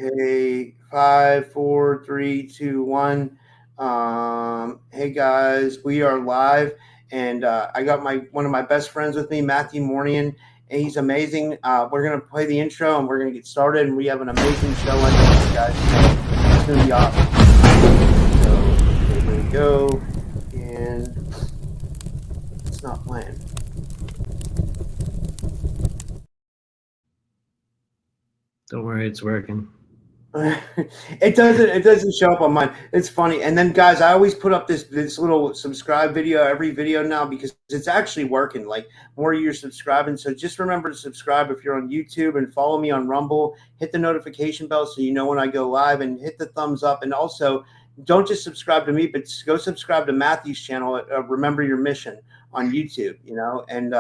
Okay, 5, 4, 3, 2, 1. Hey guys, we are live, and I got one of my best friends with me, Matthew Mournian, and he's amazing. We're gonna play the intro, and we're gonna get started, and we have an amazing show on you guys. It's gonna be awesome. So okay, here we go, and it's not playing. Don't worry, it's working. It doesn't show up on mine. It's funny. And then guys, I always put up this little subscribe video every video now because it's actually working. Like more you're subscribing. So just remember to subscribe if you're on YouTube, and follow me on Rumble. Hit the notification bell so you know when I go live, and hit the thumbs up. And also don't just subscribe to me, but go subscribe to Matthew's channel at Remember Your Mission on YouTube, and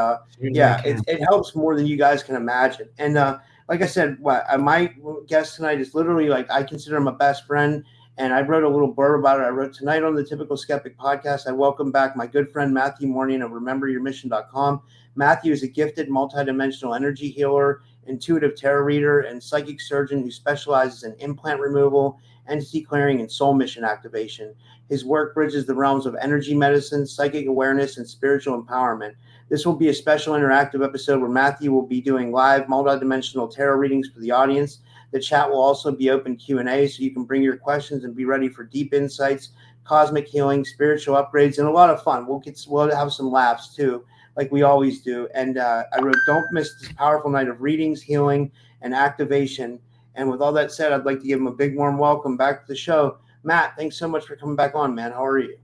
yeah, it helps more than you guys can imagine. And like I said, my guest tonight is literally, like, I consider him a best friend, and I wrote a little blurb about it. I wrote, tonight on the Typical Skeptic Podcast, I welcome back my good friend Matthew Mournian of RememberYourMission.com. Matthew is a gifted multidimensional energy healer, intuitive tarot reader, and psychic surgeon who specializes in implant removal, entity clearing, and soul mission activation. His work bridges the realms of energy medicine, psychic awareness, and spiritual empowerment. This will be a special interactive episode where Matthew will be doing live multidimensional tarot readings for the audience. The chat will also be open Q&A, so you can bring your questions and be ready for deep insights, cosmic healing, spiritual upgrades, and a lot of fun. We'll have some laughs too, like we always do. And I wrote, don't miss this powerful night of readings, healing, and activation. And with all that said, I'd like to give him a big warm welcome back to the show. Matt, thanks so much for coming back on, man. How are you?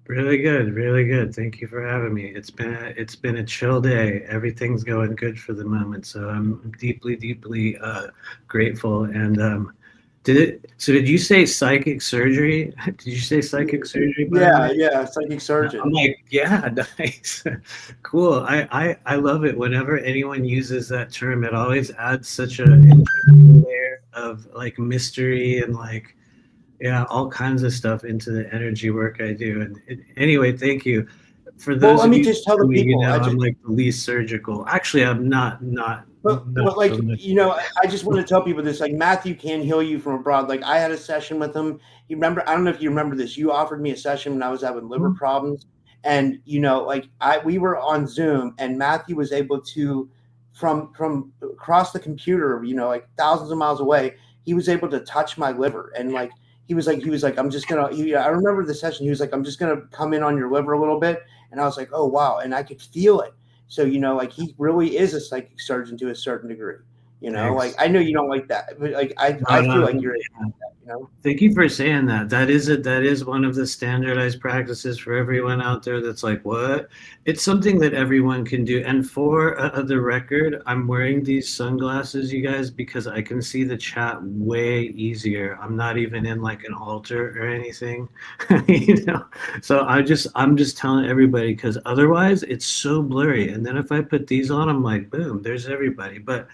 Really good, really good. Thank you for having me. It's been a chill day. Everything's going good for the moment, so I'm deeply grateful. And did you say psychic surgery? Did you say psychic surgery? Yeah, psychic surgeon. I'm like, yeah, nice, cool. I love it. Whenever anyone uses that term, it always adds such a interesting layer of like mystery and like. Yeah, all kinds of stuff into the energy work I do. And anyway, thank you. For those let me just tell the people. I'm like the least surgical. Actually, I'm not. But like, I just want to tell people this. Like, Matthew can heal you from abroad. Like, I had a session with him. You remember? I don't know if you remember this. You offered me a session when I was having liver problems, and we were on Zoom, and Matthew was able to, from across the computer, like thousands of miles away, he was able to touch my liver, and like. He was like, I'm just gonna. I remember the session. He was like, I'm just gonna come in on your liver a little bit, and I was like, oh wow, and I could feel it. So like he really is a psychic surgeon to a certain degree. Like I know you don't like that, but like I feel like you're. Thank you for saying that. That is one of the standardized practices for everyone out there. That's like, what? It's something that everyone can do. And for the record, I'm wearing these sunglasses, you guys, because I can see the chat way easier. I'm not even in like an altar or anything, So I'm just telling everybody, because otherwise it's so blurry. And then if I put these on, I'm like, boom, there's everybody. But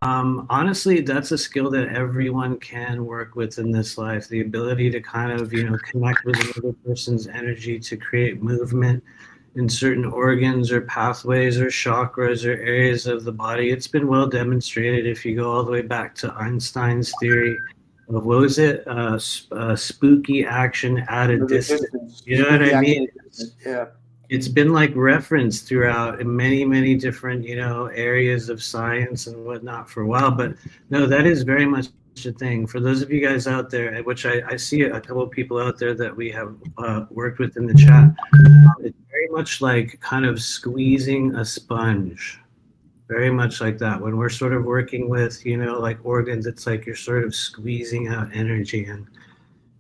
honestly, that's a skill that everyone can work with in this life. The ability to kind of, connect with another person's energy to create movement in certain organs or pathways or chakras or areas of the body. It's been well demonstrated if you go all the way back to Einstein's theory of, what was it? Spooky action at a distance. You know what I mean? Yeah. It's been like referenced throughout in many different areas of science and whatnot for a while. But no, that is very much a thing. For those of you guys out there, which I see a couple of people out there that we have worked with in the chat, it's very much like kind of squeezing a sponge, very much like that. When we're sort of working with like organs, it's like you're sort of squeezing out energy. And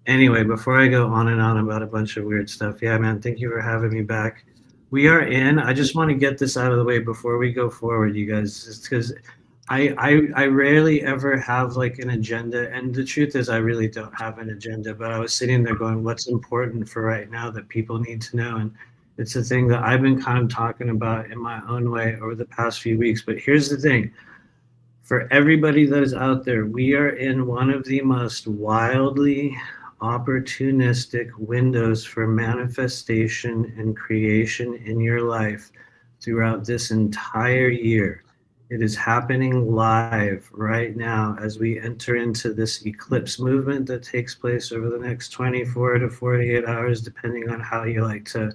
anyway, before I go on and on about a bunch of weird stuff, yeah, man, thank you for having me back. We are in. I just want to get this out of the way before we go forward, you guys, just because I rarely ever have like an agenda. And the truth is, I really don't have an agenda. But I was sitting there going, what's important for right now that people need to know? And it's a thing that I've been kind of talking about in my own way over the past few weeks. But here's the thing. For everybody that is out there, we are in one of the most wildly opportunistic windows for manifestation and creation in your life throughout this entire year. It is happening live right now as we enter into this eclipse movement that takes place over the next 24 to 48 hours, depending on how you like to,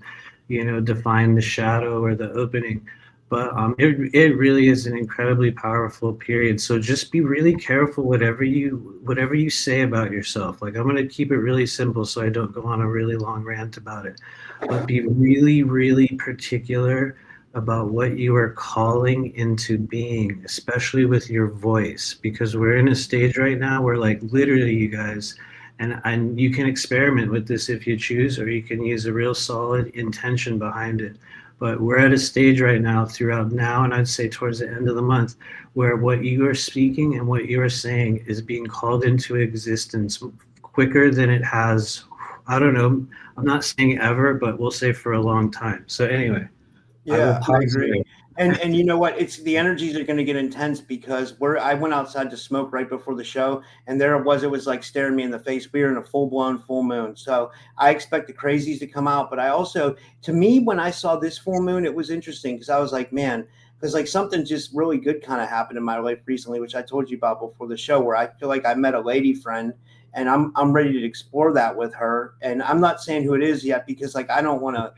define the shadow or the opening. But it really is an incredibly powerful period. So just be really careful whatever you say about yourself. Like, I'm going to keep it really simple so I don't go on a really long rant about it. But be really, really particular about what you are calling into being, especially with your voice, because we're in a stage right now where, like, literally, you guys, and you can experiment with this if you choose, or you can use a real solid intention behind it. But we're at a stage right now, throughout now, and I'd say towards the end of the month, where what you are speaking and what you are saying is being called into existence quicker than it has, I don't know, I'm not saying ever, but we'll say for a long time. So anyway, Yeah, I agree. And you know what? It's the energies are going to get intense because I went outside to smoke right before the show, and there it was like staring me in the face. We were in a full-blown full moon. So I expect the crazies to come out. But I also, to me, when I saw this full moon, it was interesting because I was like, man, because like something just really good kind of happened in my life recently, which I told you about before the show, where I feel like I met a lady friend and I'm ready to explore that with her. And I'm not saying who it is yet because like I don't want to,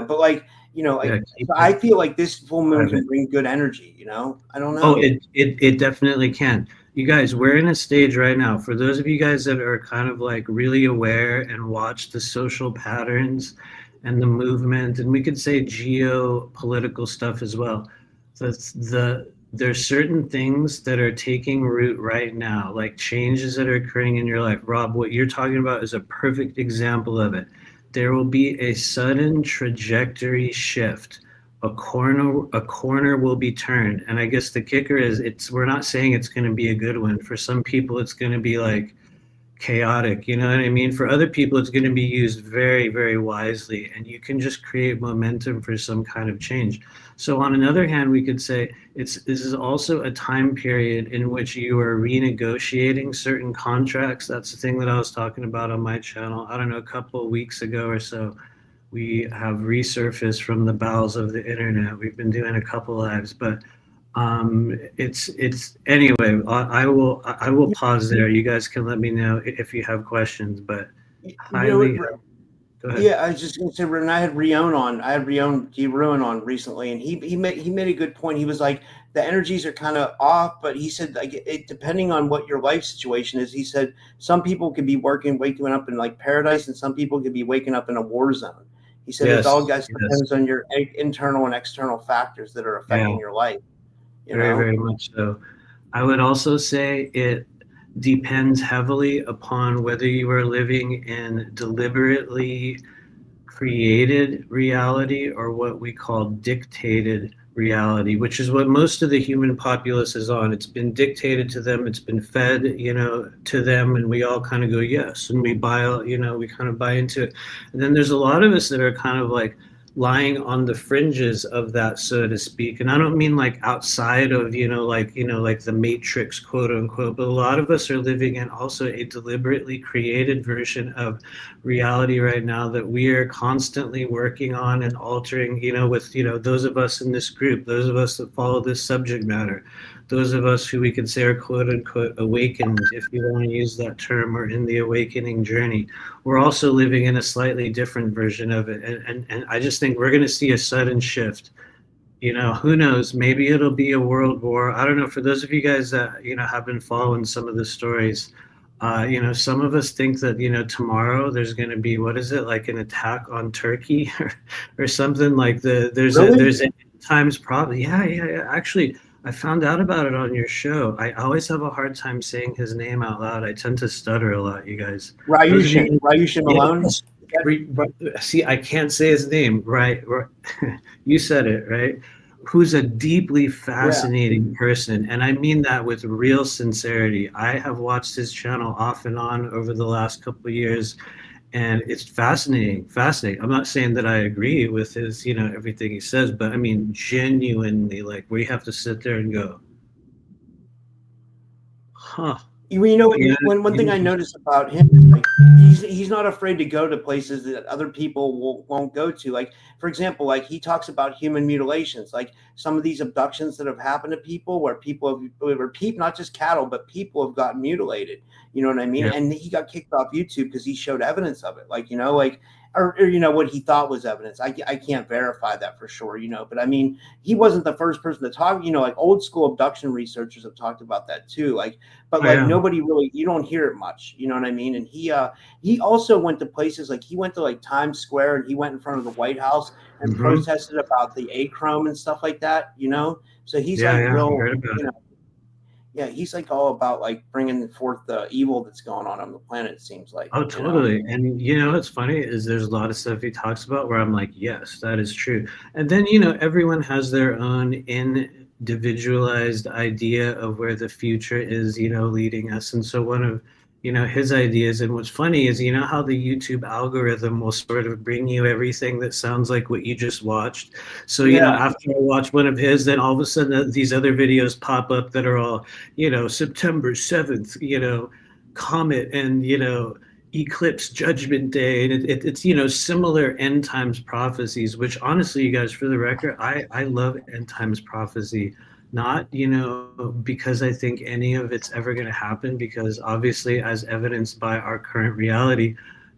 but like, like, so I feel like this full moon can bring good energy, I don't know. Oh, it definitely can. You guys, we're in a stage right now. For those of you guys that are kind of like really aware and watch the social patterns and the movement, and we could say geopolitical stuff as well. There's certain things that are taking root right now, like changes that are occurring in your life. Rob, what you're talking about is a perfect example of it. There will be a sudden trajectory shift. A corner will be turned, and I guess the kicker is we're not saying it's going to be a good one. For some people, it's going to be like chaotic, you know what I mean? For other people, it's going to be used very, very wisely, and you can just create momentum for some kind of change. So on another hand, we could say this is also a time period in which you are renegotiating certain contracts. That's the thing that I was talking about on my channel, I don't know, a couple of weeks ago or so. We have resurfaced from the bowels of the internet. We've been doing a couple lives, but it's anyway. I will pause there. You guys can let me know if you have questions, but highly. Go ahead. Yeah, I was just going to say, when I had Rion on, Ruin on recently, and he made a good point. He was like, the energies are kind of off, but he said like depending on what your life situation is, he said some people could be waking up in like paradise, and some people could be waking up in a war zone. He said it all depends on your internal and external factors that are affecting your life. Very, very much so. I would also say it depends heavily upon whether you are living in deliberately created reality or what we call dictated reality, which is what most of the human populace is on. It's been dictated to them, it's been fed, to them, and we all kind of go yes, and we we kind of buy into it. And then there's a lot of us that are kind of like lying on the fringes of that, so to speak. And I don't mean like outside of, like the Matrix, quote unquote, but a lot of us are living in also a deliberately created version of reality right now that we are constantly working on and altering, with, those of us in this group, those of us that follow this subject matter, those of us who we can say are quote unquote awakened, if you want to use that term, or in the awakening journey. We're also living in a slightly different version of it. And I just think we're going to see a sudden shift. Who knows? Maybe it'll be a world war. I don't know. For those of you guys that, have been following some of the stories, some of us think that, tomorrow there's going to be, what is it, like an attack on Turkey or something like there's times probably. Yeah. Actually, I found out about it on your show. I always have a hard time saying his name out loud. I tend to stutter a lot, you guys. Ryushin Malone. See, I can't say his name. Right. You said it, right? Who's a deeply fascinating person. And I mean that with real sincerity. I have watched his channel off and on over the last couple of years, and it's fascinating. I'm not saying that I agree with his, everything he says, but I mean, genuinely, like, we have to sit there and go, huh. One thing I noticed about him is like he's not afraid to go to places that other people won't go to. Like, for example, like he talks about human mutilations, like some of these abductions that have happened to people where not just cattle, but people have gotten mutilated. You know what I mean? Yeah. And he got kicked off YouTube because he showed evidence of it. Like, like, or what he thought was evidence. I can't verify that for sure, but I mean, he wasn't the first person to talk, like old school abduction researchers have talked about that too. Like, but like nobody really, you don't hear it much, you know what I mean? And he also went to places like he went to like Times Square and he went in front of the White House and protested about the achrome and stuff like that, So he's he's like all about like bringing forth the evil that's going on the planet, it seems like. Oh, totally. And what's funny is there's a lot of stuff he talks about where I'm like, yes, that is true. And then, everyone has their own individualized idea of where the future is, leading us. And so one of, his ideas, and what's funny is, how the YouTube algorithm will sort of bring you everything that sounds like what you just watched. So, after I watch one of his, then all of a sudden these other videos pop up that are all, September 7th, comet and, eclipse judgment day. And it's, similar end times prophecies, which honestly, you guys, for the record, I love end times prophecy. Not, because I think any of it's ever going to happen, because obviously, as evidenced by our current reality,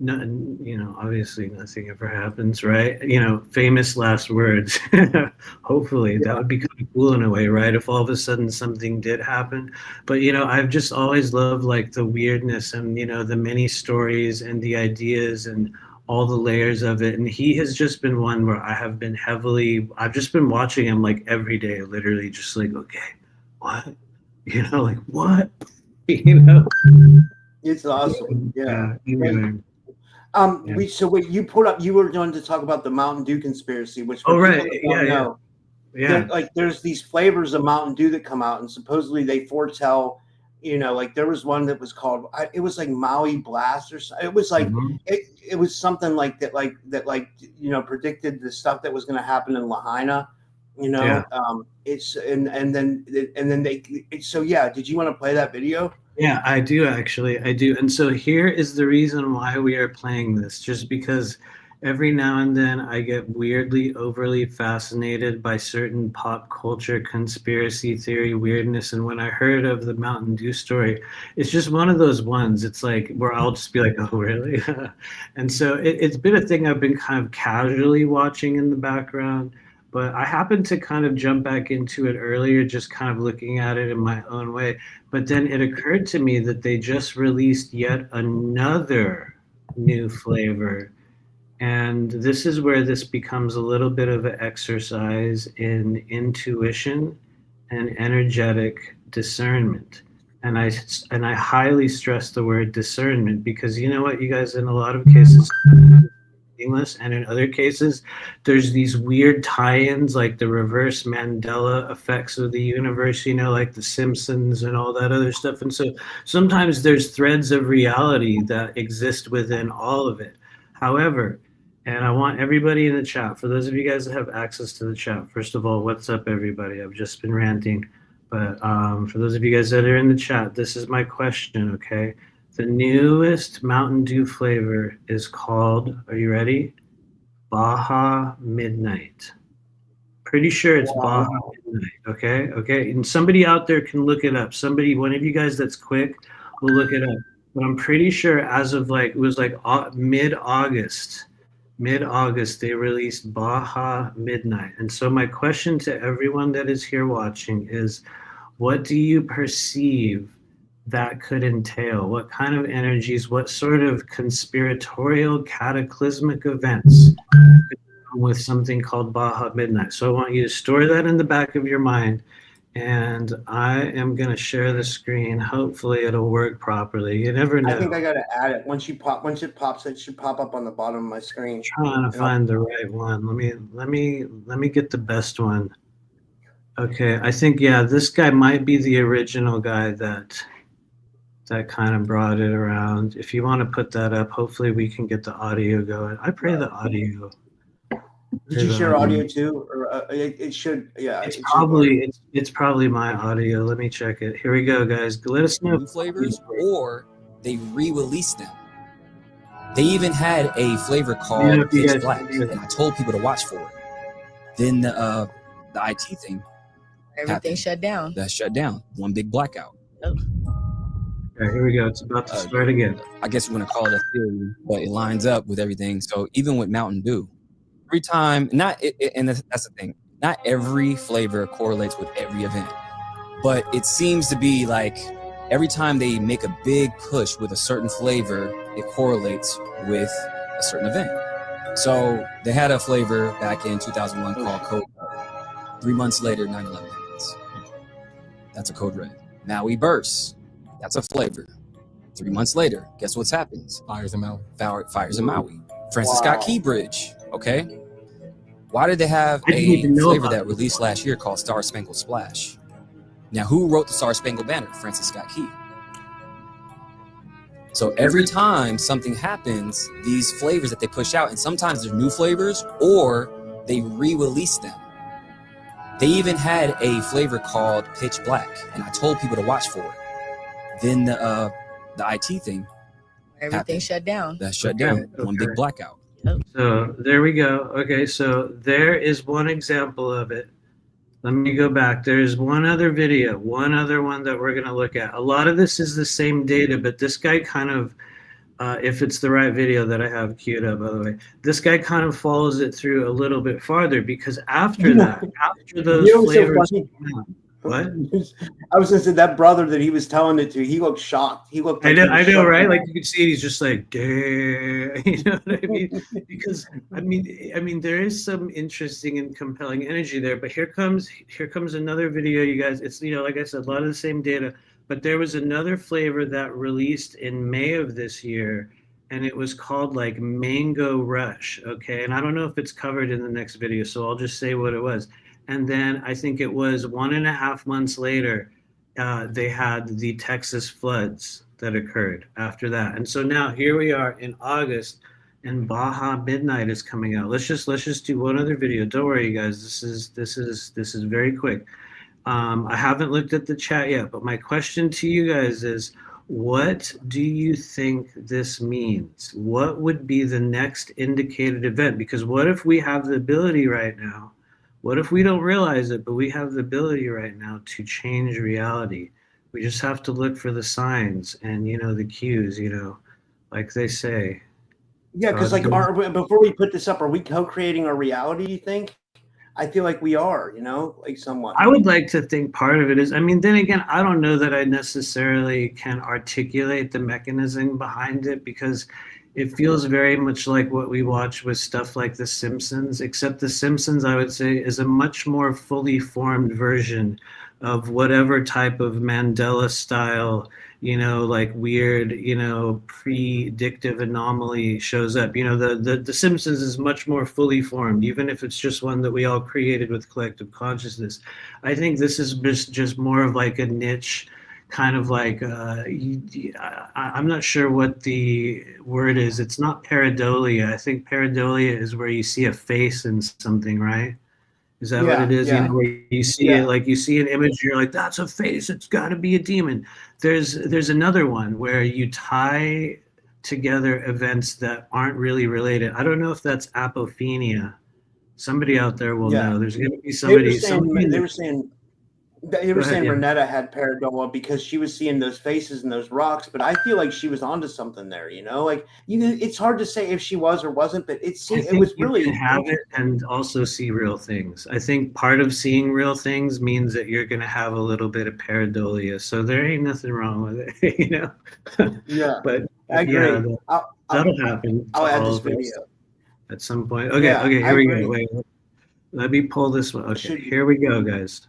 obviously nothing ever happens, right? Famous last words. Hopefully, that would be kind of cool in a way, right? If all of a sudden something did happen. But, I've just always loved like the weirdness and, the many stories and the ideas and all the layers of it. And he has just been one where I've just been watching him like every day, literally just like, okay, what? Like what? It's awesome. Yeah. Anyway. You put up, you were going to talk about the Mountain Dew conspiracy, which like there's these flavors of Mountain Dew that come out and supposedly they foretell, like there was one that was called, it was like Maui Blast or something. It was like, it was something like that, predicted the stuff that was going to happen in Lahaina, it's, and then did you want to play that video? Yeah, I do actually. I do. And so here is the reason why we are playing this, just because every now and then I get weirdly, overly fascinated by certain pop culture conspiracy theory weirdness. And when I heard of the Mountain Dew story, it's just one of those ones. It's like where I'll just be like, oh, really? And so it's been a thing I've been kind of casually watching in the background. But I happened to kind of jump back into it earlier, just kind of looking at it in my own way. But then it occurred to me that they just released yet another new flavor. And this is where this becomes a little bit of an exercise in intuition and energetic discernment. And I highly stress the word discernment, because you know what, you guys, in a lot of cases, English, and in other cases there's these weird tie-ins like the reverse Mandela effects of the universe, like the Simpsons and all that other stuff. And so sometimes there's threads of reality that exist within all of it. However, and I want everybody in the chat, for those of you guys that have access to the chat, first of all, what's up everybody? I've just been ranting, but for those of you guys that are in the chat, this is my question, okay? The newest Mountain Dew flavor is called, are you ready? Baja Midnight. Pretty sure it's Baja Midnight, okay? Okay, and somebody out there can look it up. One of you guys that's quick will look it up. But I'm pretty sure as of like, it was like mid-August, they released Baja Midnight. And so my question to everyone that is here watching is, what do you perceive that could entail? What kind of energies, what sort of conspiratorial cataclysmic events with something called Baja Midnight? So I want you to store that in the back of your mind, and I am going to share the screen. Hopefully it'll work properly. You never know. I think I got to add it. Once it pops, it should pop up on the bottom of my screen. I'm trying to find the right one. Let me get the best one. Okay, I think, this guy might be the original guy that kind of brought it around. If you want to put that up, hopefully we can get the audio going. I pray the audio. Did you share audio too? Or it should, It's probably my audio. Let me check it. Here we go, guys. Let us know. New flavors, or they re-release them. They even had a flavor called Pitch Black, and I told people to watch for it. Then the IT thing, everything shut down. That shut down. One big blackout. Oh. All right, here we go. It's about to start again. I guess we're gonna call it a theory, but it lines up with everything. So even with Mountain Dew, every time, and that's the thing. Not every flavor correlates with every event, but it seems to be like every time they make a big push with a certain flavor, it correlates with a certain event. So they had a flavor back in 2001 called Code Red. 3 months later, 9/11 happens. That's a Code Red. Maui Burst. That's a flavor. 3 months later, guess what's happened? Fires in Maui. Fires in Maui. Francis Scott Key Bridge. Okay. Why did they have a flavor that released last year called Star Spangled Splash? Now, who wrote the Star Spangled Banner? Francis Scott Key. So every time something happens, these flavors that they push out, and sometimes they're new flavors or they re-release them. They even had a flavor called Pitch Black, and I told people to watch for it. Then the IT thing, everything shut down. That shut down. One big blackout. So there we go. Okay, so there is one example of it. Let me go back. There's one other video, one other one that we're going to look at. A lot of this is the same data, but this guy kind of, if it's the right video that I have queued up, by the way, this guy kind of follows it through a little bit farther, because after that, after those flavors, what? I was going to say, that brother that he was telling it to, he looked shocked. He looked. Like I know, right? Like you can see it. He's just like, "Damn," you know what I mean? Because I mean, there is some interesting and compelling energy there. But here comes another video, you guys. It's, you know, like I said, a lot of the same data. But there was another flavor that released in May of this year, and it was called like Mango Rush. Okay, and I don't know if it's covered in the next video, so I'll just say what it was. And then I think it was 1.5 months later, they had the Texas floods that occurred after that. And so now here we are in August, and Baja Midnight is coming out. Let's just do one other video. Don't worry, you guys. This is very quick. I haven't looked at the chat yet, but my question to you guys is, what do you think this means? What would be the next indicated event? Because what if we have the ability right now? What if we don't realize it, but we have the ability right now to change reality? We just have to look for the signs and, you know, the cues, you know, like they say. Yeah, because like, before we put this up, are we co-creating our reality, you think? I feel like we are, you know, like somewhat. I would like to think part of it is, I mean, then again, I don't know that I necessarily can articulate the mechanism behind it, because it feels very much like what we watch with stuff like The Simpsons, except The Simpsons, I would say, is a much more fully formed version of whatever type of Mandela style, you know, like weird, you know, predictive anomaly shows up. You know, the Simpsons is much more fully formed, even if it's just one that we all created with collective consciousness. I think this is just more of like a niche kind of like, I'm not sure what the word is. It's not pareidolia. I think pareidolia is where you see a face in something, right? Is that what it is? Yeah. You know, where you see it, like you see an image, you're like, that's a face. It's got to be a demon. There's another one where you tie together events that aren't really related. I don't know if that's apophenia. Somebody out there will know. There's going to be somebody. They were saying Renetta had pareidolia because she was seeing those faces and those rocks, but I feel like she was onto something there, you know, like, you know, it's hard to say if she was or wasn't, but it was really, you can have it and also see real things. I think part of seeing real things means that you're going to have a little bit of pareidolia, so there ain't nothing wrong with it, you know. Yeah, but I agree. That'll happen. I'll add this video at some point. Okay, here we go. Wait, let me pull this one. Okay, here we go, guys.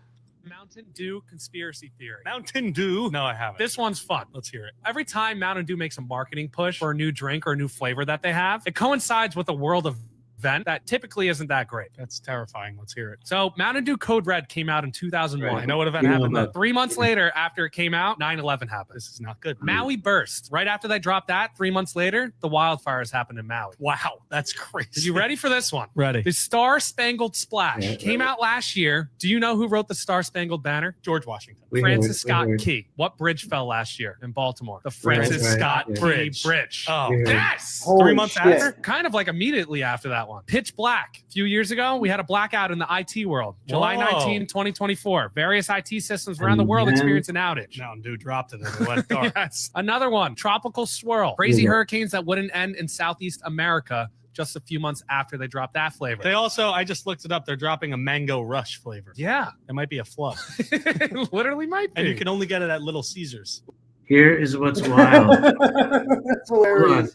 Mountain Dew conspiracy theory. Mountain Dew? No, I haven't. This one's fun. Let's hear it. Every time Mountain Dew makes a marketing push for a new drink or a new flavor that they have, it coincides with a world of event that typically isn't that great. That's terrifying. Let's hear it. So Mountain Dew Code Red came out in 2001. Right. I know what event happened though. 3 months later, after it came out, 9/11 happened. This is not good. Maui burst. Right after they dropped that, 3 months later, the wildfires happened in Maui. Wow, that's crazy. Are you ready for this one? Ready. The Star Spangled Splash came out last year. Do you know who wrote the Star Spangled Banner? George Washington. Francis Scott Key. What bridge fell last year in Baltimore? The Francis Scott Key Bridge. Oh, yes. Holy 3 months shit. after? Kind of like immediately after that one. Pitch Black. A few years ago, we had a blackout in the IT world. July Whoa. 19, 2024. Various IT systems around the world experienced an outage. Mountain Dew dropped it and it went dark. Yes. Another one. Tropical Swirl. Crazy hurricanes that wouldn't end in Southeast America just a few months after they dropped that flavor. They also, I just looked it up, they're dropping a Mango Rush flavor. Yeah. It might be a flood. It literally might be. And you can only get it at Little Caesars. Here is what's wild. That's hilarious.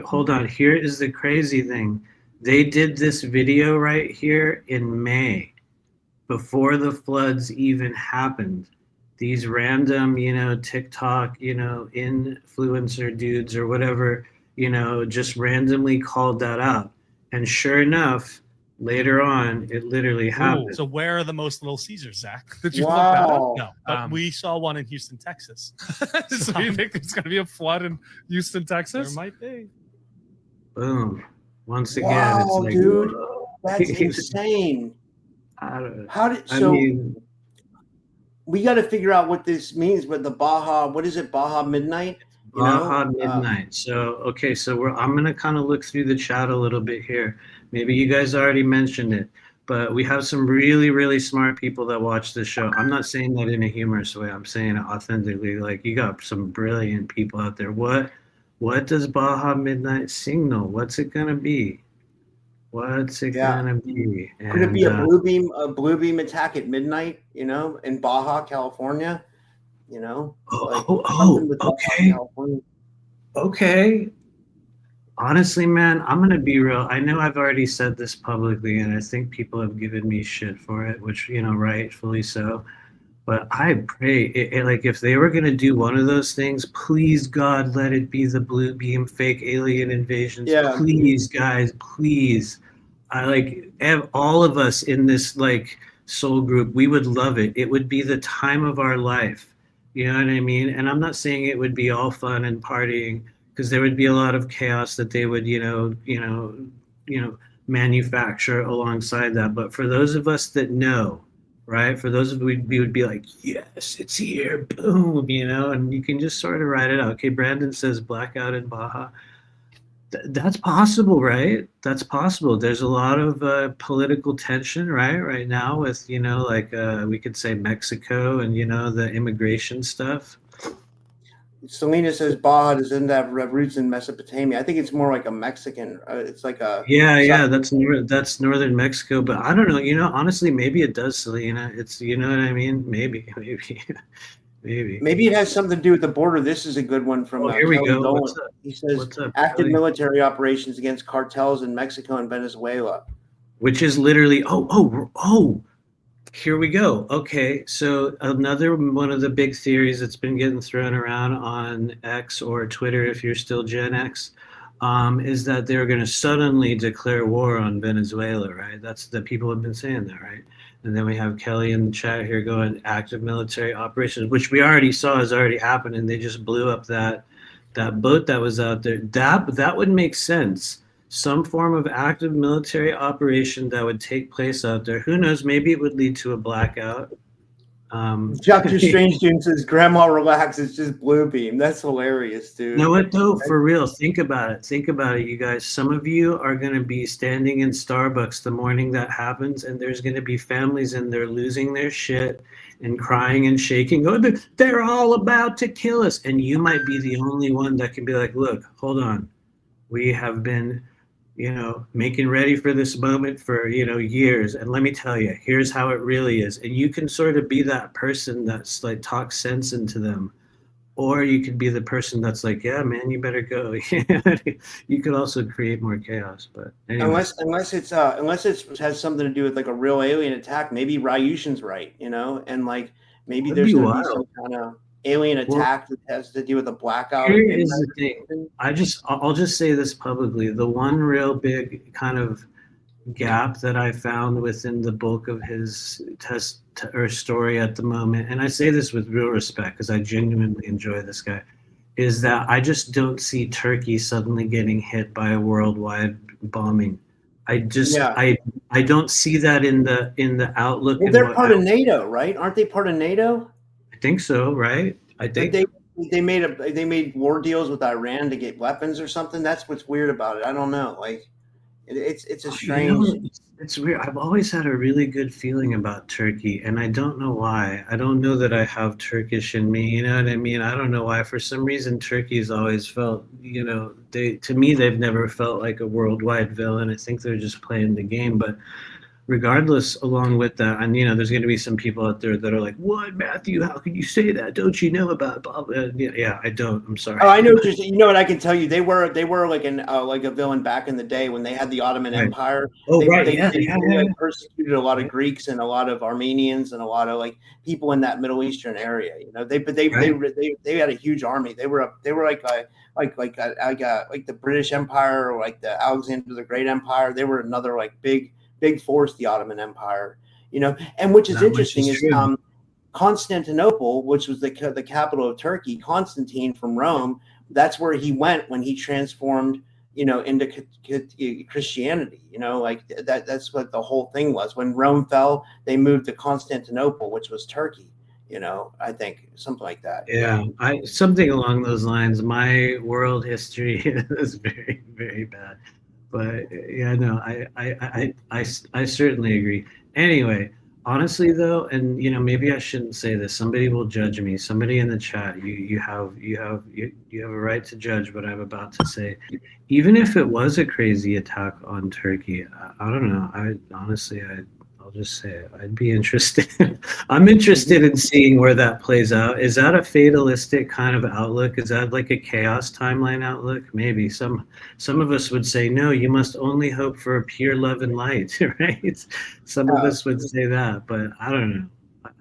Hold on. Here is the crazy thing. They did this video right here in May, before the floods even happened. These random, TikTok, influencer dudes or whatever, just randomly called that out. And sure enough, later on, it literally happened. So where are the most Little Caesars, Zach? Did you look that up? Wow. No, but we saw one in Houston, Texas. So you think there's going to be a flood in Houston, There Texas? might be. Boom. Once again, Wow, it's like, dude. whoa. That's insane. I We got to figure out what this means with the what is it, Baja Midnight? Baja Midnight. So I'm gonna kind of look through the chat a little bit here. Maybe you guys already mentioned it, but we have some really, really smart people that watch this show. I'm not saying that in a humorous way. I'm saying it authentically. Like, you got some brilliant people out there. What does Baja Midnight signal? What's it gonna be? What's it gonna be? Could it be a blue beam attack at midnight? In Baja, California. Okay. Okay. Honestly, man, I'm gonna be real. I know I've already said this publicly, and I think people have given me shit for it, which rightfully so. But I pray, like, if they were gonna do one of those things, please God, let it be the blue beam fake alien invasions. Yeah. Please, guys, please. All of us in this soul group, we would love it. It would be the time of our life. You know what I mean? And I'm not saying it would be all fun and partying, because there would be a lot of chaos that they would, manufacture alongside that. But for those of us that know, right? For those of us, we would be like, yes, it's here, boom, and you can just sort of ride it out. Okay, Brandon says blackout in Baja. That's possible, right? That's possible. There's a lot of political tension, right now with, we could say Mexico and, the immigration stuff. Selena says Baja doesn't have roots in Mesopotamia. I think it's more like a Mexican. It's like a that's northern Mexico. But I don't know. Honestly, maybe it does, Selena. It's what I mean. Maybe. Maybe it has something to do with the border. This is a good one from here we go. Dolan. What's up? He says What's up, active Kelly? military operations against cartels in Mexico and Venezuela. Which is literally here we go. Okay, so another one of the big theories that's been getting thrown around on X or Twitter, if you're still Gen X, is that they're going to suddenly declare war on Venezuela, right? That's the people have been saying that, right? And then we have Kelly in the chat here going active military operations, which we already saw has already happened, and they just blew up that boat that was out there. That would make sense. Some form of active military operation that would take place out there. Who knows? Maybe it would lead to a blackout. Dr. Strange June says, "Grandma, relax. It's just blue beam." That's hilarious, dude. You know what, though? For real, think about it. Think about it, you guys. Some of you are going to be standing in Starbucks the morning that happens, and there's going to be families in there losing their shit and crying and shaking. Oh, they're all about to kill us. And you might be the only one that can be like, look, hold on. We have been making ready for this moment for, years. And let me tell you, here's how it really is. And you can sort of be that person that's like, talks sense into them. Or you could be the person that's like, yeah, man, you better go. You could also create more chaos. But anyway. Unless it has something to do with like a real alien attack, maybe Ryushin's right, and like maybe That'd there's be going to be wild. some kind of alien Well, attack that has to do with a blackout. Here is the thing. I'll just say this publicly. The one real big kind of gap that I found within the bulk of his test or story at the moment, and I say this with real respect because I genuinely enjoy this guy, is that I just don't see Turkey suddenly getting hit by a worldwide bombing. I don't see that in the outlook. Well, they're part of NATO, right? Aren't they part of NATO? I think so, right? I think they made war deals with Iran to get weapons or something. That's what's weird about it. I don't know. Like, it's a strange. It's weird. I've always had a really good feeling about Turkey, and I don't know why. I don't know that I have Turkish in me. You know what I mean? I don't know why. For some reason, Turkey's always felt, to me, they've never felt like a worldwide villain. I think they're just playing the game. But regardless, along with that, and there's going to be some people out there that are like, "What, Matthew? How can you say that? Don't you know about blah, blah?" Yeah, I don't. I'm sorry. Oh, I know. You know what? I can tell you, they were like a villain back in the day when they had the Ottoman Empire. They persecuted a lot of Greeks and a lot of Armenians and a lot of like people in that Middle Eastern area. They had a huge army. They were like the British Empire or like the Alexander the Great Empire. They were another like big force, the Ottoman Empire, and which is interesting is Constantinople, which was the capital of Turkey. Constantine from Rome, that's where he went when he transformed, into Christianity. Like that's what the whole thing was. When Rome fell, they moved to Constantinople, which was Turkey. I think something like that. Yeah, something along those lines. My world history is very, very bad. But yeah, no, I certainly agree. Anyway, honestly though, and maybe I shouldn't say this. Somebody will judge me. Somebody in the chat, you have a right to judge what I'm about to say. Even if it was a crazy attack on Turkey, I don't know. I'll just say it. I'd be interested. I'm interested in seeing where that plays out. Is that a fatalistic kind of outlook? Is that like a chaos timeline outlook? Maybe some of us would say, no, you must only hope for a pure love and light, right? Some of us would say that, but I don't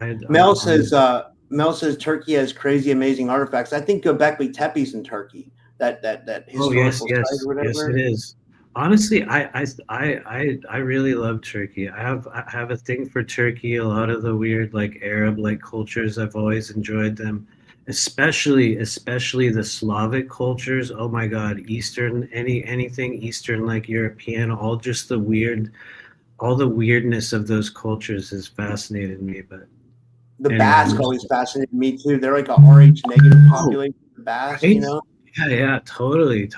know. Mel says Turkey has crazy, amazing artifacts. I think Göbekli Tepe's in Turkey. That historical site or whatever. Yes, it is. Honestly, I really love Turkey. I have a thing for Turkey. A lot of the weird like Arab like cultures, I've always enjoyed them, especially the Slavic cultures. Oh my God, Eastern, anything Eastern like European, all the weirdness of those cultures has fascinated me. But the Basque always fascinated me too. They're like a RH negative population. The Basque, right? Yeah, totally.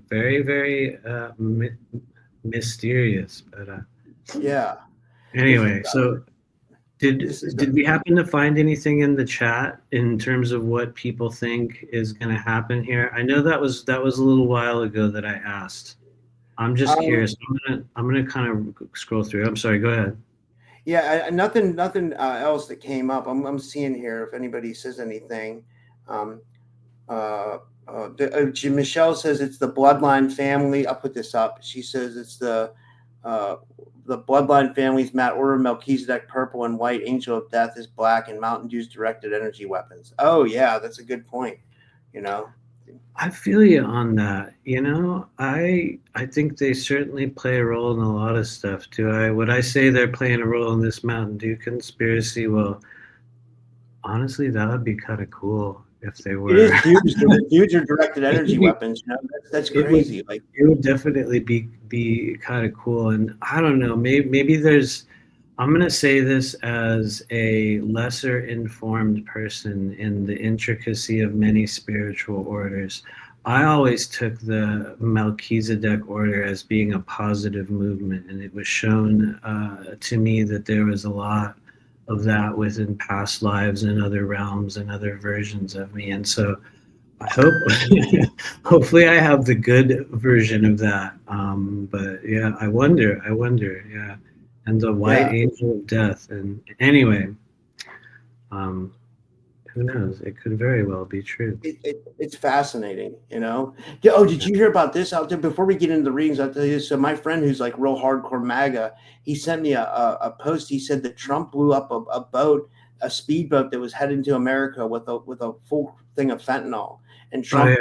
Very, very mysterious. But yeah. Anyway, so did we happen to find anything in the chat in terms of what people think is going to happen here? I know that was a little while ago that I asked. I'm just curious. I'm gonna kind of scroll through. I'm sorry. Go ahead. Yeah, nothing else that came up. I'm seeing here if anybody says anything. Michelle says it's the bloodline family. I'll put this up. She says it's the bloodline family's Matt Order, Melchizedek purple and white, Angel of Death is black, and Mountain Dew's directed energy weapons. Oh yeah, that's a good point. I feel you on that. I think they certainly play a role in a lot of stuff. Would I say they're playing a role in this Mountain Dew conspiracy? Well, honestly, that would be kind of cool. If they were, it is huge. The dudes are directed energy weapons. That's crazy. It would definitely be kind of cool. And I don't know. Maybe there's. I'm gonna say this as a lesser informed person in the intricacy of many spiritual orders. I always took the Melchizedek order as being a positive movement, and it was shown to me that there was a lot of that within past lives and other realms and other versions of me. And so I hope, hopefully I have the good version of that. But yeah, I wonder, yeah. And the white angel of death. And anyway, who knows? It could very well be true. It's fascinating, Oh, did you hear about this out there? Before we get into the readings, I'll tell you this. So my friend who's like real hardcore MAGA, he sent me a post. He said that Trump blew up a boat a speedboat that was heading to America with a full thing of fentanyl. And Trump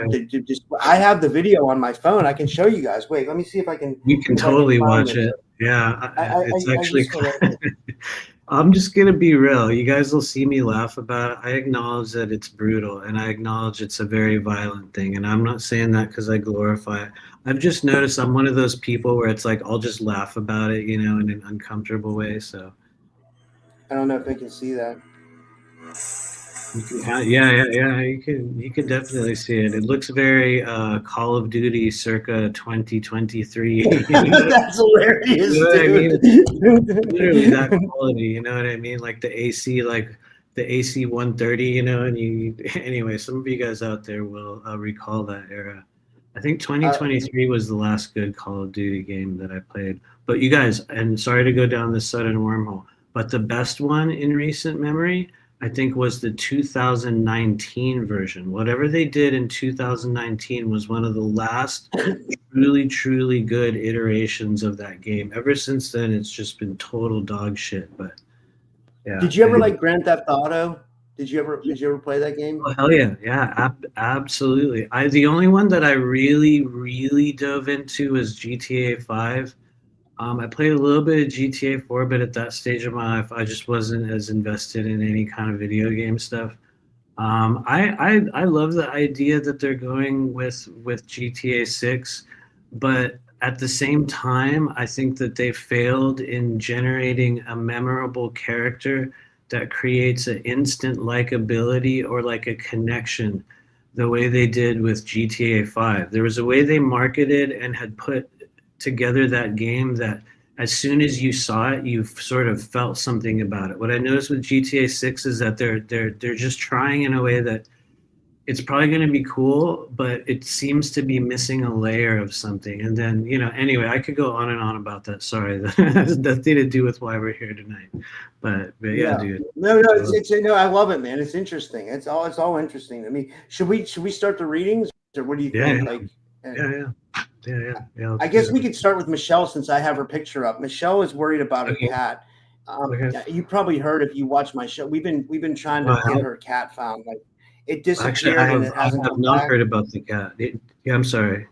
I have the video on my phone. I can show you guys. Wait, let me see if I can. You can totally watch it. Yeah, it's actually. I'm just gonna be real. You guys will see me laugh about it. I acknowledge that it's brutal, and I acknowledge it's a very violent thing. And I'm not saying that because I glorify it. I've just noticed I'm one of those people where it's like I'll just laugh about it, in an uncomfortable way. So I don't know if they can see that. Yeah. You can definitely see it. It looks very Call of Duty circa 2023. That's hilarious, you know what I mean? dude. Literally that quality. You know what I mean? Like the AC 130. And anyway, some of you guys out there will recall that era. I think 2023 was the last good Call of Duty game that I played. But you guys, and sorry to go down this sudden wormhole, but the best one in recent memory, I think, was the 2019 version. Whatever they did in 2019 was one of the last truly, truly good iterations of that game. Ever since then, it's just been total dog shit. But yeah. Did you ever like Grand Theft Auto? Did you ever play that game? Oh, hell yeah. Yeah, absolutely. The only one that I really, really dove into was GTA 5. I played a little bit of GTA 4, but at that stage of my life, I just wasn't as invested in any kind of video game stuff. I love the idea that they're going with GTA 6, but at the same time, I think that they failed in generating a memorable character that creates an instant likability or like a connection the way they did with GTA 5. There was a way they marketed and had put together that game that as soon as you saw it, you sort of felt something about it. What I noticed with GTA 6 is that they're just trying in a way that it's probably going to be cool, but it seems to be missing a layer of something. And then, anyway, I could go on and on about that. Sorry, that has nothing to do with why we're here tonight. But yeah, dude. No, it's I love it, man. It's interesting. It's all interesting to me. Should we start the readings, or what do you think? Yeah. I guess we could start with Michelle since I have her picture up. Michelle is worried about her cat. You probably heard if you watch my show. We've been trying to get her cat found. Like it disappeared. Actually, I have not heard about the cat. I'm sorry.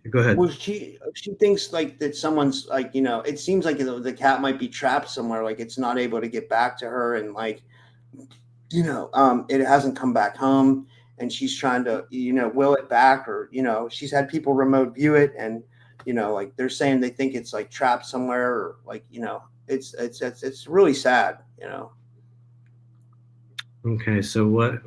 Go ahead. Well, she thinks like that someone's like it seems like the cat might be trapped somewhere. Like it's not able to get back to her, and like it hasn't come back home. And she's trying to, will it back, or, she's had people remote view it, and, like they're saying they think it's like trapped somewhere, or like, it's really sad, Okay, so what?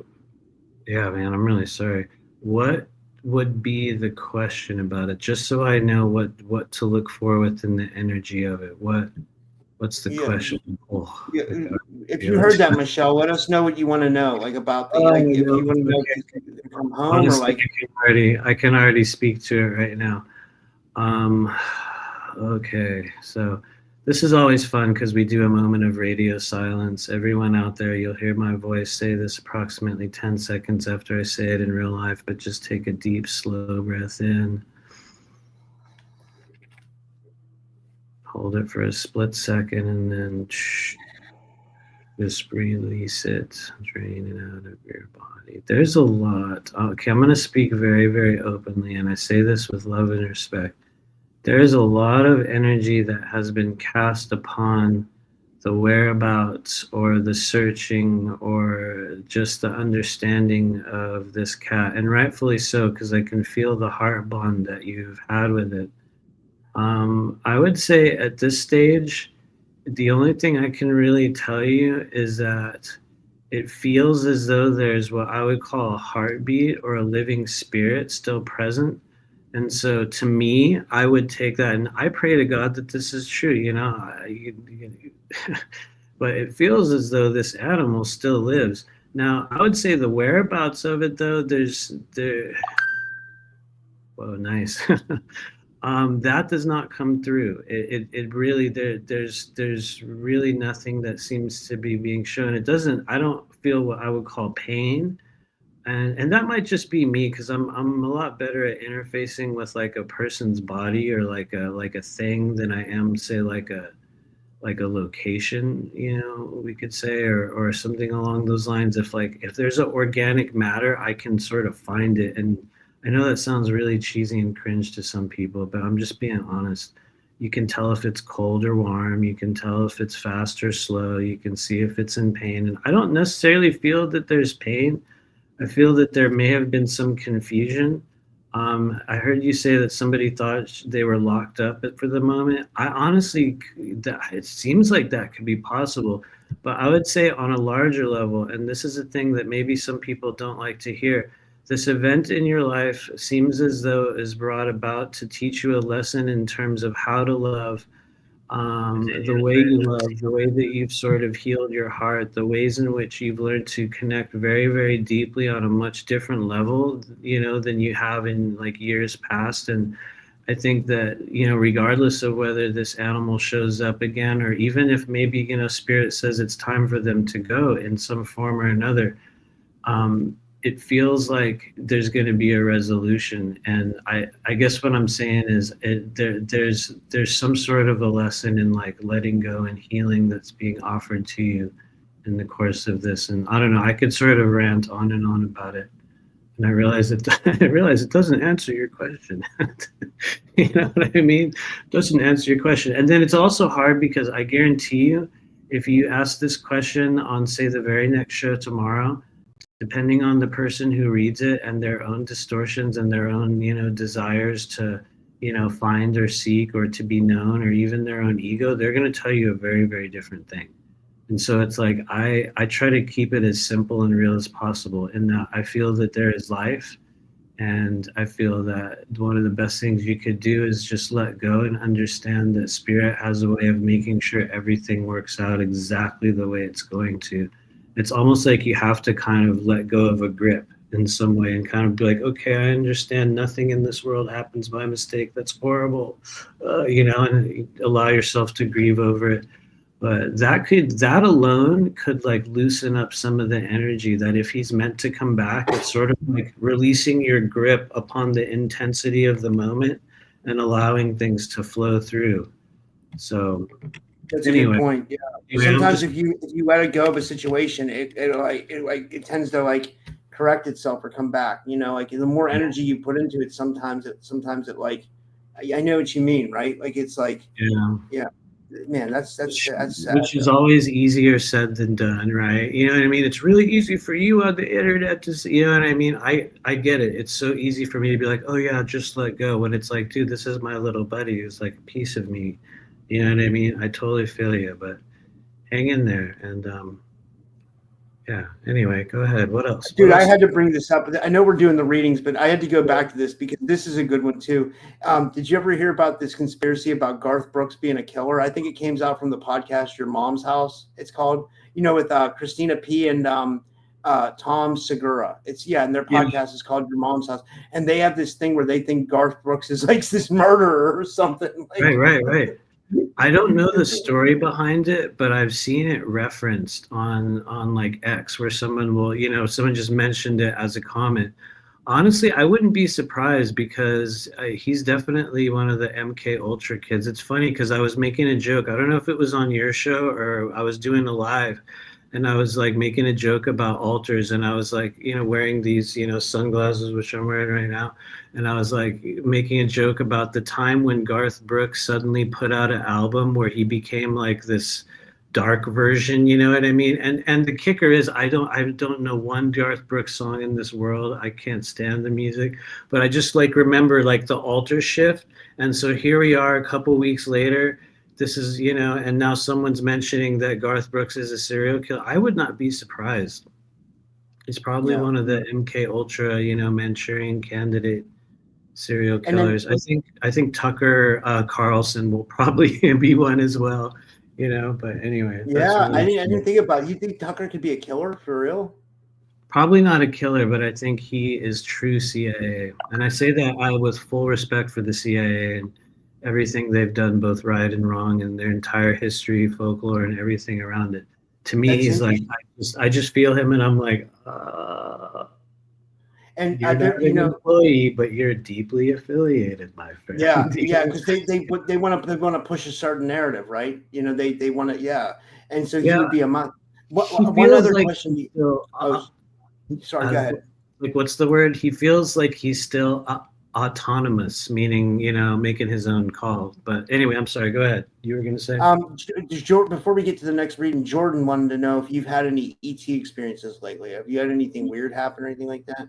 Yeah, man, I'm really sorry. What would be the question about it? Just so I know what to look for within the energy of it. What's the question? Oh, if you heard that, Michelle, let us know what you want to know, like about the if you want to know from home. Honestly, or like I can already speak to it right now. Okay, so this is always fun because we do a moment of radio silence. Everyone out there, you'll hear my voice say this approximately 10 seconds after I say it in real life, but just take a deep, slow breath in. Hold it for a split second and then just release it, drain it out of your body. There's a lot. Okay, I'm going to speak very, very openly, and I say this with love and respect. There's a lot of energy that has been cast upon the whereabouts or the searching or just the understanding of this cat, and rightfully so, because I can feel the heart bond that you've had with it. I would say at this stage, the only thing I can really tell you is that it feels as though there's what I would call a heartbeat or a living spirit still present. And so to me, I would take that, and I pray to God that this is true, but it feels as though this animal still lives. Now, I would say the whereabouts of it, though, whoa, nice. That does not come through. It really, there's really nothing that seems to be being shown. I don't feel what I would call pain. And that might just be me, because I'm a lot better at interfacing with like a person's body or like a thing than I am, say, like like a location, we could say, or something along those lines. If there's an organic matter, I can sort of find it. And I know that sounds really cheesy and cringe to some people, but I'm just being honest. You can tell if it's cold or warm. You can tell if it's fast or slow. You can see if it's in pain. And I don't necessarily feel that there's pain. I feel that there may have been some confusion. I heard you say that somebody thought they were locked up for the moment. I honestly, it seems like that could be possible. But I would say on a larger level, and this is a thing that maybe some people don't like to hear, this event in your life seems as though is brought about to teach you a lesson in terms of how to love, the way you love, the way that you've sort of healed your heart, the ways in which you've learned to connect very, very deeply on a much different level, than you have in like years past. And I think that, regardless of whether this animal shows up again, or even if maybe, spirit says it's time for them to go in some form or another, it feels like there's going to be a resolution. And I guess what I'm saying is there's some sort of a lesson in like letting go and healing that's being offered to you in the course of this. And I don't know, I could sort of rant on and on about it. And I realize it doesn't answer your question. You know what I mean? It doesn't answer your question. And then it's also hard because I guarantee you, if you ask this question on, say, the very next show tomorrow, depending on the person who reads it and their own distortions and their own, desires to, find or seek or to be known, or even their own ego, they're going to tell you a very, very different thing. And so it's like, I try to keep it as simple and real as possible, in that I feel that there is life. And I feel that one of the best things you could do is just let go and understand that spirit has a way of making sure everything works out exactly the way it's going to. It's almost like you have to kind of let go of a grip in some way and kind of be like, okay, I understand nothing in this world happens by mistake. That's horrible, and allow yourself to grieve over it. But that alone could like loosen up some of the energy that if he's meant to come back, it's sort of like releasing your grip upon the intensity of the moment and allowing things to flow through. So that's anyway, a good point. Yeah. Sometimes if you let it go of a situation, it tends to like correct itself or come back. Like the more energy you put into it, sometimes it like, I know what you mean, right? Like it's like, yeah. Man, that's sad. Which is always easier said than done, right? You know what I mean? It's really easy for you on the internet to see, you know what I mean? I get it. It's so easy for me to be like, oh yeah, just let go. When it's like, dude, this is my little buddy who's like a piece of me. You know what I mean? I totally feel you, but hang in there. And yeah, anyway, go ahead. What else? Dude, I had to bring this up. I know we're doing the readings, but I had to go back to this because this is a good one too. Did you ever hear about this conspiracy about Garth Brooks being a killer? I think it came out from the podcast Your Mom's House. It's called, with Christina P. and Tom Segura. And their podcast is called Your Mom's House. And they have this thing where they think Garth Brooks is like this murderer or something. Like, Right. I don't know the story behind it, but I've seen it referenced on like X, where someone will, someone just mentioned it as a comment. Honestly, I wouldn't be surprised because he's definitely one of the MK Ultra kids. It's funny because I was making a joke. I don't know if it was on your show or I was doing a live, and I was like making a joke about altars, and I was like, wearing these, sunglasses, which I'm wearing right now. And I was like making a joke about the time when Garth Brooks suddenly put out an album where he became like this dark version, you know what I mean? And the kicker is I don't know one Garth Brooks song in this world. I can't stand the music, but I just like remember like the altar shift. And so here we are a couple weeks later. This is, and now someone's mentioning that Garth Brooks is a serial killer. I would not be surprised. He's probably one of the MK Ultra, Manchurian candidate serial killers. Then, I think Tucker Carlson will probably be one as well, but anyway. Yeah, I didn't think about it. You think Tucker could be a killer for real? Probably not a killer, but I think he is true CIA. And I say that with full respect for the CIA and everything they've done, both right and wrong, and their entire history, folklore, and everything around it. To me, he's like, I just feel him, and I'm like, And You're they're, not an employee, but you're deeply affiliated, my friend. yeah, because they want to push a certain narrative, right? They want to, yeah. And so he would be a month. One other question. Sorry, go ahead. Like, what's the word? He feels like he's still autonomous, meaning, making his own call. But anyway, I'm sorry. Go ahead. You were going to say? Before we get to the next reading, Jordan wanted to know if you've had any ET experiences lately. Have you had anything weird happen or anything like that?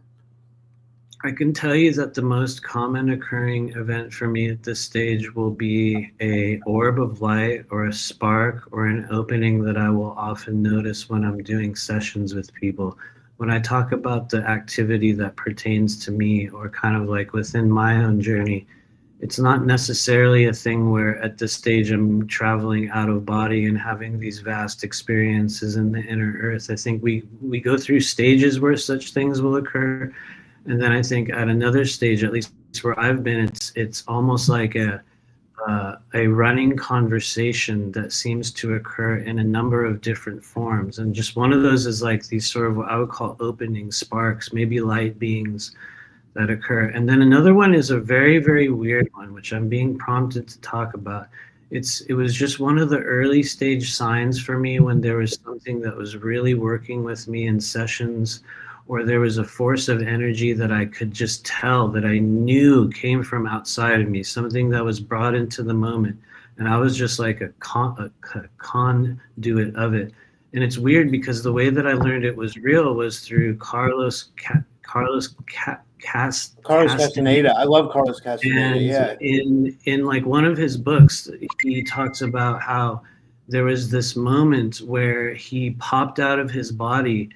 I can tell you that the most common occurring event for me at this stage will be a orb of light or a spark or an opening that I will often notice when I'm doing sessions with people. When I talk about the activity that pertains to me or kind of like within my own journey, it's not necessarily a thing where at this stage I'm traveling out of body and having these vast experiences in the inner earth. I think we go through stages where such things will occur. And then I think at another stage, at least where I've been, it's almost like a running conversation that seems to occur in a number of different forms. And just one of those is like these sort of what I would call opening sparks, maybe light beings that occur. And then another one is a very, very weird one, which I'm being prompted to talk about. It was just one of the early stage signs for me when there was something that was really working with me in sessions, or there was a force of energy that I could just tell that I knew came from outside of me, something that was brought into the moment. And I was just like a conduit of it. And it's weird because the way that I learned it was real was through Carlos Castaneda. I love Carlos Castaneda. And in like one of his books, he talks about how there was this moment where he popped out of his body.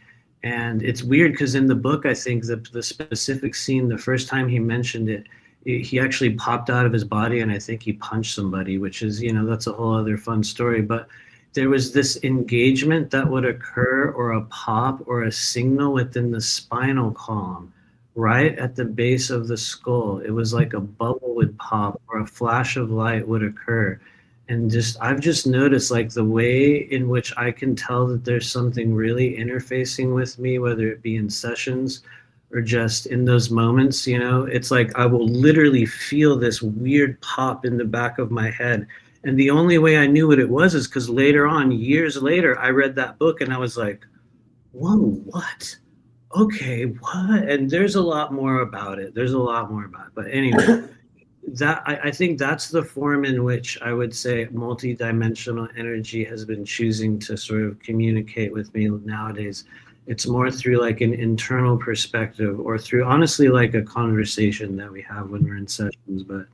And it's weird because in the book, I think the specific scene, the first time he mentioned it, he actually popped out of his body, and I think he punched somebody, which is, that's a whole other fun story. But there was this engagement that would occur, or a pop or a signal within the spinal column, right at the base of the skull. It was like a bubble would pop or a flash of light would occur. And I've just noticed like the way in which I can tell that there's something really interfacing with me, whether it be in sessions or just in those moments, it's like I will literally feel this weird pop in the back of my head. And the only way I knew what it was is because later on, years later, I read that book and I was like, whoa, what? Okay, what? And there's a lot more about it. But anyway. I think that's the form in which I would say multidimensional energy has been choosing to sort of communicate with me nowadays. It's more through like an internal perspective or through honestly like a conversation that we have when we're in sessions. But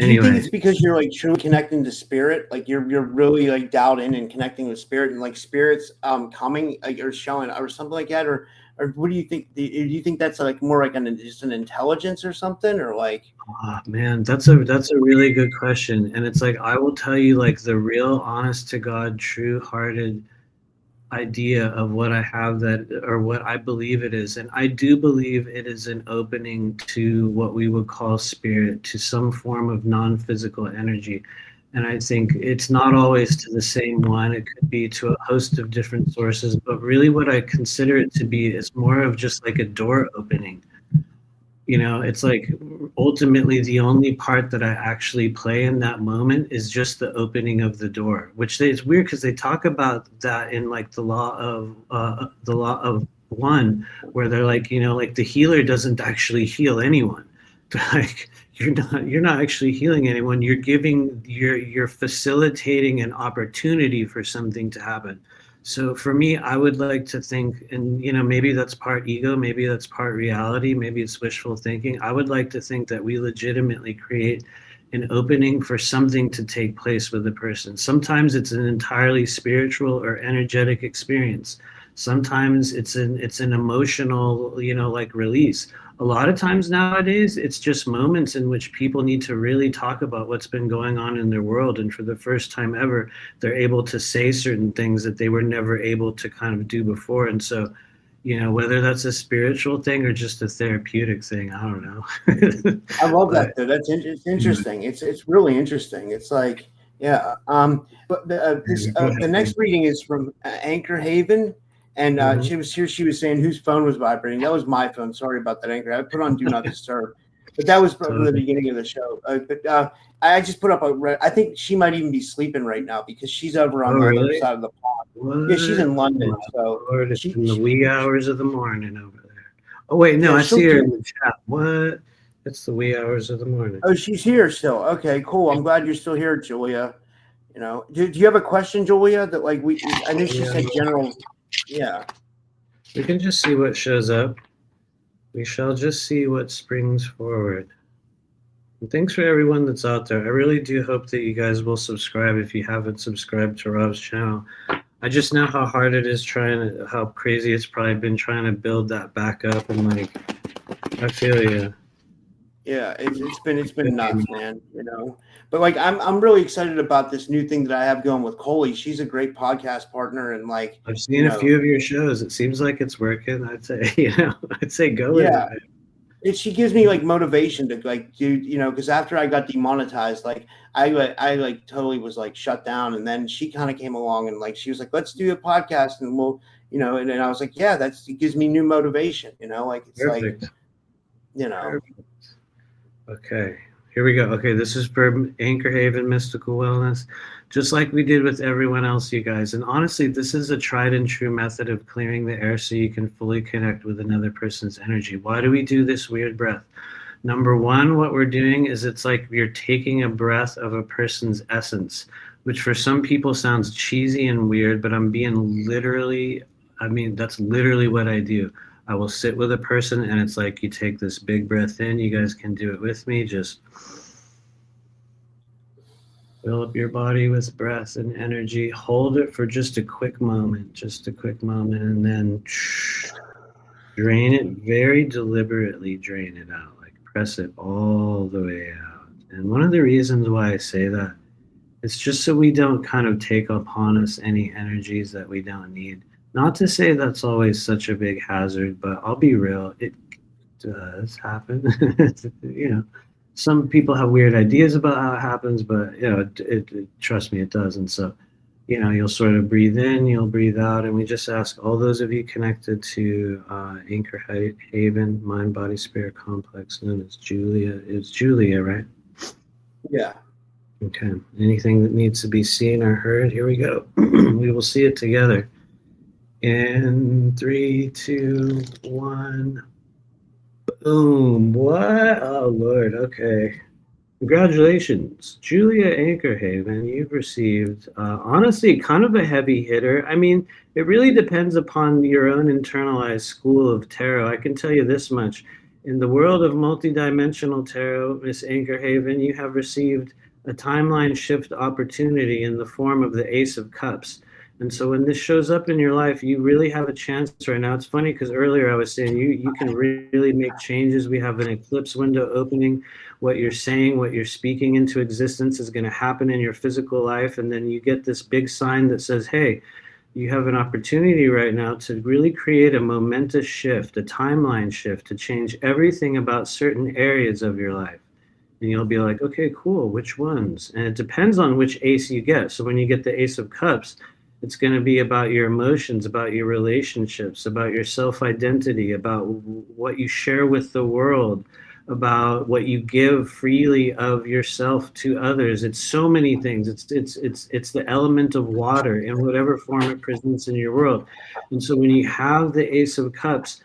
anyway. Do you think it's because you're like truly connecting to spirit? Like you're really like dialed in and connecting with spirit, and like spirits coming like, or showing or something like that, or what do you think? Do you think that's like more like just an intelligence or something, or like? Oh, man, that's a really good question, and it's like I will tell you like the real, honest to God, true-hearted idea of what I have or what I believe it is, and I do believe it is an opening to what we would call spirit, to some form of non-physical energy. And I think it's not always to the same one. It could be to a host of different sources. But really what I consider it to be is more of just like a door opening. It's like ultimately the only part that I actually play in that moment is just the opening of the door, which is weird because they talk about that in like the law of one, where they're like, like the healer doesn't actually heal anyone. Like, you're not actually healing anyone. You're facilitating an opportunity for something to happen. So for me, I would like to think, and maybe that's part ego, maybe that's part reality, maybe it's wishful thinking. I would like to think that we legitimately create an opening for something to take place with a person. Sometimes it's an entirely spiritual or energetic experience. Sometimes it's an emotional, like release. A lot of times nowadays, it's just moments in which people need to really talk about what's been going on in their world. And for the first time ever, they're able to say certain things that they were never able to kind of do before. And so, whether that's a spiritual thing or just a therapeutic thing, I don't know. I love that, though. It's interesting. It's really interesting. It's like, yeah. But the next reading is from Anchor Haven. And she was here. She was saying whose phone was vibrating. That was my phone. Sorry about that, Anchor. I put on Do Not Disturb. But that was from the beginning of the show. I just put up I think she might even be sleeping right now because she's over on the other side of the pond. What? Yeah, she's in London. So Lord, it's in the wee hours of the morning over there. Oh wait, no, Yeah, I see her she'll in the chat. What? It's the wee hours of the morning. Oh, she's here still. Okay, cool. I'm glad you're still here, Julia. You know, do you have a question, Julia? That like I know she said general. Yeah. We can just see what shows up. We shall just see what springs forward. And thanks for everyone that's out there. I really do hope that you guys will subscribe if you haven't subscribed to Rob's channel. I just know how hard it is how crazy it's probably been trying to build that back up, and like, I feel you. Yeah, it's been nuts, man. You know, but like I'm really excited about this new thing that I have going with Coley. She's a great podcast partner, and like I've seen a few of your shows. It seems like it's working. I'd say go with it. She gives me like motivation to like do, because after I got demonetized, like I like totally was like shut down, and then she kind of came along and like she was like, let's do a podcast, and we'll, and I was like, yeah, it gives me new motivation, like it's Perfect. like, Perfect. Okay, here we go. Okay, this is for Anchor Haven Mystical Wellness, just like we did with everyone else, you guys. And honestly, this is a tried and true method of clearing the air so you can fully connect with another person's energy. Why do we do this weird breath? Number one, what we're doing is it's like you're taking a breath of a person's essence, which for some people sounds cheesy and weird, but that's literally what I do. I will sit with a person and it's like you take this big breath in. You guys can do it with me. Just fill up your body with breath and energy. Hold it for just a quick moment, and then drain it very deliberately. Drain it out, like press it all the way out. And one of the reasons why I say that, it's just so we don't kind of take upon us any energies that we don't need. Not to say that's always such a big hazard, but I'll be real, it does happen. Some people have weird ideas about how it happens, but trust me, it does. And so, you'll sort of breathe in, you'll breathe out, and we just ask all those of you connected to Anchor Haven Mind Body Spirit Complex, known as Julia. It's Julia, right? Yeah. Okay. Anything that needs to be seen or heard, here we go. We will see it together. In 3, 2, 1. Boom. What? Oh, Lord. Okay. Congratulations, Julia Anchor Haven. You've received, honestly, kind of a heavy hitter. I mean, it really depends upon your own internalized school of tarot. I can tell you this much. In the world of multidimensional tarot, Miss Anchor Haven, you have received a timeline shift opportunity in the form of the Ace of Cups. And so when this shows up in your life, you really have a chance right now. It's funny because earlier I was saying you can really make changes. We have an eclipse window opening. What you're saying, what you're speaking into existence is going to happen in your physical life. And then you get this big sign that says, hey, you have an opportunity right now to really create a momentous shift, a timeline shift, to change everything about certain areas of your life. And you'll be like, okay, cool, which ones? And it depends on which ace you get. So when you get the Ace of Cups, it's going to be about your emotions, about your relationships, about your self-identity, about what you share with the world, about what you give freely of yourself to others. It's so many things. It's the element of water in whatever form it presents in your world. And so when you have the Ace of Cups,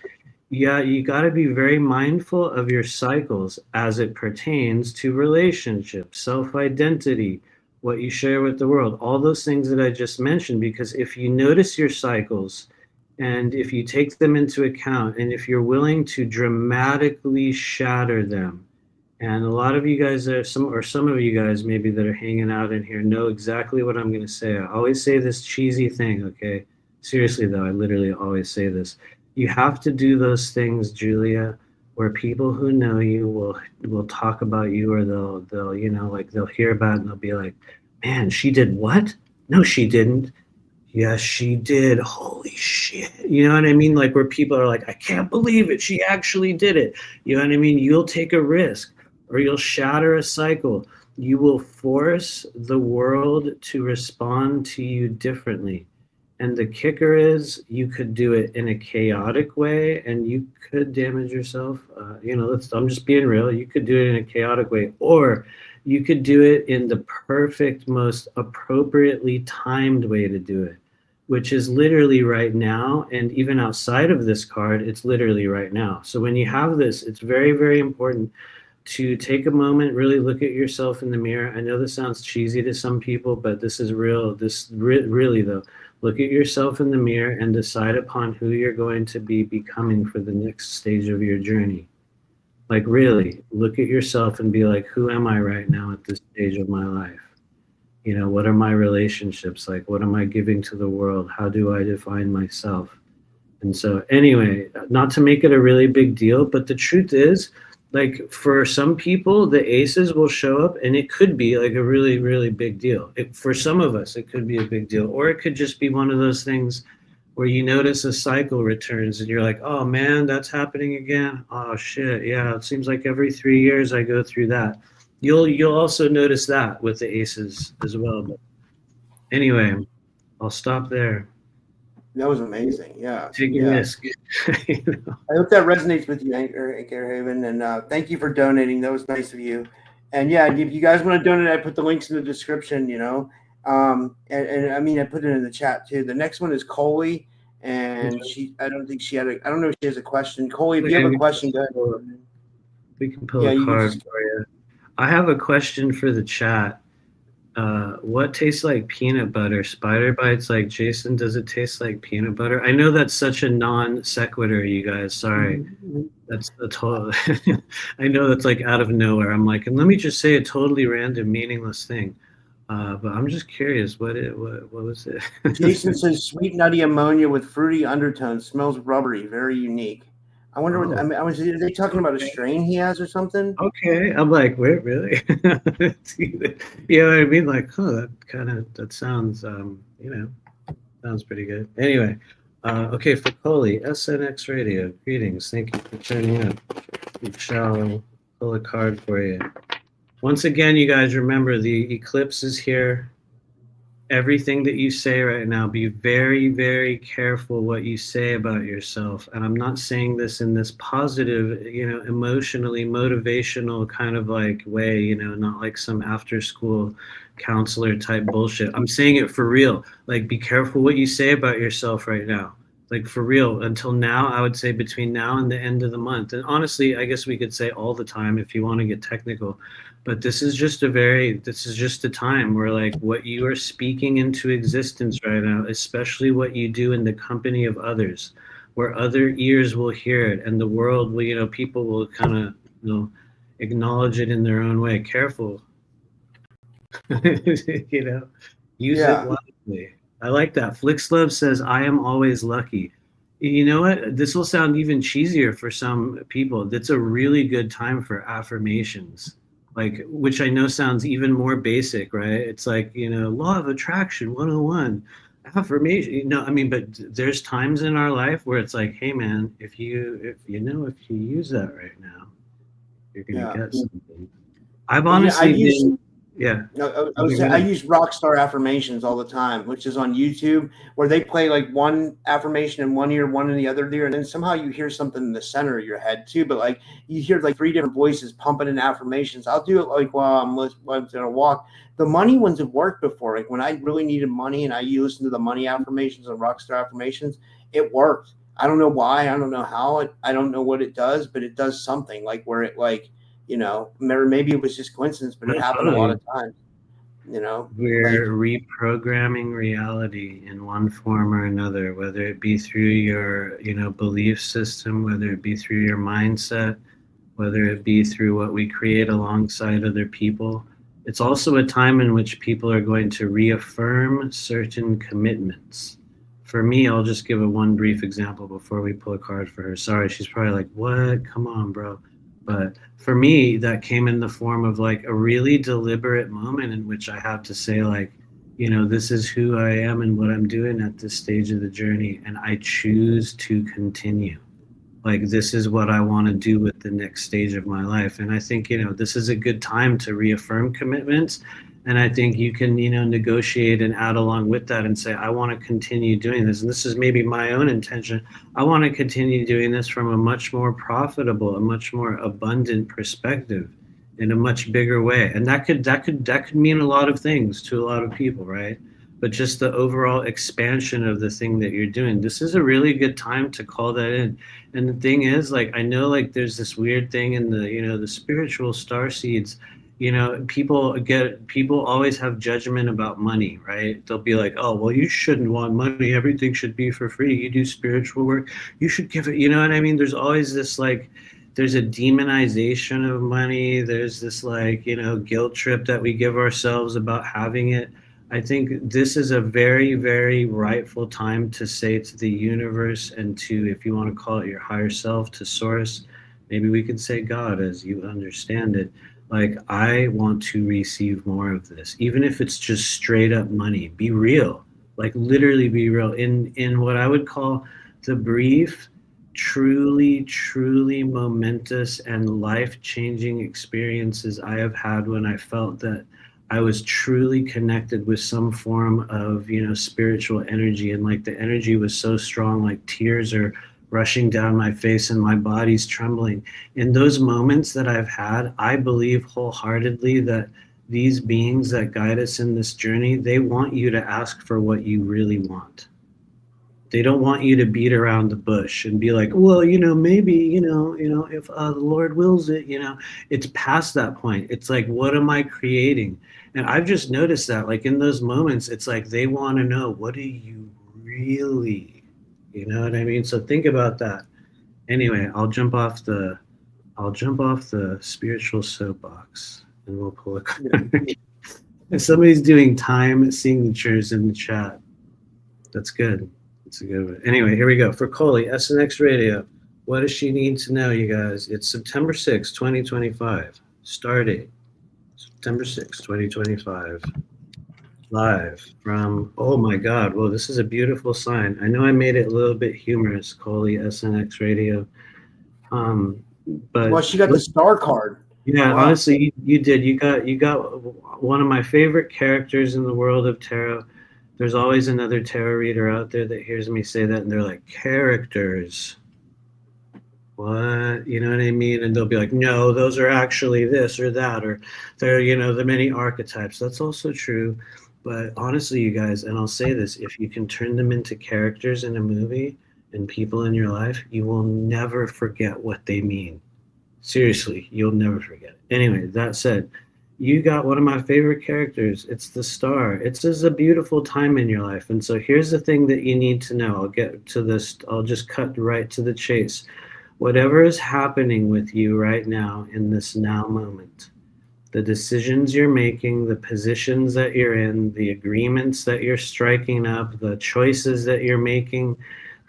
you got to be very mindful of your cycles as it pertains to relationships, self-identity, what you share with the world, all those things that I just mentioned, because if you notice your cycles and if you take them into account and if you're willing to dramatically shatter them, and a lot of you guys some of you guys maybe that are hanging out in here know exactly what I'm going to say. I always say this cheesy thing, okay? Seriously though, I literally always say this. You have to do those things, Julia, where people who know you will talk about you, or they'll hear about it and they'll be like, man, she did what? No, she didn't. Yes, she did. Holy shit. You know what I mean? Like where people are like, I can't believe it. She actually did it. You know what I mean? You'll take a risk or you'll shatter a cycle. You will force the world to respond to you differently. And the kicker is you could do it in a chaotic way and you could damage yourself. I'm just being real. You could do it in a chaotic way, or you could do it in the perfect, most appropriately timed way to do it, which is literally right now. And even outside of this card, it's literally right now. So when you have this, it's very, very important to take a moment, really look at yourself in the mirror. I know this sounds cheesy to some people, but this is real. Really though, look at yourself in the mirror and decide upon who you're going to be becoming for the next stage of your journey. Like really, look at yourself and be like, who am I right now at this stage of my life? What are my relationships like? What am I giving to the world? How do I define myself? And so anyway, not to make it a really big deal, but the truth is, like for some people, the aces will show up and it could be like a really, really big deal. For some of us, it could be a big deal, or it could just be one of those things where you notice a cycle returns and you're like, oh man, that's happening again. Oh shit. Yeah. It seems like every 3 years I go through that. You'll also notice that with the aces as well. But anyway, I'll stop there. That was amazing. Yeah. Take a risk. I hope that resonates with you, Anchor Haven. And thank you for donating. That was nice of you. And yeah, if you guys want to donate, I put the links in the description, and I mean, I put it in the chat too. The next one is Coley. And I don't know if she has a question. Coley, if you have a question, go ahead. We can pull a card for you. I have a question for the chat. What tastes like peanut butter? Spider bites like Jason. Does it taste like peanut butter? I know that's such a non sequitur, you guys. Sorry. That's a total. I know that's like out of nowhere. I'm like, and let me just say a totally random, meaningless thing. But I'm just curious. What was it? Jason says sweet nutty ammonia with fruity undertones. Smells rubbery. Very unique. I wonder what. Are they talking about a strain he has or something? Okay, I'm like, wait, really? You know what I mean? Like, that sounds, sounds pretty good. Anyway, okay, for Coley, SNX Radio, greetings. Thank you for turning up. We shall pull a card for you. Once again, you guys remember the eclipse is here. Everything that you say right now, be very, very careful what you say about yourself. And I'm not saying this in this positive, emotionally motivational kind of like way, not like some after school counselor type bullshit. I'm saying it for real. Like, be careful what you say about yourself right now. Like, for real. Until now, I would say between now and the end of the month. And honestly, I guess we could say all the time if you want to get technical. But this is just a time where like what you are speaking into existence right now, especially what you do in the company of others, where other ears will hear it and the world will, people will kind of, acknowledge it in their own way. Careful. Use it wisely. I like that. Flixlove says, I am always lucky. You know what? This will sound even cheesier for some people. That's a really good time for affirmations. Like, which I know sounds even more basic, right? It's like, law of attraction 101, affirmation. But there's times in our life where it's like, hey man, if you use that right now, you're gonna get something. I've honestly been. Yeah. I use Rockstar affirmations all the time, which is on YouTube, where they play like one affirmation in one ear, one in the other ear, and then somehow you hear something in the center of your head too. But like you hear like 3 different voices pumping in affirmations. I'll do it like while I'm on a walk. The money ones have worked before. Like when I really needed money and I listen to the money affirmations and Rockstar affirmations, it worked. I don't know why. I don't know how. I don't know what it does, but it does something like where it like. Maybe it was just coincidence, but it happened a lot of times. We're reprogramming reality in one form or another, whether it be through your, belief system, whether it be through your mindset, whether it be through what we create alongside other people. It's also a time in which people are going to reaffirm certain commitments. For me, I'll just give one brief example before we pull a card for her. Sorry, she's probably like, what? Come on, bro. But for me, that came in the form of like a really deliberate moment in which I have to say like, this is who I am and what I'm doing at this stage of the journey. And I choose to continue. Like, this is what I want to do with the next stage of my life. And I think, this is a good time to reaffirm commitments And I think you can, negotiate and add along with that and say, I want to continue doing this. And this is maybe my own intention. I want to continue doing this from a much more profitable, a much more abundant perspective in a much bigger way. And that could mean a lot of things to a lot of people, right? But just the overall expansion of the thing that you're doing, this is a really good time to call that in. And the thing is, like, I know, like, there's this weird thing in the, the spiritual star seeds. People always have judgment about money, right? They'll be like, oh, well, you shouldn't want money. Everything should be for free. You do spiritual work, you should give it, you know what I mean? There's always this, like, there's a demonization of money. There's this, like, guilt trip that we give ourselves about having it. I think this is a very, very rightful time to say to the universe and to, if you want to call it your higher self, to source, maybe we could say God as you understand it. Like, I want to receive more of this, even if it's just straight up money. Be real, like literally be real. In what I would call the brief, truly, truly momentous and life-changing experiences I have had when I felt that I was truly connected with some form of, spiritual energy. And like the energy was so strong, like tears are rushing down my face and my body's trembling. In those moments that I've had, I believe wholeheartedly that these beings that guide us in this journey, they want you to ask for what you really want. They don't want you to beat around the bush and be like, well, maybe, if the Lord wills it, it's past that point. It's like, what am I creating? And I've just noticed that, like, in those moments, it's like they want to know, what do you really, you know what I mean? So think about that. Anyway, I'll jump off the spiritual soapbox and we'll pull it. If somebody's doing time signatures in the chat, that's good. That's a good one. Anyway, here we go. For Coley, SNX Radio. What does she need to know, you guys? It's September 6, 2025. Star date, September 6, 2025. Live from, oh my God, well, this is a beautiful sign. I know I made it a little bit humorous, Coley, SNX Radio. But well, she got the star card. Yeah, wow. Honestly, you did. You got one of my favorite characters in the world of tarot. There's always another tarot reader out there that hears me say that, and they're like, characters. What? You know what I mean? And they'll be like, no, those are actually this or that, or they're, the many archetypes. That's also true. But honestly, you guys, and I'll say this, if you can turn them into characters in a movie and people in your life, you will never forget what they mean. Seriously, you'll never forget it. Anyway, that said, you got one of my favorite characters. It's the star. It's just a beautiful time in your life. And so here's the thing that you need to know. I'll get to this. I'll just cut right to the chase. Whatever is happening with you right now in this now moment, the decisions you're making, the positions that you're in, the agreements that you're striking up, the choices that you're making,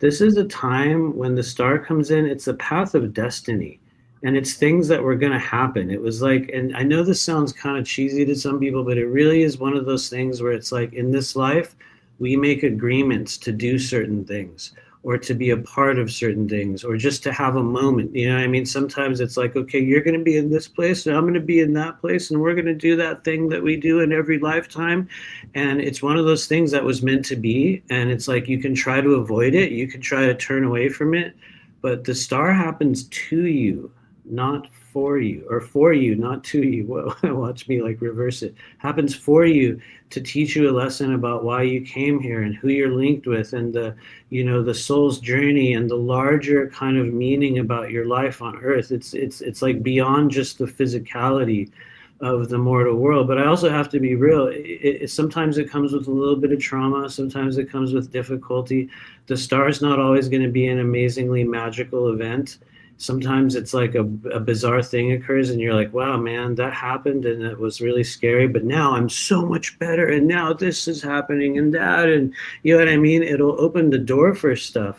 this is a time when the star comes in. It's a path of destiny. And it's things that were going to happen. It was like, and I know this sounds kind of cheesy to some people, but it really is one of those things where it's like, in this life, we make agreements to do certain things or to be a part of certain things or just to have a moment. You know what I mean? Sometimes it's like, okay, you're going to be in this place and I'm going to be in that place and we're going to do that thing that we do in every lifetime. And it's one of those things that was meant to be. And it's like, you can try to avoid it. You can try to turn away from it, but the star happens to you, not for you, or for you, not to you. Well, watch me like reverse it. Happens for you to teach you a lesson about why you came here and who you're linked with and the, the soul's journey and the larger kind of meaning about your life on earth. It's like beyond just the physicality of the mortal world. But I also have to be real. Sometimes it comes with a little bit of trauma. Sometimes it comes with difficulty. The star is not always going to be an amazingly magical event. Sometimes it's like a bizarre thing occurs and you're like, wow, man, that happened and it was really scary, but now I'm so much better and now this is happening and that, and you know what I mean? It'll open the door for stuff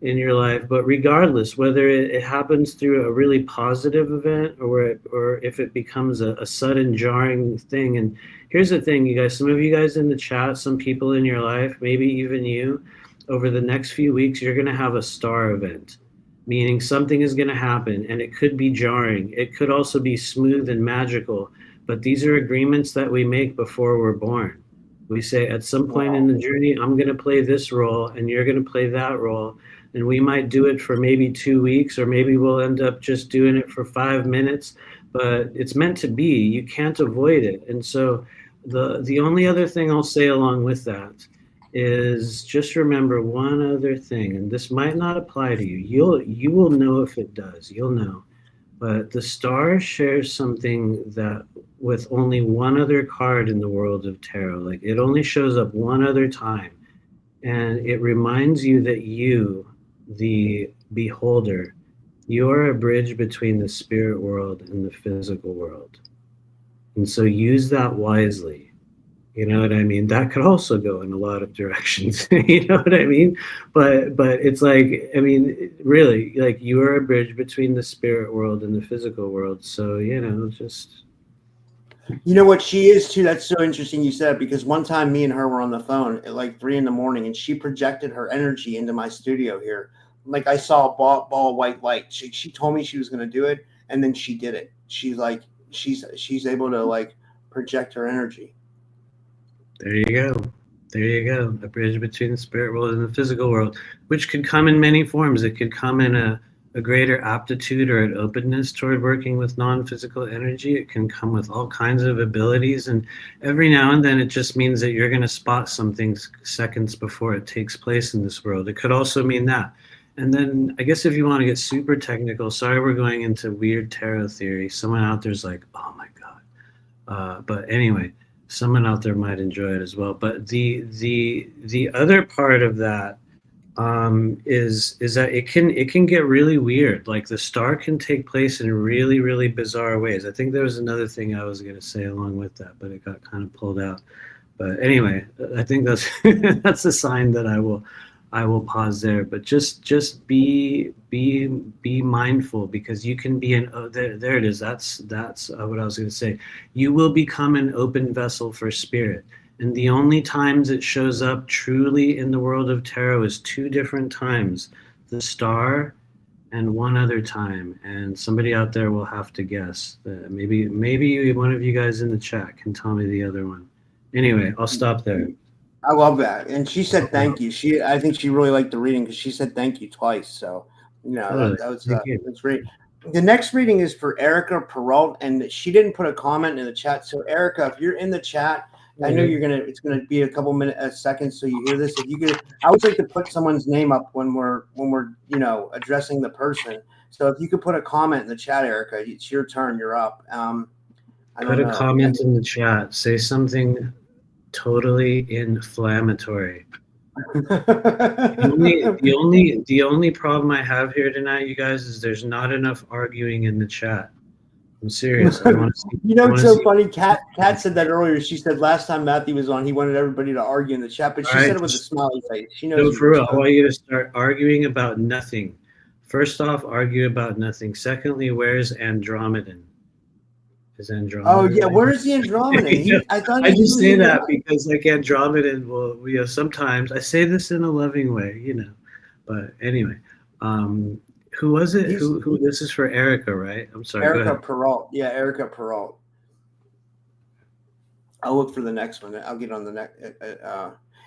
in your life. But regardless, whether it happens through a really positive event or if it becomes a sudden jarring thing. And here's the thing, you guys, some of you guys in the chat, some people in your life, maybe even you, over the next few weeks, you're going to have a star event. Meaning something is going to happen and it could be jarring. It could also be smooth and magical, But these are agreements that we make before we're born. We say at some point in the journey, I'm going to play this role and you're going to play that role. And we might do it for maybe 2 weeks, or maybe we'll end up just doing it for 5 minutes, but it's meant to be. You can't avoid it. And so the only other thing I'll say along with that is just remember one other thing, and this might not apply to you. You will know if it does. You'll know. But the star shares something that with only one other card in the world of tarot. Like, it only shows up one other time. And it reminds you that you, the beholder, you are a bridge between the spirit world and the physical world. And so use that wisely. You know what I mean? That could also go in a lot of directions. You know what I mean? But it's like, I mean, really, like, you are a bridge between the spirit world and the physical world. So, you know, just... You know what she is too? That's so interesting you said, because one time me and her were on the phone at like 3 a.m, and she projected her energy into my studio here. Like, I saw a ball of white light. She told me she was going to do it, and then she did it. She's like, she's able to like project her energy. There you go. There you go. A bridge between the spirit world and the physical world, which could come in many forms. It could come in a greater aptitude or an openness toward working with non-physical energy. It can come with all kinds of abilities. And every now and then it just means that you're going to spot something seconds before it takes place in this world. It could also mean that. And then I guess if you want to get super technical, sorry, we're going into weird tarot theory. Someone out there's like, oh my God. But anyway, someone out there might enjoy it as well. But the other part of that is that it can get really weird. Like, the star can take place in really, really bizarre ways. I think there was another thing I was going to say along with that, but it got kind of pulled out. But anyway, I think that's that's a sign that I will pause there. But just be mindful, because you can be there it is. That's what I was going to say. You will become an open vessel for spirit. And the only times it shows up truly in the world of tarot is 2 different times, the star and one other time. And somebody out there will have to guess. Maybe one of you guys in the chat can tell me the other one. Anyway, I'll stop there. I love that. And she said thank you. I think she really liked the reading because she said thank you twice. So, you know, that's great. The next reading is for Erica Peralt, and she didn't put a comment in the chat. So, Erica, if you're in the chat, I know it's gonna be a couple seconds so you hear this. If you could, I would like to put someone's name up when we're you know, addressing the person. So if you could put a comment in the chat, Erica, it's your turn. You're up. Put a comment in the chat. Say something totally inflammatory. The only problem I have here tonight, you guys, is there's not enough arguing in the chat. I'm serious. You know, it's so funny. Kat said that earlier. She said last time Matthew was on, he wanted everybody to argue in the chat, but she said it with a smiley face. She knows. No, for real. I want you to start arguing about nothing. First off, argue about nothing. Secondly, where's Andromedan? Is Andromedan? Oh yeah, where is the Andromedan? I just say that because, like, Andromedan will, you know, sometimes I say this in a loving way, you know. But anyway, who was it? Who? This is for Erica, right? I'm sorry. Erica Peralt. Yeah, Erica Peralt. I'll look for the next one. I'll get on the next.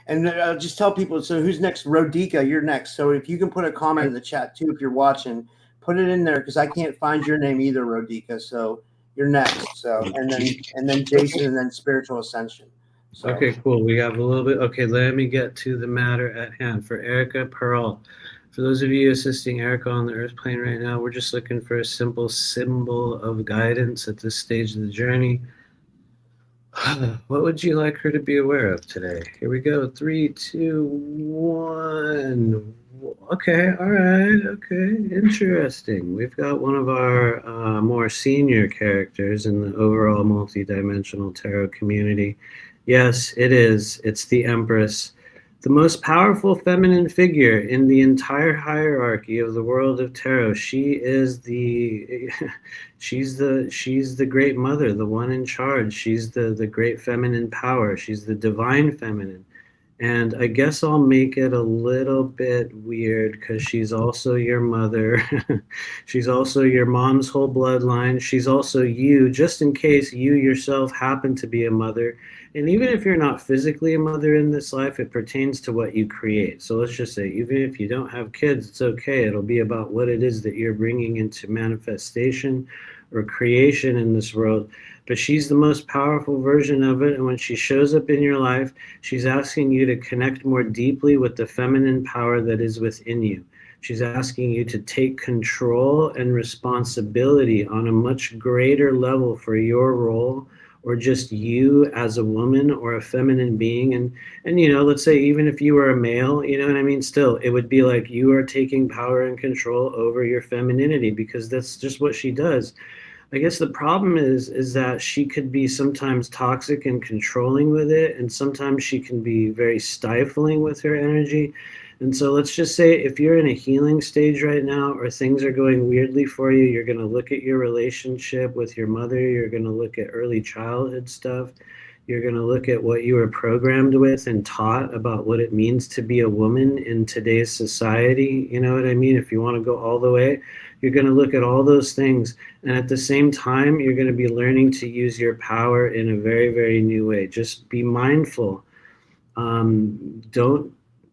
And just tell people. So who's next? Rodica, you're next. So if you can put a comment in the chat too, if you're watching, put it in there because I can't find your name either, Rodica. So you're next. So and then Jason, and then Spiritual Ascension. So. Okay, cool. We have a little bit. Okay, let me get to the matter at hand for Erica Peralt. For those of you assisting Erica on the Earth plane right now, we're just looking for a simple symbol of guidance at this stage of the journey. What would you like her to be aware of today? Here we go. 3, 2, 1. Okay, all right. Okay, interesting. We've got one of our more senior characters in the overall multidimensional tarot community. Yes, it is. It's the Empress. The most powerful feminine figure in the entire hierarchy of the world of tarot. She's the great mother, the one in charge. She's the great feminine power. She's the divine feminine. And I guess I'll make it a little bit weird because she's also your mother. She's also your mom's whole bloodline. She's also you, just in case you yourself happen to be a mother. And even if you're not physically a mother in this life, it pertains to what you create. So let's just say, even if you don't have kids, it's okay. It'll be about what it is that you're bringing into manifestation or creation in this world. But she's the most powerful version of it. And when she shows up in your life, she's asking you to connect more deeply with the feminine power that is within you. She's asking you to take control and responsibility on a much greater level for your role, or just you as a woman or a feminine being. And you know, let's say even if you were a male, you know what I mean? Still, it would be like you are taking power and control over your femininity, because that's just what she does. I guess the problem is that she could be sometimes toxic and controlling with it, and sometimes she can be very stifling with her energy. And so let's just say if you're in a healing stage right now, or things are going weirdly for you, you're going to look at your relationship with your mother, you're going to look at early childhood stuff, you're going to look at what you were programmed with and taught about what it means to be a woman in today's society. You know what I mean? If you want to go all the way, you're going to look at all those things. And at the same time, you're going to be learning to use your power in a very, very new way. Just be mindful.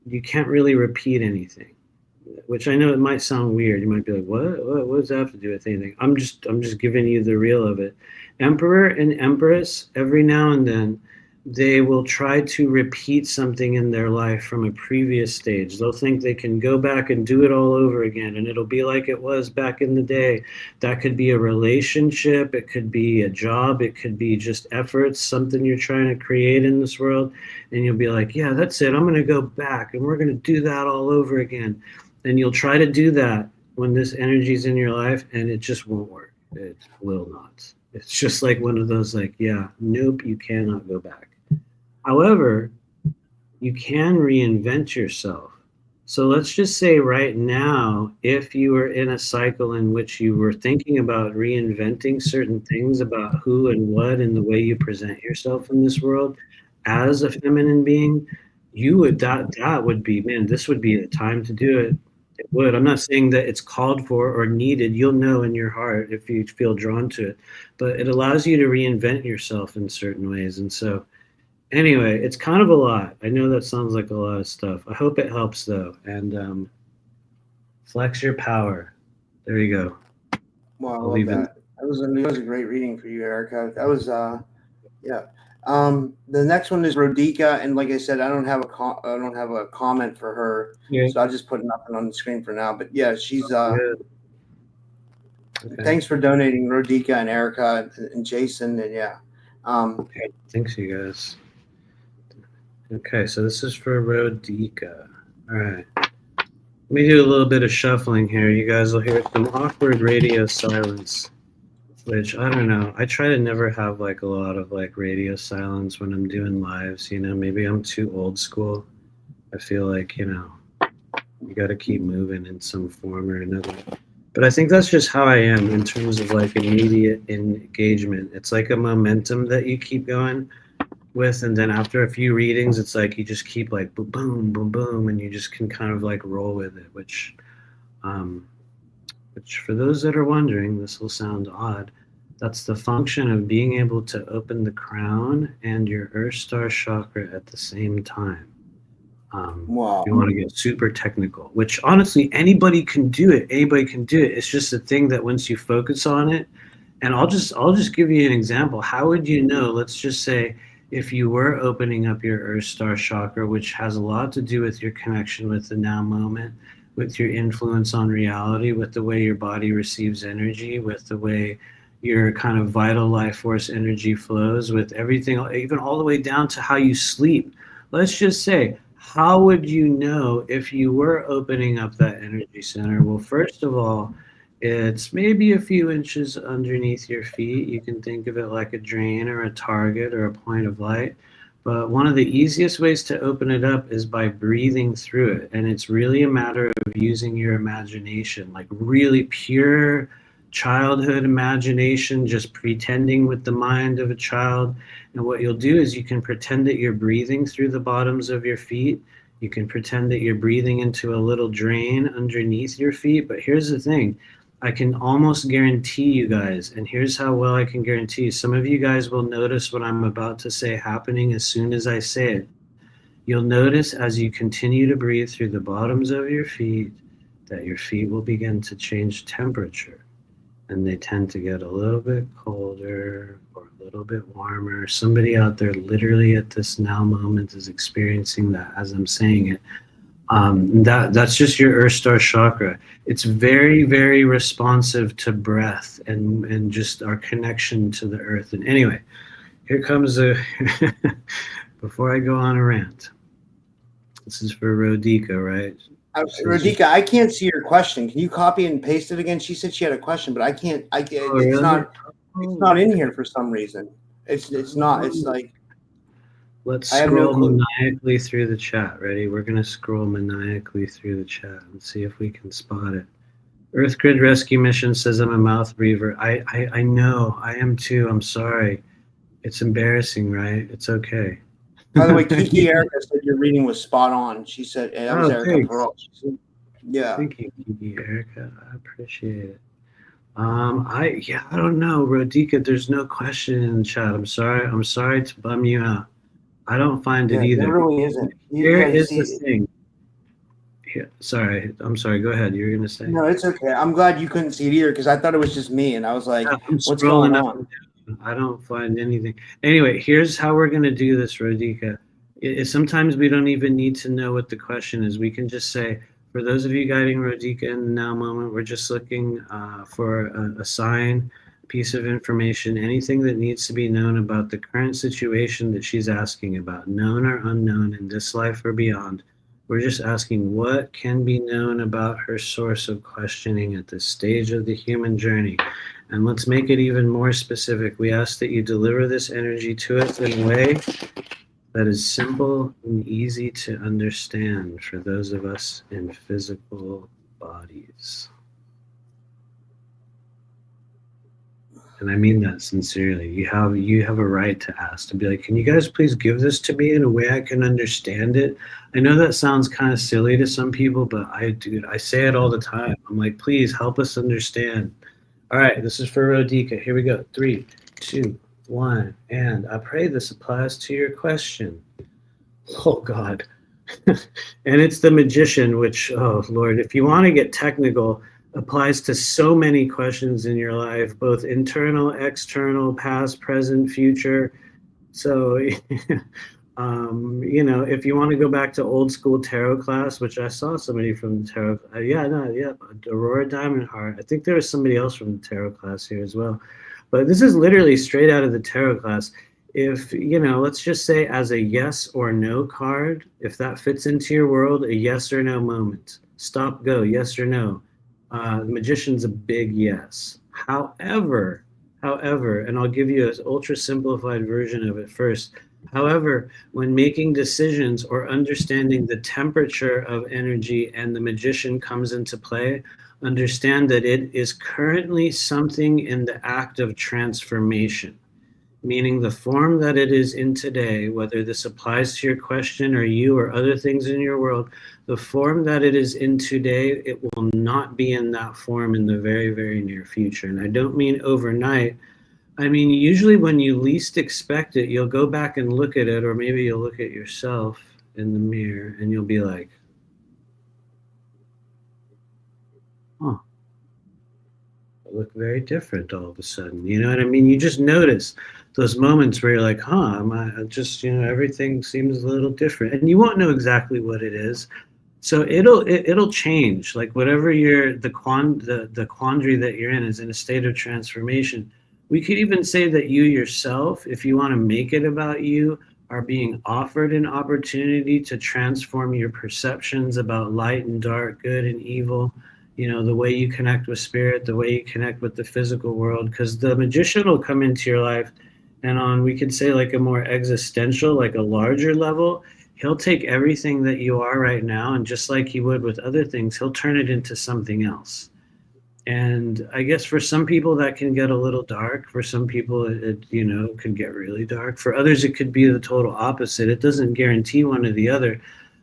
You can't really repeat anything, which I know it might sound weird. You might be like, what does that have to do with anything? I'm just giving you the real of it. Emperor and Empress, every now and then, they will try to repeat something in their life from a previous stage. They'll think they can go back and do it all over again, and it'll be like it was back in the day. That could be a relationship, it could be a job, it could be just efforts, something you're trying to create in this world, and you'll be like, yeah, that's it, I'm going to go back, and we're going to do that all over again. And you'll try to do that when this energy's in your life, and it just won't work. It will not. It's just like one of those, like, yeah, nope, you cannot go back. However, you can reinvent yourself. So let's just say right now, if you were in a cycle in which you were thinking about reinventing certain things about who and what and the way you present yourself in this world as a feminine being, you would, that would be, man, this would be the time to do it. It would. I'm not saying that it's called for or needed. You'll know in your heart if you feel drawn to it. But it allows you to reinvent yourself in certain ways. And so, anyway, it's kind of a lot. I know that sounds like a lot of stuff. I hope it helps, though. And flex your power. There you go. Well, I love that. That was a great reading for you, Erica. That was, yeah. The next one is Rodica, and like I said, I don't have a comment for her, so I'll just put nothing on the screen for now. But yeah, she's okay. Thanks for donating, Rodica and Erica and Jason, and yeah. Okay, thanks, you guys. Okay, so this is for Rodica. All right. Let me do a little bit of shuffling here. You guys will hear some awkward radio silence, which I don't know. I try to never have like a lot of like radio silence when I'm doing lives. You know, maybe I'm too old school. I feel like, you know, you got to keep moving in some form or another. But I think that's just how I am in terms of like immediate engagement. It's like a momentum that you keep going with, and then after a few readings, it's like you just keep like boom, boom, boom, boom, and you just can kind of like roll with it, which for those that are wondering, this will sound odd. That's the function of being able to open the crown and your Earth Star chakra at the same time. Wow. If you want to get super technical, which honestly, anybody can do it. Anybody can do it. It's just a thing that once you focus on it, and I'll just give you an example. How would you know? Let's just say if you were opening up your Earth Star chakra, which has a lot to do with your connection with the now moment, with your influence on reality, with the way your body receives energy, with the way your kind of vital life force energy flows, with everything, even all the way down to how you sleep. Let's just say, how would you know if you were opening up that energy center? Well, first of all, it's maybe a few inches underneath your feet. You can think of it like a drain or a target or a point of light. But one of the easiest ways to open it up is by breathing through it. And it's really a matter of using your imagination, like really pure, childhood imagination, just pretending with the mind of a child. And what you'll do is you can pretend that you're breathing through the bottoms of your feet. You can pretend that you're breathing into a little drain underneath your feet. But here's the thing. I can almost guarantee you guys, and here's how well I can guarantee you. Some of you guys will notice what I'm about to say happening as soon as I say it. You'll notice as you continue to breathe through the bottoms of your feet that your feet will begin to change temperature. And they tend to get a little bit colder or a little bit warmer. Somebody out there literally at this now moment is experiencing that as I'm saying it. That's just your Earth Star chakra. It's very, very responsive to breath and just our connection to the earth. And anyway, here comes before I go on a rant. This is for Rodika, right? Rodika, I can't see your question. Can you copy and paste it again? She said she had a question, but I can't. It's really? not in here for some reason. It's not. It's like. Let's scroll maniacally through the chat. Ready? We're going to scroll maniacally through the chat and see if we can spot it. Earth Grid Rescue Mission says I'm a mouth breather. I know. I am too. I'm sorry. It's embarrassing, right? It's okay. By the way, Kiki Erica said your reading was spot on. She said, that was Erica Pearl. Yeah. Thank you, Kiki Erica. I appreciate it. I don't know, Rodika. There's no question in the chat. I'm sorry to bum you out. I don't find it either. There really isn't. Here is the thing. Here, I'm sorry. Go ahead. You were gonna say. No, it's okay. I'm glad you couldn't see it either because I thought it was just me, and I was like, "What's going on?" I don't find anything. Anyway, here's how we're gonna do this, Rodika. Sometimes we don't even need to know what the question is. We can just say, for those of you guiding Rodika in the now moment, we're just looking for a sign, piece of information, anything that needs to be known about the current situation that she's asking about, known or unknown in this life or beyond. We're just asking what can be known about her source of questioning at this stage of the human journey. And let's make it even more specific. We ask that you deliver this energy to us in a way that is simple and easy to understand for those of us in physical bodies. And I mean that sincerely. You have a right to ask, to be like, can you guys please give this to me in a way I can understand it? I know that sounds kind of silly to some people, but I say it all the time. I'm like, please help us understand. All right, this is for Rodika. Here we go. 3, 2, 1. And I pray this applies to your question. Oh, God. And it's the magician, which, oh, Lord, if you want to get technical, applies to so many questions in your life, both internal, external, past, present, future. So, if you want to go back to old school tarot class, which I saw somebody from the tarot, Aurora Diamond Heart. I think there was somebody else from the tarot class here as well. But this is literally straight out of the tarot class. If, let's just say as a yes or no card, if that fits into your world, a yes or no moment. Stop, go, yes or no. The magician's a big yes. However, and I'll give you an ultra simplified version of it first. However, when making decisions or understanding the temperature of energy and the magician comes into play, understand that it is currently something in the act of transformation, meaning the form that it is in today, whether this applies to your question or you or other things in your world, the form that it is in today, it will not be in that form in the very, very near future. And I don't mean overnight. I mean, usually when you least expect it, you'll go back and look at it, or maybe you'll look at yourself in the mirror and you'll be like, huh, I look very different all of a sudden. You know what I mean? You just notice those moments where you're like, huh, everything seems a little different. And you won't know exactly what it is. So it'll change. Like whatever the quandary that you're in is in a state of transformation. We could even say that you yourself, if you want to make it about you, are being offered an opportunity to transform your perceptions about light and dark, good and evil, the way you connect with spirit, the way you connect with the physical world, because the magician will come into your life and on, we could say like a more existential, like a larger level, he'll take everything that you are right now, and just like he would with other things, he'll turn it into something else. And I guess for some people that can get a little dark. For some people it could get really dark. For others it could be the total opposite. It doesn't guarantee one or the other,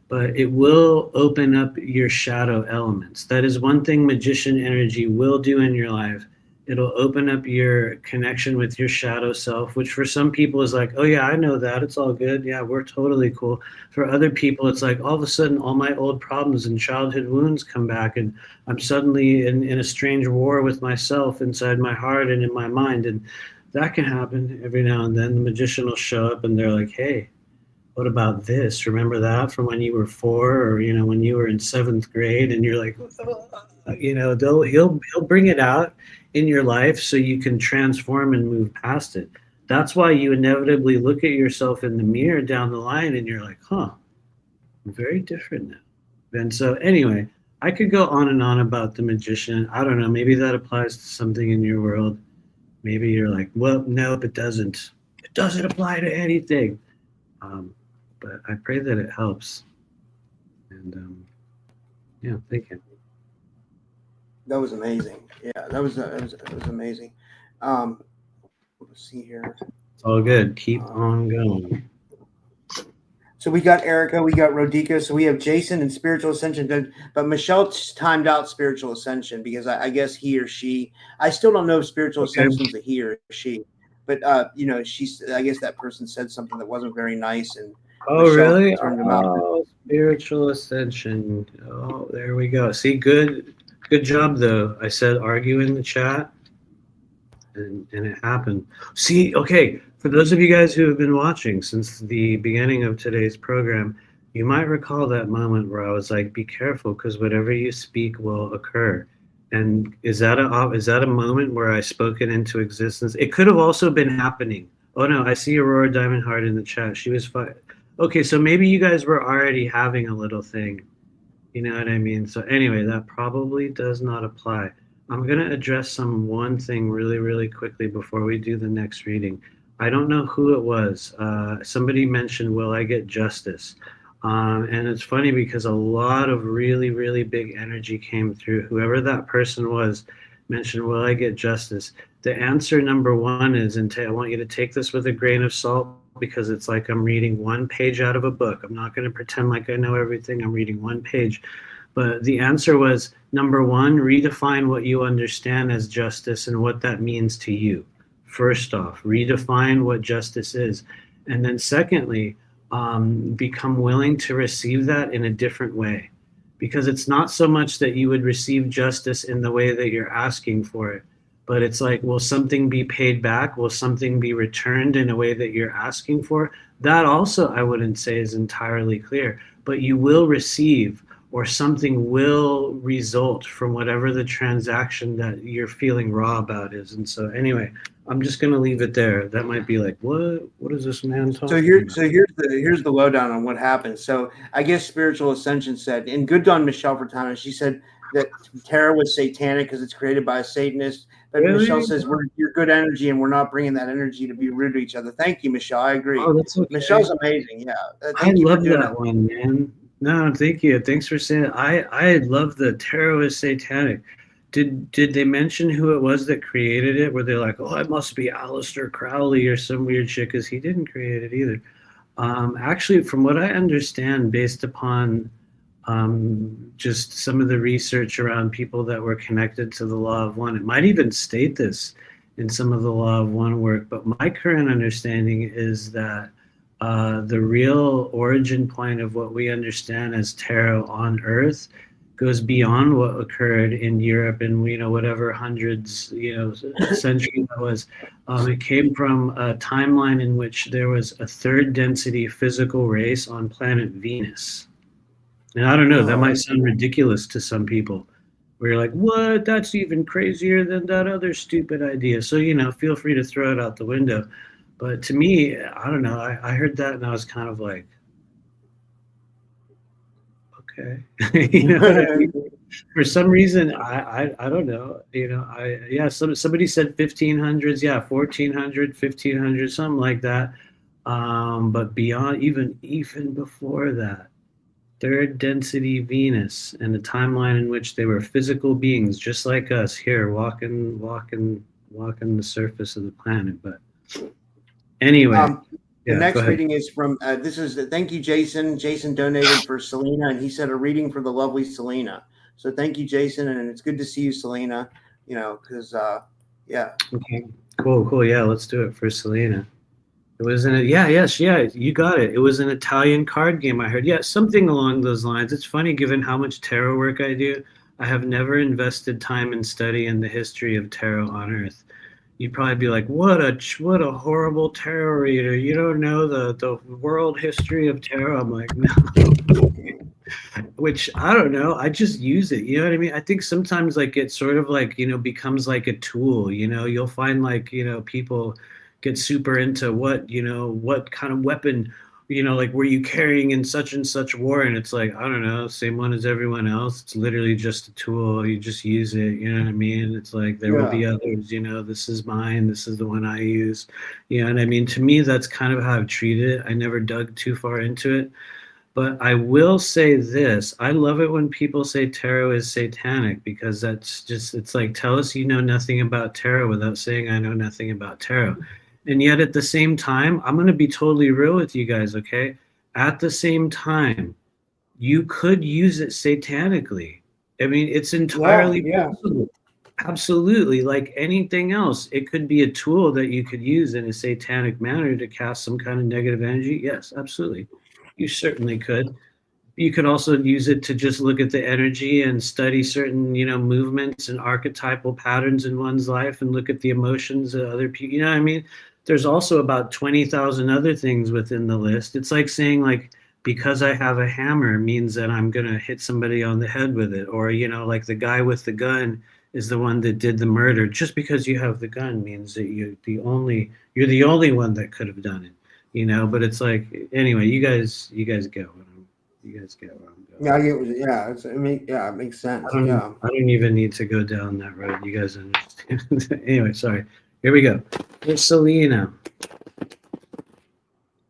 but it will open up your shadow elements. That is one thing magician energy will do in your life. It'll open up your connection with your shadow self, which for some people is like, oh yeah, I know that. It's all good. Yeah, we're totally cool. For other people, it's like all of a sudden all my old problems and childhood wounds come back, and I'm suddenly in a strange war with myself inside my heart and in my mind. And that can happen every now and then. The magician will show up and they're like, hey, what about this? Remember that from when you were 4, or when you were in 7th grade? And you're like, he'll bring it out in your life so you can transform and move past it. That's why you inevitably look at yourself in the mirror down the line and you're like, I'm very different now. And so anyway, I could go on and on about the magician. I don't know, maybe that applies to something in your world. Maybe you're like, well, nope, it doesn't. It doesn't apply to anything. But I pray that it helps. And thank you. That was amazing. Yeah, that was amazing. Let's see here. It's all good. Keep on going. So we got Erica, we got Rodica, so we have Jason and Spiritual Ascension. But Michelle timed out Spiritual Ascension because I guess he or she. I still don't know if Spiritual Ascension's a he or she. But she's. I guess that person said something that wasn't very nice, and Michelle really? Oh, Spiritual Ascension. Oh, there we go. See, good job though. I said argue in the chat, and it happened. See, okay. For those of you guys who have been watching since the beginning of today's program, you might recall that moment where I was like, "Be careful, because whatever you speak will occur." And is that a moment where I spoke it into existence? It could have also been happening. Oh no, I see Aurora Diamond Heart in the chat. She was fine. Okay, so maybe you guys were already having a little thing. You know what I mean? So anyway, that probably does not apply. I'm going to address one thing really, really quickly before we do the next reading. I don't know who it was. Somebody mentioned, will I get justice? And it's funny because a lot of really, really big energy came through. Whoever that person was mentioned, will I get justice? The answer number one is, and I want you to take this with a grain of salt, because it's like I'm reading one page out of a book. I'm not going to pretend like I know everything. I'm reading one page. But the answer was, number one, redefine what you understand as justice and what that means to you. First off, redefine what justice is. And then secondly, become willing to receive that in a different way. Because it's not so much that you would receive justice in the way that you're asking for it, but it's like, will something be paid back? Will something be returned in a way that you're asking for? That also, I wouldn't say is entirely clear, but you will receive, or something will result from whatever the transaction that you're feeling raw about is. And so anyway, I'm just going to leave it there. That might be like, what is this man talking about? So here's the lowdown on what happened. So I guess Spiritual Ascension said, and good on Michelle for time, she said that tarot was satanic because it's created by a Satanist. But really? Michelle says, you're good energy, and we're not bringing that energy to be rude to each other. Thank you, Michelle. I agree. Oh, that's okay. Michelle's amazing. Yeah. I love that one, man. No, thank you. Thanks for saying it. I love the tarot is satanic. Did they mention who it was that created it? Were they like, oh, it must be Aleister Crowley or some weird shit, because he didn't create it either. Actually, from what I understand, based upon just some of the research around people that were connected to the Law of One, it might even state this in some of the Law of One work, but my current understanding is that the real origin point of what we understand as tarot on Earth goes beyond what occurred in Europe in whatever hundreds century that was. It came from a timeline in which there was a third density physical race on planet Venus. And I don't know, that might sound ridiculous to some people, where you're like, what? That's even crazier than that other stupid idea. So feel free to throw it out the window. But to me, I don't know. I heard that and I was kind of like, okay. What I mean? For some reason, I don't know. Somebody said 1500s, 1400, 1500, something like that. But beyond, even before that, Third density Venus, and the timeline in which they were physical beings just like us here, walking the surface of the planet. But anyway, the next go ahead. reading is from thank you, Jason. Jason donated for Selena, and he said a reading for the lovely Selena. So thank you, Jason, and it's good to see you, Selena. You know, because yeah. Okay. Cool. Yeah, let's do it for Selena. It was you got it. It was an Italian card game, I heard. Yeah, something along those lines. It's funny, given how much tarot work I do, I have never invested time and study in the history of tarot on Earth. You'd probably be like, what a horrible tarot reader. You don't know the world history of tarot. I'm like, no. Which, I don't know. I just use it. You know what I mean? I think sometimes like it sort of like, becomes like a tool. You'll find like, people get super into what kind of weapon, like were you carrying in such and such war? And it's like, I don't know, same one as everyone else. It's literally just a tool. You just use it. You know what I mean? It's like, there will be others, this is mine. This is the one I use. You know what I mean? To me, that's kind of how I've treated it. I never dug too far into it. But I will say this, I love it when people say tarot is satanic, because that's just, it's like, tell us you know nothing about tarot without saying I know nothing about tarot. And yet at the same time, I'm going to be totally real with you guys, okay? At the same time, you could use it satanically. I mean, it's entirely possible. Absolutely. Like anything else, it could be a tool that you could use in a satanic manner to cast some kind of negative energy. Yes, absolutely. You certainly could. You could also use it to just look at the energy and study certain, movements and archetypal patterns in one's life and look at the emotions of other people. You know what I mean? There's also about 20,000 other things within the list. It's like saying, like, because I have a hammer means that I'm going to hit somebody on the head with it. Or, like the guy with the gun is the one that did the murder. Just because you have the gun means that you're the only one that could have done it. But it's like, anyway, you guys get where I'm going. It makes sense. I don't even need to go down that road. You guys understand. Anyway, sorry. Here we go. Here's Selena.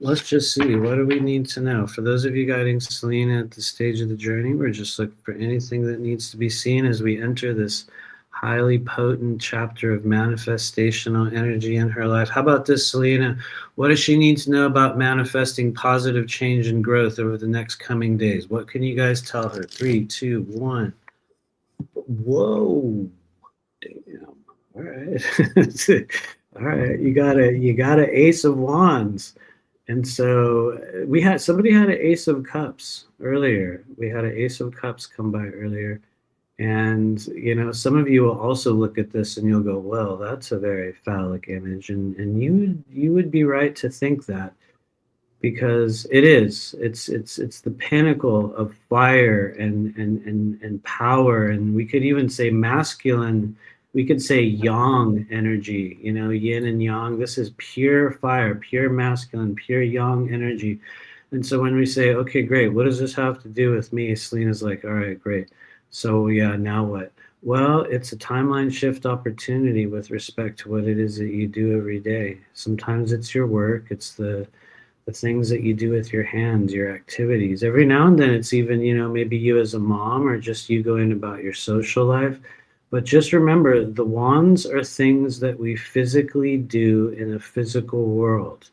Let's just see. What do we need to know? For those of you guiding Selena at this stage of the journey, we're just looking for anything that needs to be seen as we enter this highly potent chapter of manifestational energy in her life. How about this, Selena? What does she need to know about manifesting positive change and growth over the next coming days? What can you guys tell her? 3, 2, 1. Whoa. Damn. All right. All right. You got an Ace of Wands. And so somebody had an Ace of Cups earlier. We had an Ace of Cups come by earlier. And, some of you will also look at this and you'll go, well, that's a very phallic image. And you would be right to think that, because it is. It's the pinnacle of fire and power. And we could even say masculine. We could say yang energy, yin and yang. This is pure fire, pure masculine, pure yang energy. And so when we say, okay, great, what does this have to do with me? Selena's like, all right, great. So yeah, now what? Well, it's a timeline shift opportunity with respect to what it is that you do every day. Sometimes it's your work. It's the things that you do with your hands, your activities. Every now and then it's even, maybe you as a mom or just you going about your social life. But just remember, the wands are things that we physically do in a physical world.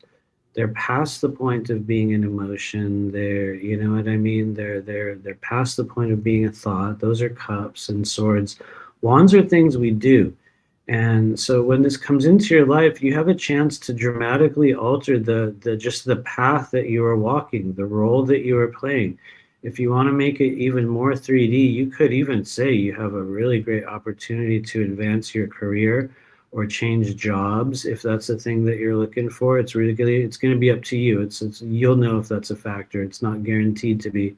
They're past the point of being an emotion. They're, you know what I mean? They're past the point of being a thought. Those are cups and swords. Wands are things we do. And so when this comes into your life, you have a chance to dramatically alter the path that you are walking, the role that you are playing. If you want to make it even more 3D, you could even say you have a really great opportunity to advance your career or change jobs. If that's the thing that you're looking for, it's going to be up to you. You'll know if that's a factor. It's not guaranteed to be,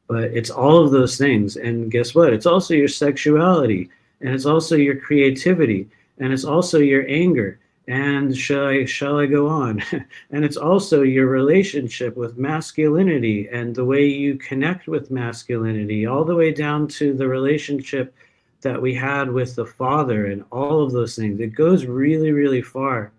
but it's all of those things. And guess what? It's also your sexuality, and it's also your creativity, and it's also your anger. And shall I go on? And it's also your relationship with masculinity and the way you connect with masculinity, all the way down to the relationship that we had with the father and all of those things. It goes really, really far.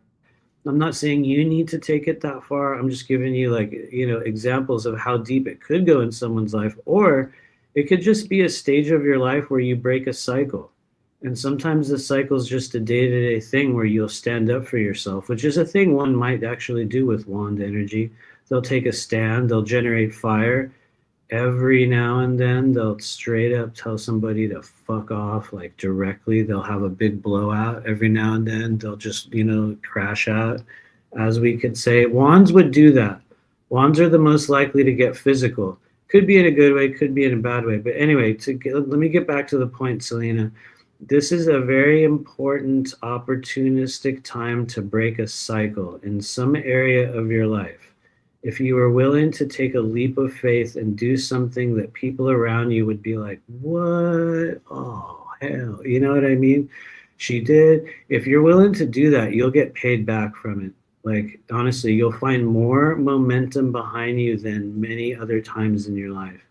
I'm not saying you need to take it that far. I'm just giving you like, examples of how deep it could go in someone's life. Or it could just be a stage of your life where you break a cycle. And sometimes the cycle is just a day-to-day thing where you'll stand up for yourself, which is a thing one might actually do with wand energy. They'll take a stand, they'll generate fire. Every now and then they'll straight up tell somebody to fuck off, like directly. They'll have a big blowout. Every now and then they'll just, crash out, as we could say. Wands would do that. Wands are the most likely to get physical. Could be in a good way, could be in a bad way. But anyway, let me get back to the point, Selena. This is a very important opportunistic time to break a cycle in some area of your life. If you are willing to take a leap of faith and do something that people around you would be like, what? Oh, hell. You know what I mean? She did. If you're willing to do that, you'll get paid back from it. Like, honestly, you'll find more momentum behind you than many other times in your life.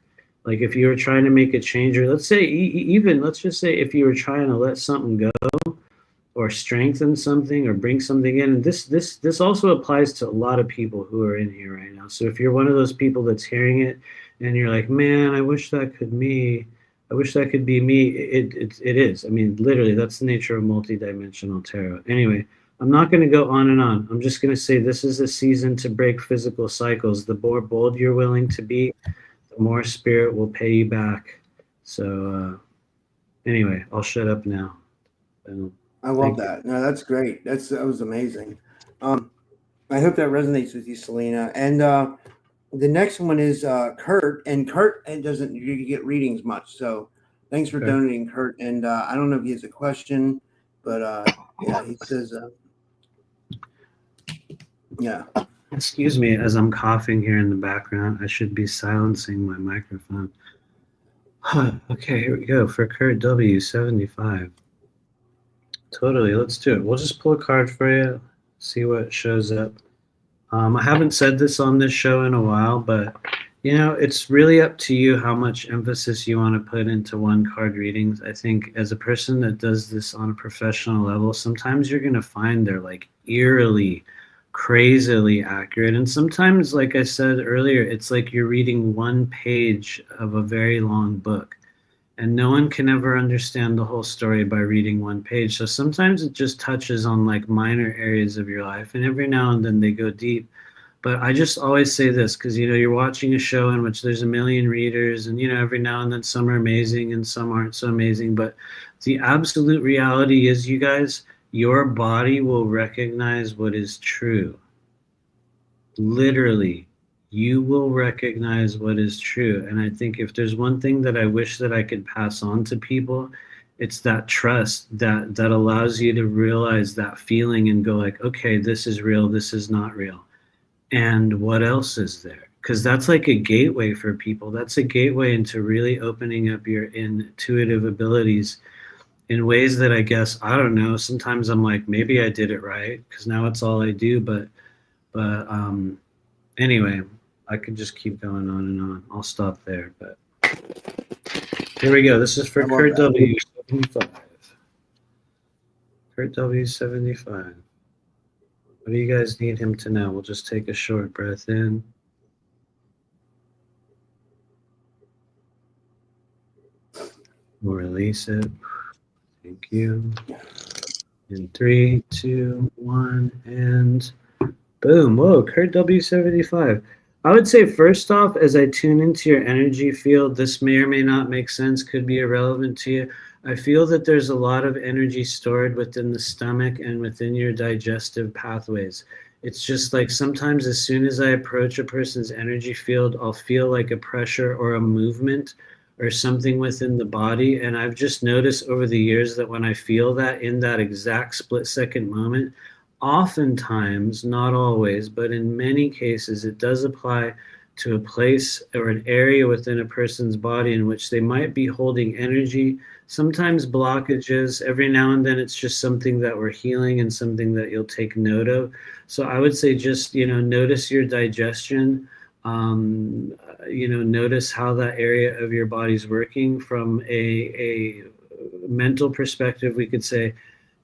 Like if you were trying to make a change, or let's say let's just say if you were trying to let something go or strengthen something or bring something in, and this also applies to a lot of people who are in here right now. So if you're one of those people that's hearing it and you're like, man, I wish that could be me. It is. I mean, literally, that's the nature of multidimensional tarot. Anyway, I'm not going to go on and on. I'm just going to say this is a season to break physical cycles. The more bold you're willing to be, more spirit will pay you back. So anyway, I'll shut up now. I love that. No, that's great. That was amazing. I hope that resonates with you, Selena. And the next one is Kurt, and Kurt doesn't you get readings much. So thanks for donating, Kurt. And I don't know if he has a question, but yeah, he says yeah. Excuse me, as I'm coughing here in the background, I should be silencing my microphone. Okay, here we go for Kurt W75. Totally, let's do it. We'll just pull a card for you, see what shows up. I haven't said this on this show in a while, but it's really up to you how much emphasis you want to put into one card readings. I think as a person that does this on a professional level, sometimes you're going to find they're like eerily, crazily accurate. And sometimes, like I said earlier, it's like you're reading one page of a very long book. And no one can ever understand the whole story by reading one page. So sometimes it just touches on like minor areas of your life. And every now and then they go deep. But I just always say this because, you're watching a show in which there's a million readers. And, every now and then some are amazing and some aren't so amazing. But the absolute reality is, you guys, your body will recognize what is true. Literally. You will recognize what is true. And I think if there's one thing that I wish that I could pass on to people, it's that trust that allows you to realize that feeling and go like, okay, this is real, this is not real. And what else is there? Because that's like a gateway for people. That's a gateway into really opening up your intuitive abilities in ways that I guess, I don't know, sometimes I'm like, maybe I did it right because now it's all I do. But anyway, I could just keep going on and on. I'll stop there, but here we go. This is for Kurt W75. Kurt W75. What do you guys need him to know? We'll just take a short breath in. We'll release it. Thank you. In 3, 2, 1, and boom. Whoa, Kurt W75. I would say first off, as I tune into your energy field, this may or may not make sense, could be irrelevant to you. I feel that there's a lot of energy stored within the stomach and within your digestive pathways. It's just like sometimes as soon as I approach a person's energy field, I'll feel like a pressure or a movement or something within the body. And I've just noticed over the years that when I feel that in that exact split-second moment, oftentimes, not always, but in many cases, it does apply to a place or an area within a person's body in which they might be holding energy, sometimes blockages. Every now and then it's just something that we're healing and something that you'll take note of. So I would say just, notice your digestion, notice how that area of your body's working. From a mental perspective, we could say,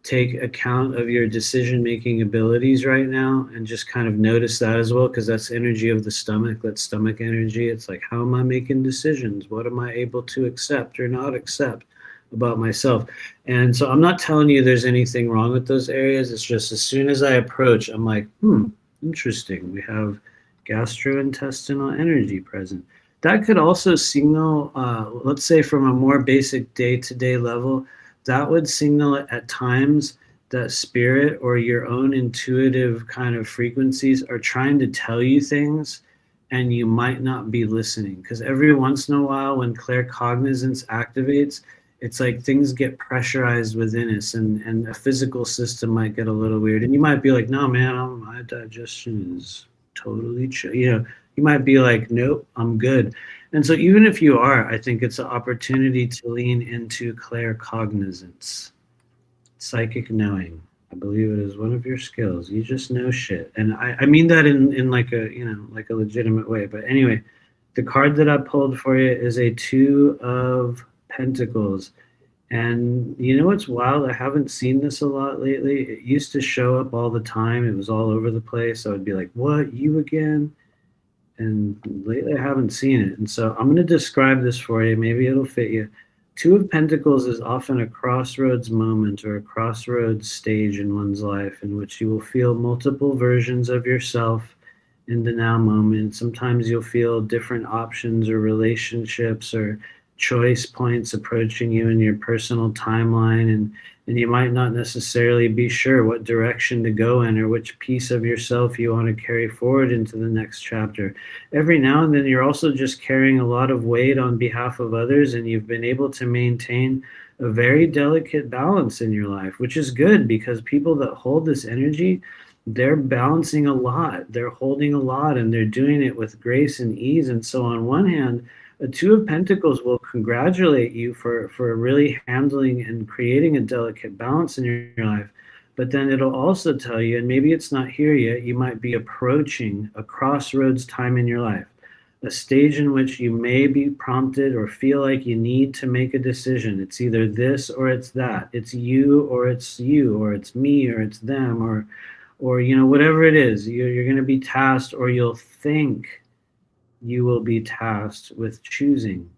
take account of your decision-making abilities right now and just kind of notice that as well, because that's energy of the stomach, that's stomach energy. It's like, how am I making decisions? What am I able to accept or not accept about myself? And so I'm not telling you there's anything wrong with those areas. It's just as soon as I approach, I'm like, interesting. We have gastrointestinal energy present. That could also signal, let's say from a more basic day-to-day level, that would signal at times that spirit or your own intuitive kind of frequencies are trying to tell you things and you might not be listening. Because every once in a while when claircognizance activates, it's like things get pressurized within us and a physical system might get a little weird. And you might be like, no, man, my digestion is totally chill. You might be like, nope, I'm good. And so even if you are, I think it's an opportunity to lean into claircognizance, psychic knowing. I believe it is one of your skills. You just know shit. And I mean that in like a, like a legitimate way. But anyway, the card that I pulled for you is a 2 of Pentacles. And you know what's wild? I haven't seen this a lot lately. It used to show up all the time. It was all over the place. I would be like, what, you again? And lately I haven't seen it. And so I'm going to describe this for you. Maybe it'll fit you. 2 of Pentacles is often a crossroads moment or a crossroads stage in one's life in which you will feel multiple versions of yourself in the now moment. Sometimes you'll feel different options or relationships or choice points approaching you in your personal timeline, and you might not necessarily be sure what direction to go in or which piece of yourself you want to carry forward into the next chapter. Every now and then you're also just carrying a lot of weight on behalf of others, and you've been able to maintain a very delicate balance in your life, which is good because people that hold this energy, they're balancing a lot, they're holding a lot, and they're doing it with grace and ease. And so on one hand, a 2 of Pentacles will congratulate you for really handling and creating a delicate balance in your life. But then it'll also tell you, and maybe it's not here yet, you might be approaching a crossroads time in your life, a stage in which you may be prompted or feel like you need to make a decision. It's either this or it's that. It's you, or it's me, or it's them, or whatever it is. You're going to be tasked, or you'll think you will be tasked with choosing.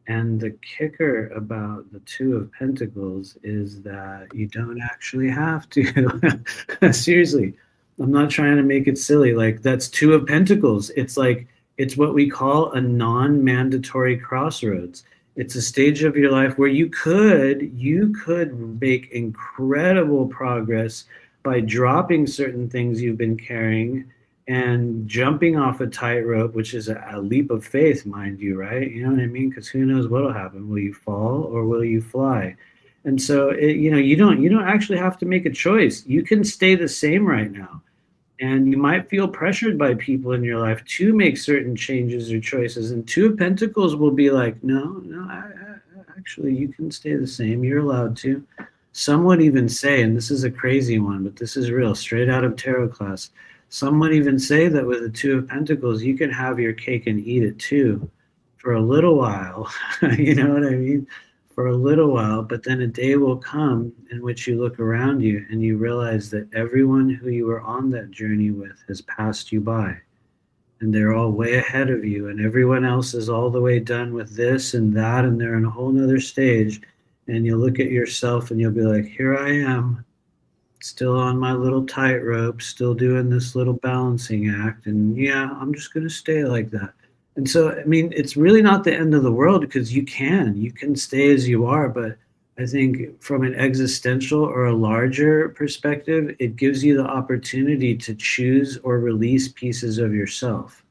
And the kicker about the 2 of Pentacles is that you don't actually have to. Seriously, I'm not trying to make it silly. Like, that's 2 of Pentacles. It's like, it's what we call a non-mandatory crossroads. It's a stage of your life where you could make incredible progress by dropping certain things you've been carrying and jumping off a tightrope, which is a leap of faith, mind you, right? You know what I mean? Because who knows what'll happen? Will you fall or will you fly? And so, you don't actually have to make a choice. You can stay the same right now, and you might feel pressured by people in your life to make certain changes or choices. And 2 of Pentacles will be like, no, actually, you can stay the same. You're allowed to. Some would even say, and this is a crazy one, but this is real, straight out of tarot class. Some would even say that with the 2 of Pentacles, you can have your cake and eat it too for a little while. You know what I mean? For a little while, but then a day will come in which you look around you and you realize that everyone who you were on that journey with has passed you by. And they're all way ahead of you, and everyone else is all the way done with this and that, and they're in a whole nother stage. And you'll look at yourself and you'll be like, here I am, still on my little tightrope, still doing this little balancing act. And yeah, I'm just going to stay like that. And so, I mean, it's really not the end of the world, because you can stay as you are. But I think from an existential or a larger perspective, it gives you the opportunity to choose or release pieces of yourself,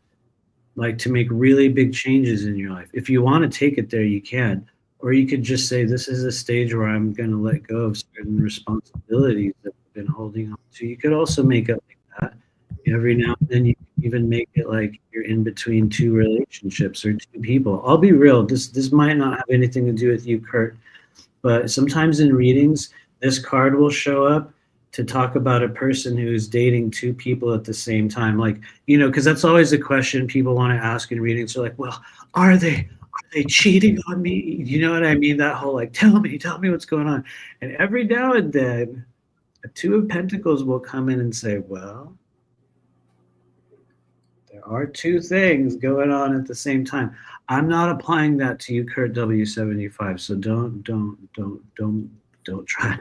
like to make really big changes in your life. If you want to take it there, you can. Or you could just say, this is a stage where I'm going to let go of certain responsibilities that I've been holding on to. You could also make it like that. Every now and then you can even make it like you're in between 2 relationships or 2 people. I'll be real. This might not have anything to do with you, Kurt. But sometimes in readings, this card will show up to talk about a person who's dating 2 people at the same time. Like, because that's always a question people want to ask in readings. They're like, well, are they are they cheating on me? You know what I mean? That whole like, tell me what's going on. And every now and then, a Two of Pentacles will come in and say, well, there are two things going on at the same time. I'm not applying that to you, Kurt W75. So don't try.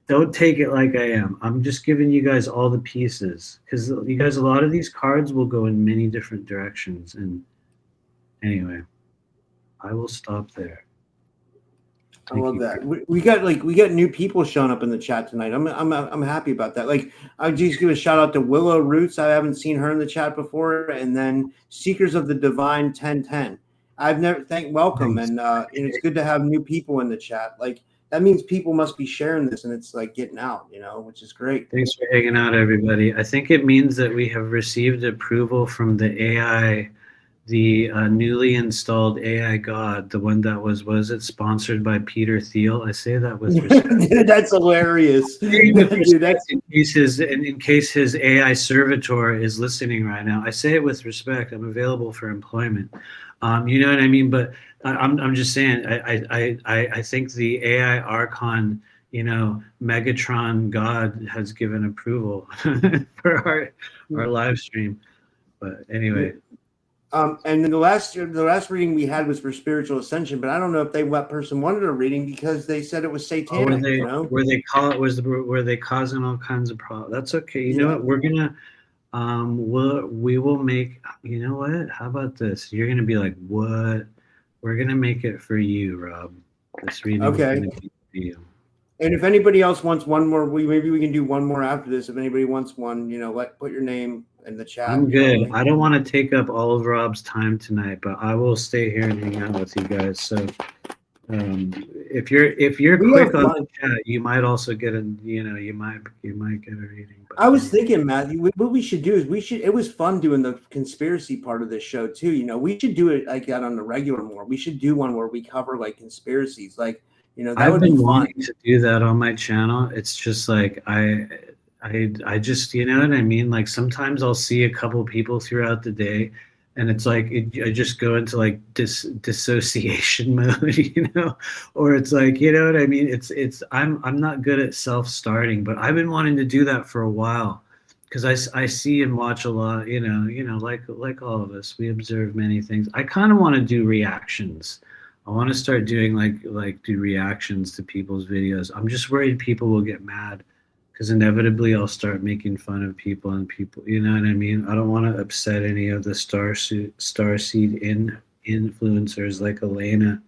Don't take it like I am. I'm just giving you guys all the pieces, because you guys, a lot of these cards will go in many different directions. And anyway, I will stop there. I love that. We got new people showing up in the chat tonight. I'm happy about that. Like, I just give a shout out to Willow Roots. I haven't seen her in the chat before, and then Seekers of the Divine 1010. I've never welcome, and it's good to have new people in the chat. Like, that means people must be sharing this, and it's like getting out, which is great. Thanks for hanging out, everybody. I think it means that we have received approval from the AI. The newly installed AI God, the one that was it sponsored by Peter Thiel? I say that with respect. Dude, that's hilarious. Dude, that's in case his AI servitor is listening right now. I say it with respect. I'm available for employment. You know what I mean? But I'm just saying. I think the AI Archon, Megatron God has given approval for our live stream. But anyway. And then the last reading we had was for spiritual ascension, but I don't know if that person wanted a reading because they said it was satanic. Were they causing all kinds of problems? That's okay. You know what? We're gonna we will make. You know what? How about this? You're gonna be like, what? We're gonna make it for you, Rob. This reading is gonna be for you. And if anybody else wants one more, maybe we can do one more after this. If anybody wants one, put your name in the chat. I'm good. I don't want to take up all of Rob's time tonight, but I will stay here and hang out with you guys. So if you're quick on the chat, you might also get you might get a reading. I was thinking, Matthew, what we should do is it was fun doing the conspiracy part of this show too. We should do it like that on the regular more. We should do one where we cover like conspiracies, like. That I've been wanting to do that on my channel. It's just like I just, you know what I mean? Like sometimes I'll see a couple people throughout the day, and it's like I just go into like dissociation mode, or it's like, you know what I mean? It's I'm not good at self-starting, but I've been wanting to do that for a while, because I see and watch a lot, like all of us, we observe many things. I kind of want to do reactions. I want to start doing do reactions to people's videos. I'm just worried people will get mad, because inevitably I'll start making fun of people, and people, you know what I mean? I don't want to upset any of the starseed influencers like Elena.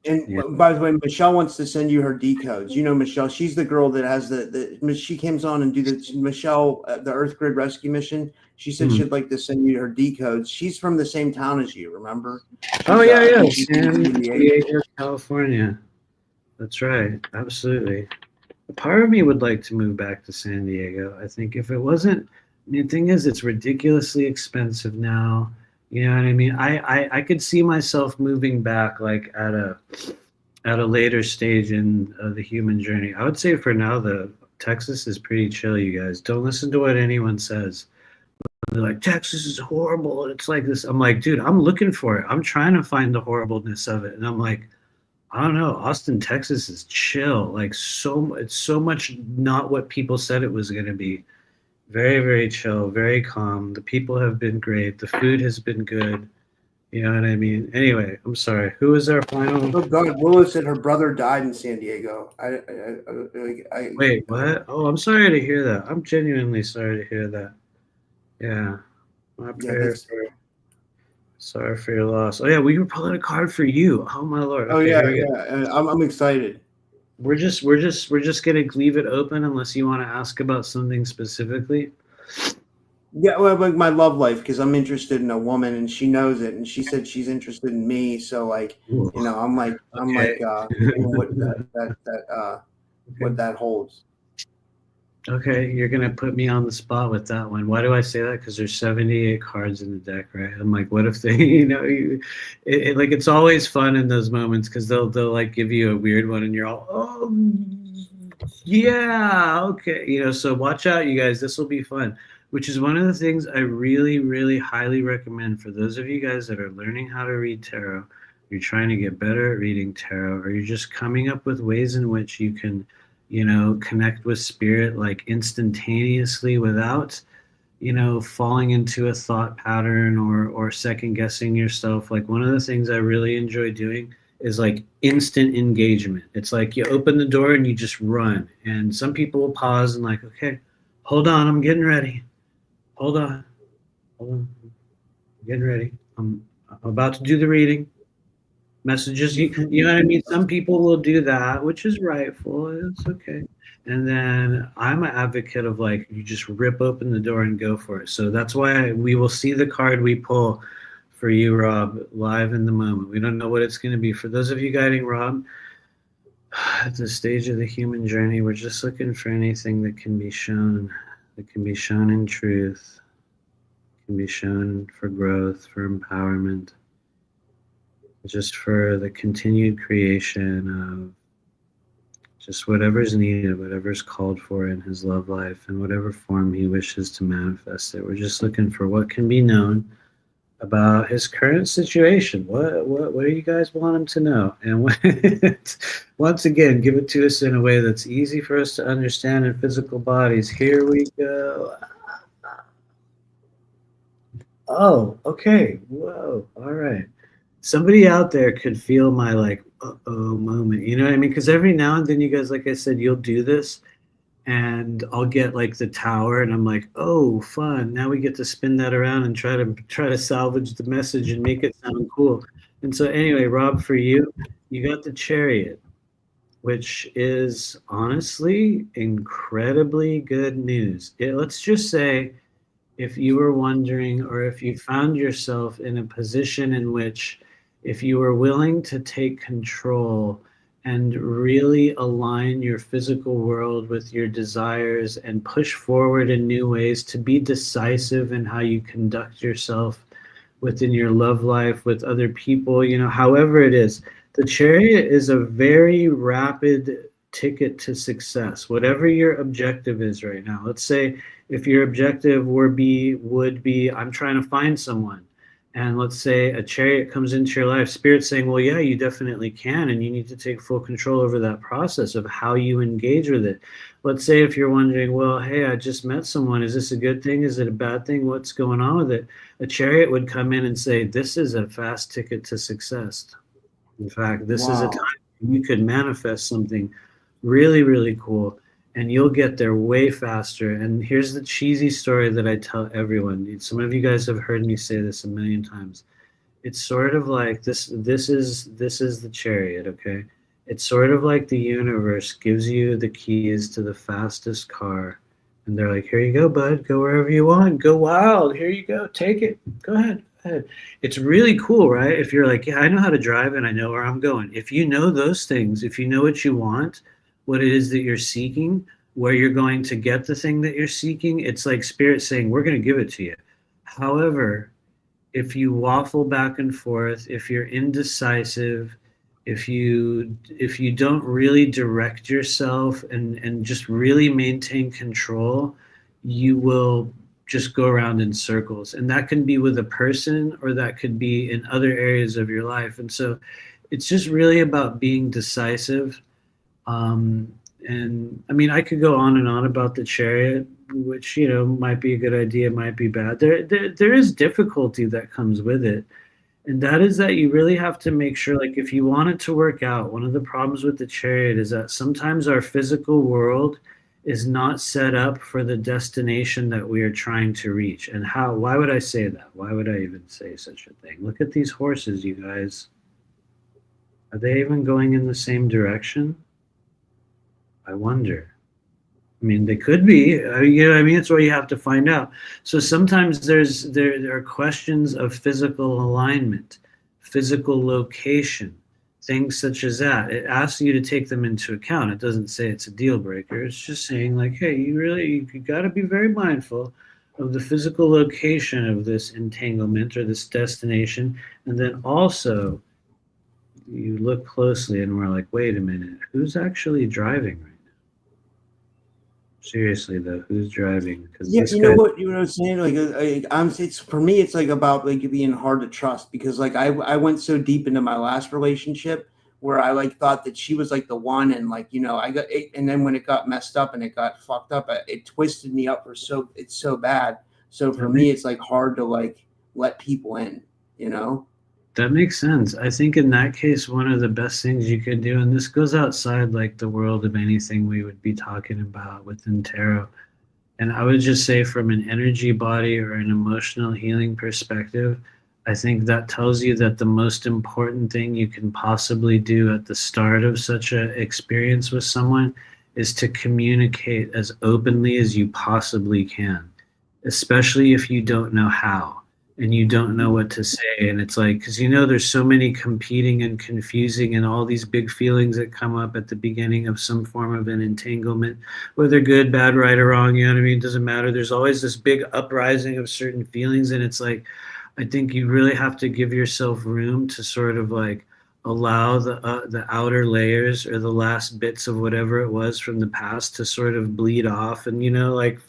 And by the way, Michelle wants to send you her decodes. Michelle, she's the girl that has she comes on and do Michelle, the Earth Grid Rescue Mission. She said she'd like to send you her decodes. She's from the same town as you, remember? San Diego, California. That's right. Absolutely. Part of me would like to move back to San Diego. I think if it wasn't, the thing is, it's ridiculously expensive now. You know what I mean? I could see myself moving back like at a later stage in the human journey. I would say for now, Texas is pretty chill, you guys. Don't listen to what anyone says. They're like, Texas is horrible, and it's like this. I'm like, dude, I'm looking for it. I'm trying to find the horribleness of it. And I'm like, I don't know. Austin, Texas is chill. Like it's so much not what people said it was going to be. Very, very chill, very calm. The people have been great. The food has been good. You know what I mean? Anyway, I'm sorry. Who is our final? Oh God, Willow said her brother died in San Diego. Wait, what? Oh, I'm sorry to hear that. I'm genuinely sorry to hear that. Yeah. My prayers for. Sorry for your loss. Oh yeah, we were pulling a card for you. Oh my lord. Okay, yeah. I'm excited. We're just gonna leave it open unless you want to ask about something specifically. Yeah, well, like my love life, because I'm interested in a woman and she knows it, and she said she's interested in me. So like, I'm like, what that holds. Okay, you're gonna put me on the spot with that one. Why do I say that? Because there's 78 cards in the deck, right? I'm like, what if they, it's always fun in those moments, because they'll like give you a weird one, and you're all, oh, yeah, okay, so watch out, you guys. This will be fun. Which is one of the things I really, really highly recommend for those of you guys that are learning how to read tarot. you're trying to get better at reading tarot, or you're just coming up with ways in which you can, you know, connect with spirit like instantaneously without, you know, falling into a thought pattern or second guessing yourself. Like one of the things I really enjoy doing is like instant engagement. It's like you open the door and you just run. And some people will pause and like, okay, hold on, I'm getting ready. Hold on. I'm getting ready. I'm about to do the reading. Messages, you know what I mean? Some people will do that, which is rightful. It's okay. And then I'm an advocate of like, you just rip open the door and go for it. So that's why we will see the card we pull for you, Rob, live in the moment. We don't know what it's going to be. For those of you guiding Rob, at this stage of the human journey, we're just looking for anything that can be shown in truth, can be shown for growth, for empowerment, just for the continued creation of just whatever's needed, whatever's called for in his love life, in whatever form he wishes to manifest it. We're just looking for what can be known about his current situation. What do you guys want him to know? And once again, give it to us in a way that's easy for us to understand in physical bodies. Here we go. Oh, okay. Whoa. All right. Somebody out there could feel my like, uh-oh moment. You know what I mean? Because every now and then you guys, like I said, you'll do this and I'll get like the tower and I'm like, oh, fun. Now we get to spin that around and try to salvage the message and make it sound cool. And so anyway, Rob, for you, you got the Chariot, which is honestly incredibly good news. Let's just say if you were wondering, or if you found yourself in a position in which if you were willing to take control and really align your physical world with your desires and push forward in new ways to be decisive in how you conduct yourself within your love life with other people, you know, however it is, the Chariot is a very rapid ticket to success, whatever your objective is right now. Let's say if your objective would be I'm trying to find someone, and let's say a Chariot comes into your life, Spirit's saying, well, yeah, you definitely can, and you need to take full control over that process of how you engage with it. Let's say if you're wondering, well, hey, I just met someone, is this a good thing, is it a bad thing, what's going on with it? A Chariot would come in and say, this is a fast ticket to success. In fact, this is a time you could manifest something really, really cool, and you'll get there way faster. And here's the cheesy story that I tell everyone. Some of you guys have heard me say this a million times. It's sort of like this is the Chariot, okay? It's sort of like the universe gives you the keys to the fastest car, and they're like, here you go, bud, go wherever you want, go wild, here you go, take it, go ahead. It's really cool, right? If you're like, yeah, I know how to drive and I know where I'm going. If you know those things, if you know what you want, what it is that you're seeking, where you're going to get the thing that you're seeking, it's like Spirit saying, we're going to give it to you. However, if you waffle back and forth, if you're indecisive, if you don't really direct yourself and just really maintain control, you will just go around in circles. And that can be with a person, or that could be in other areas of your life. And so it's just really about being decisive. And I mean, I could go on and on about the Chariot, which, you know, might be a good idea, might be bad. There is difficulty that comes with it. And that is that you really have to make sure, like, if you want it to work out, one of the problems with the Chariot is that sometimes our physical world is not set up for the destination that we are trying to reach. And why would I say that? Why would I even say such a thing? Look at these horses, you guys. Are they even going in the same direction? I wonder. I mean, they could be. You know what I mean? It's where you have to find out. So sometimes there are questions of physical alignment, physical location, things such as that. It asks you to take them into account. It doesn't say it's a deal breaker. It's just saying, like, hey, you got to be very mindful of the physical location of this entanglement or this destination. And then also you look closely and we're like, wait a minute, who's actually driving right now? Seriously though, who's driving? Because Yeah, you know what I'm saying. It's for me. It's like about like being hard to trust because like I went so deep into my last relationship where I like thought that she was like the one, and like I got it, and then when it got messed up and it got fucked up, it twisted me up it's so bad. So for me, it's like hard to like let people in. That makes sense. I think in that case, one of the best things you could do, and this goes outside like the world of anything we would be talking about within tarot. And I would just say from an energy body or an emotional healing perspective, I think that tells you that the most important thing you can possibly do at the start of such an experience with someone is to communicate as openly as you possibly can, especially if you don't know how. And you don't know what to say. And it's like, because there's so many competing and confusing and all these big feelings that come up at the beginning of some form of an entanglement, whether good, bad, right, or wrong, you know what I mean? It doesn't matter. There's always this big uprising of certain feelings. And it's like, I think you really have to give yourself room to sort of like allow the outer layers or the last bits of whatever it was from the past to sort of bleed off and, like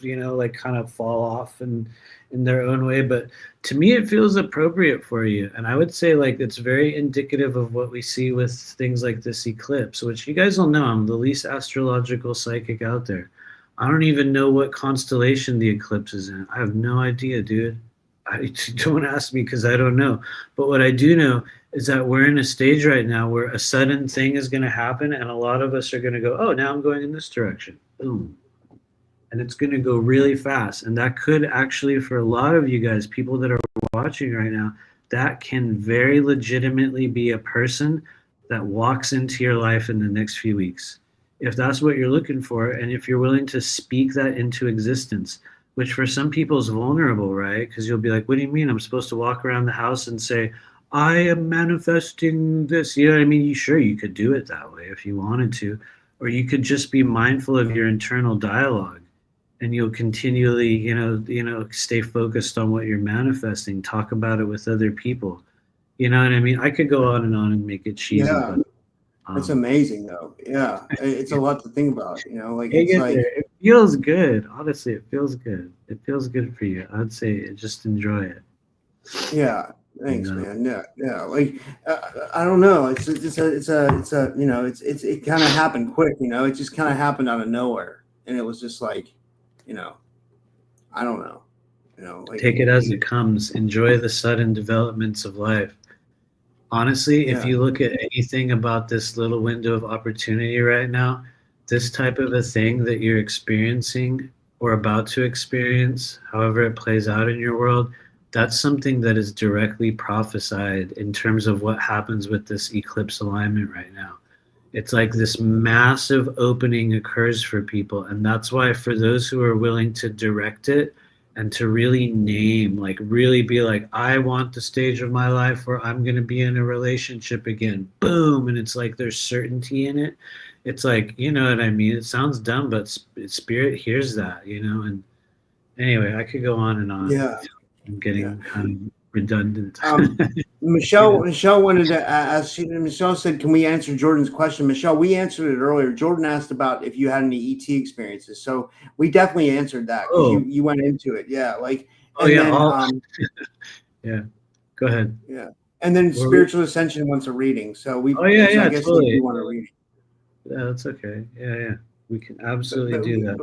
kind of fall off and in their own way. But to me, it feels appropriate for you. And I would say like it's very indicative of what we see with things like this eclipse, which you guys will know I'm the least astrological psychic out there. I don't even know what constellation the eclipse is in. I have no idea, dude. Don't ask me because I don't know. But what I do know is that we're in a stage right now where a sudden thing is going to happen and a lot of us are going to go, oh, now I'm going in this direction. Boom. And it's going to go really fast. And that could actually, for a lot of you guys, people that are watching right now, that can very legitimately be a person that walks into your life in the next few weeks. If that's what you're looking for, and if you're willing to speak that into existence, which for some people is vulnerable, right? Because you'll be like, what do you mean? I'm supposed to walk around the house and say, I am manifesting this. You know what I mean? Sure, you could do it that way if you wanted to. Or you could just be mindful of your internal dialogue. And you'll continually, stay focused on what you're manifesting. Talk about it with other people. You know what I mean? I could go on and make it cheesy. Yeah, but, it's amazing though. Yeah, it's a lot to think about. It feels good. Honestly, it feels good. It feels good for you. I'd say just enjoy it. Yeah. Thanks, man. Yeah. Like, I don't know. It kind of happened quick. It just kind of happened out of nowhere, and it was just like. I don't know. Take it as it comes. Enjoy the sudden developments of life. Honestly, if you look at anything about this little window of opportunity right now, this type of a thing that you're experiencing or about to experience, however it plays out in your world, that's something that is directly prophesied in terms of what happens with this eclipse alignment right now. It's like this massive opening occurs for people. And that's why for those who are willing to direct it and to really name, like really be like, I want the stage of my life where I'm going to be in a relationship again. Boom. And it's like there's certainty in it. It's like, you know what I mean? It sounds dumb, but spirit hears that, And anyway, I could go on and on. Yeah. I'm getting kind of redundant. Michelle wanted to ask. Michelle said, "Can we answer Jordan's question?" Michelle, we answered it earlier. Jordan asked about if you had any ET experiences, so we definitely answered that. You went into it, yeah. Like, yeah. Go ahead. Yeah, and then Spiritual Ascension wants a reading, so we. I guess totally. We want a reading. Yeah, that's okay. Yeah. We can absolutely do that.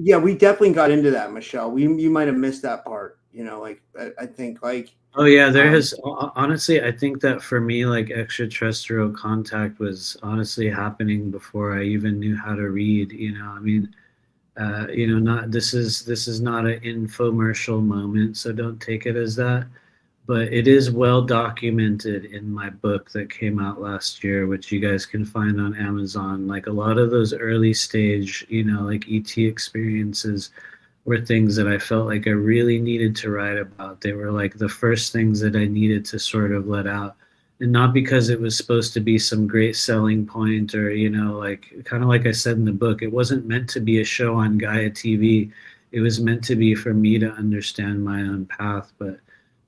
Yeah, we definitely got into that, Michelle. You might have missed that part. I think like. Oh yeah, there has honestly. I think that for me, like extraterrestrial contact was honestly happening before I even knew how to read. Not this is not an infomercial moment, so don't take it as that. But it is well documented in my book that came out last year, which you guys can find on Amazon. Like a lot of those early stage, like ET experiences were things that I felt like I really needed to write about. They were like the first things that I needed to sort of let out. And not because it was supposed to be some great selling point or, like kind of like I said in the book, it wasn't meant to be a show on Gaia TV. It was meant to be for me to understand my own path. But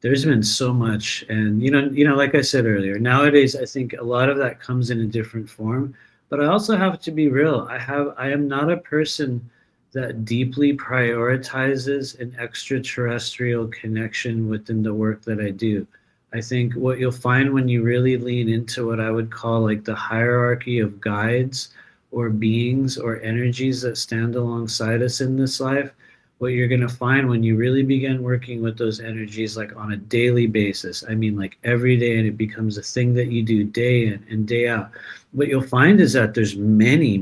there's been so much. And, like I said earlier, nowadays, I think a lot of that comes in a different form. But I also have to be real. I am not a person that deeply prioritizes an extraterrestrial connection within the work that I do. I think what you'll find when you really lean into what I would call like the hierarchy of guides or beings or energies that stand alongside us in this life, what you're going to find when you really begin working with those energies like on a daily basis, I mean like every day, and it becomes a thing that you do day in and day out, what you'll find is that there's many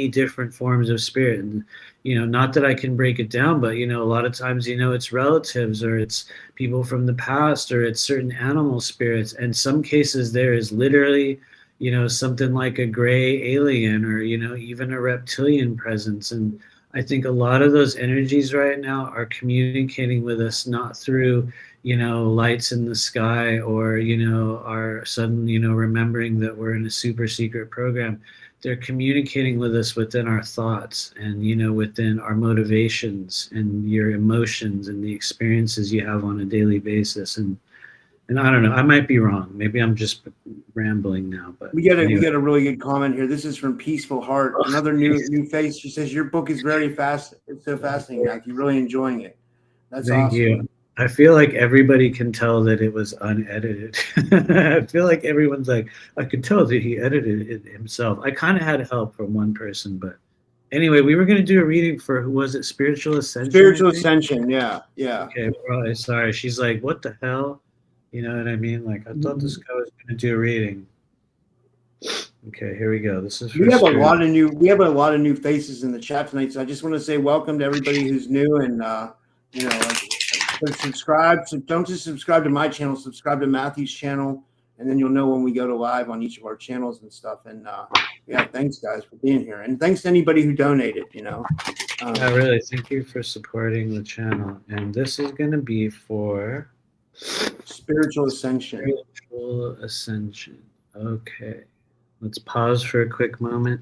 different forms of spirit. And not that I can break it down, but a lot of times it's relatives, or it's people from the past, or it's certain animal spirits. And some cases there is literally something like a gray alien, or even a reptilian presence. And I think a lot of those energies right now are communicating with us not through lights in the sky, or our sudden remembering that we're in a super secret program. They're communicating with us within our thoughts, and within our motivations and your emotions and the experiences you have on a daily basis. And I don't know, I might be wrong, maybe I'm just rambling now, but we got a really good comment here. This is from Peaceful Heart, another new face. She says your book is very fast. It's so fascinating, Matthew. Really enjoying it. That's Thank awesome. you. I feel like everybody can tell that it was unedited. I feel like everyone's like, I could tell that he edited it himself. I kind of had help from one person, but anyway, we were going to do a reading for, who was it? Spiritual Ascension? Spiritual Ascension, yeah. Okay, well, sorry. She's like, what the hell? You know what I mean? Like, I thought this guy was going to do a reading. Okay, here we go. This is for we have a lot of new faces in the chat tonight, so I just want to say welcome to everybody who's new, and subscribe. So don't just subscribe to my channel, subscribe to Matthew's channel, and then you'll know when we go to live on each of our channels and stuff. And thanks guys for being here, and thanks to anybody who donated. Really, thank you for supporting the channel. And this is going to be for Spiritual Ascension. Spiritual Ascension. Okay, let's pause for a quick moment.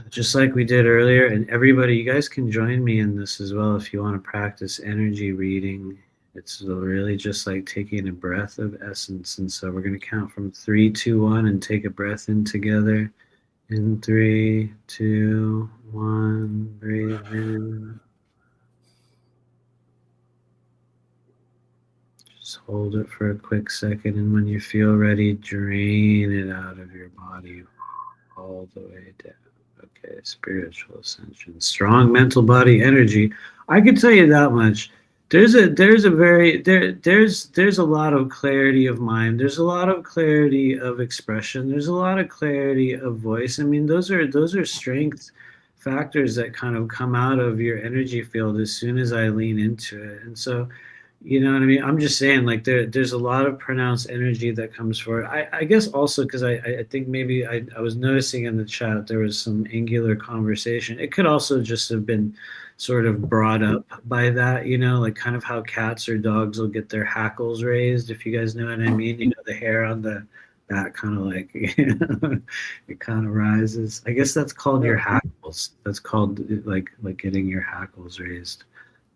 Just like we did earlier, and everybody, you guys can join me in this as well if you want to practice energy reading. It's really just like taking a breath of essence. And so we're going to count from 3, 2, 1 and take a breath in together. In 3, 2, 1, breathe in. Just hold it for a quick second, and when you feel ready, drain it out of your body all the way down. Okay, spiritual ascension, strong mental body energy. I can tell you that much. There's a lot of clarity of mind. There's a lot of clarity of expression. There's a lot of clarity of voice. I mean, those are strength factors that kind of come out of your energy field as soon as I lean into it. And so, you know what I mean? I'm just saying, like, there's a lot of pronounced energy that comes forward. I guess also because I think maybe I was noticing in the chat there was some angular conversation. It could also just have been sort of brought up by that, like kind of how cats or dogs will get their hackles raised, if you guys know what I mean. The hair on the back kind of like, it kind of rises. I guess that's called your hackles. That's called like getting your hackles raised.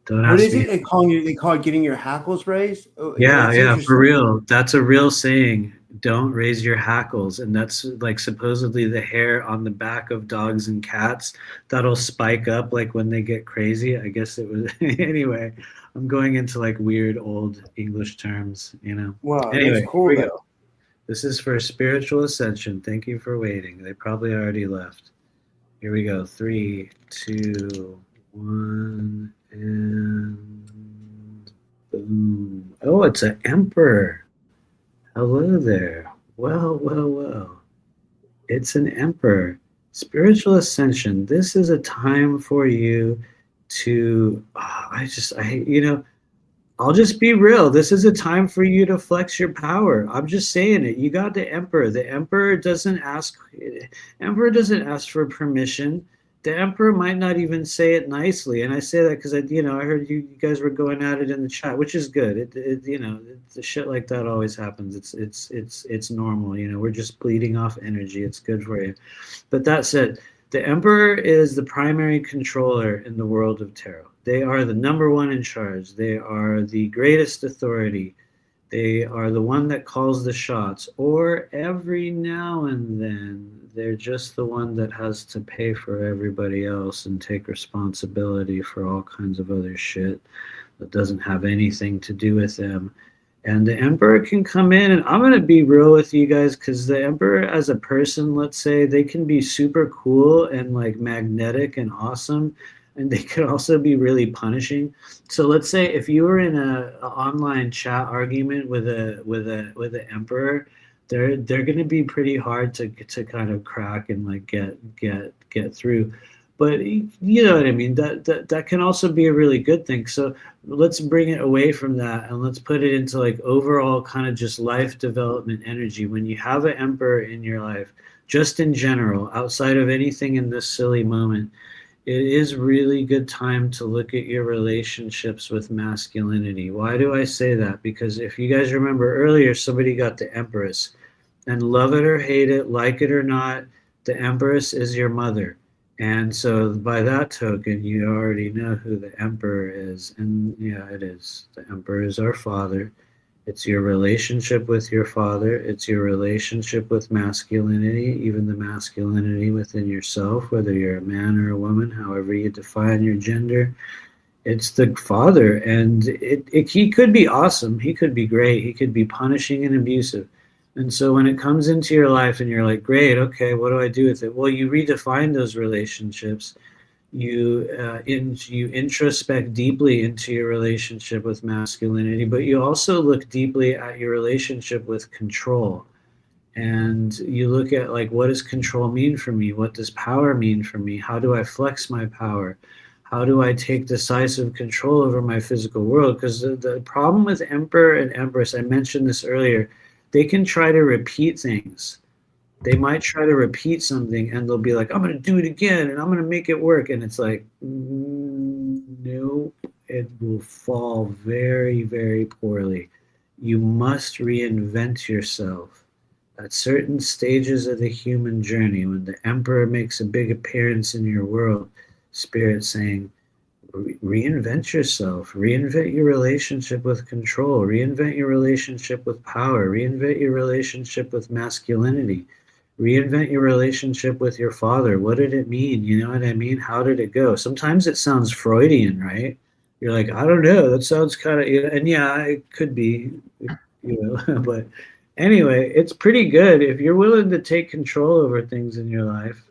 Don't ask what is me. it? They call it getting your hackles raised? Oh, yeah, for real. That's a real saying. Don't raise your hackles. And that's like supposedly the hair on the back of dogs and cats that'll spike up like when they get crazy. I guess it was anyway. I'm going into like weird old English terms, Wow, anyway, that's cool. Here we go. This is for spiritual ascension. Thank you for waiting. They probably already left. Here we go. 3, 2, 1, and boom. Oh, it's an emperor. Hello there. Well. It's an emperor. Spiritual ascension. This is a time for you to, I'll just be real. This is a time for you to flex your power. I'm just saying it. You got the emperor. The emperor doesn't ask for permission. The emperor might not even say it nicely. And I say that because I heard you guys were going at it in the chat, which is good. The shit like that always happens. It's normal. We're just bleeding off energy. It's good for you. But that said, the emperor is the primary controller in the world of tarot. They are the number one in charge. They are the greatest authority. They are the one that calls the shots. Or every now and then, they're just the one that has to pay for everybody else and take responsibility for all kinds of other shit that doesn't have anything to do with them. And the emperor can come in, and I'm going to be real with you guys, because the emperor as a person, let's say, they can be super cool and like magnetic and awesome, and they could also be really punishing. So let's say if you were in a online chat argument with an emperor, they're going to be pretty hard to kind of crack and like get through. But you know what I mean? That can also be a really good thing. So let's bring it away from that and let's put it into like overall kind of just life development energy. When you have an emperor in your life, just in general, outside of anything in this silly moment, it is really good time to look at your relationships with masculinity. Why do I say that? Because if you guys remember earlier, somebody got the Empress, and love it or hate it, like it or not, the Empress is your mother. And so by that token, you already know who the emperor is. And yeah, it is. The emperor is our father. It's your relationship with your father. It's your relationship with masculinity, even the masculinity within yourself, whether you're a man or a woman, however you define your gender. It's the father. And he could be awesome. He could be great. He could be punishing and abusive. And so when it comes into your life and you're like, great, okay, what do I do with it? Well, you redefine those relationships. You introspect deeply into your relationship with masculinity, but you also look deeply at your relationship with control. And you look at like, what does control mean for me? What does power mean for me? How do I flex my power? How do I take decisive control over my physical world? Because the problem with Emperor and Empress, I mentioned this earlier, they can try to repeat things. They might try to repeat something and they'll be like, I'm going to do it again and I'm going to make it work. And it's like, no, it will fall very, very poorly. You must reinvent yourself. At certain stages of the human journey, when the emperor makes a big appearance in your world, Spirit's saying, reinvent yourself, reinvent your relationship with control, reinvent your relationship with power, reinvent your relationship with masculinity, reinvent your relationship with your father. What did it mean? You know what I mean? How did it go? Sometimes it sounds Freudian, right? You're like, I don't know, that sounds kind of, and yeah, it could be, but anyway, it's pretty good if you're willing to take control over things in your life.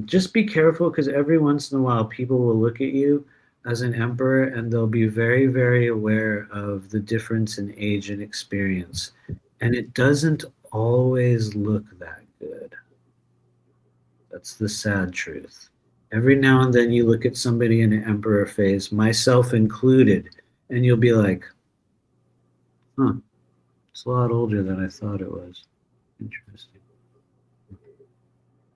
Just be careful, because every once in a while people will look at you as an emperor and they'll be very, very aware of the difference in age and experience. And it doesn't always look that good. That's the sad truth. Every now and then you look at somebody in an emperor phase, myself included, and you'll be like, huh, it's a lot older than I thought it was. Interesting.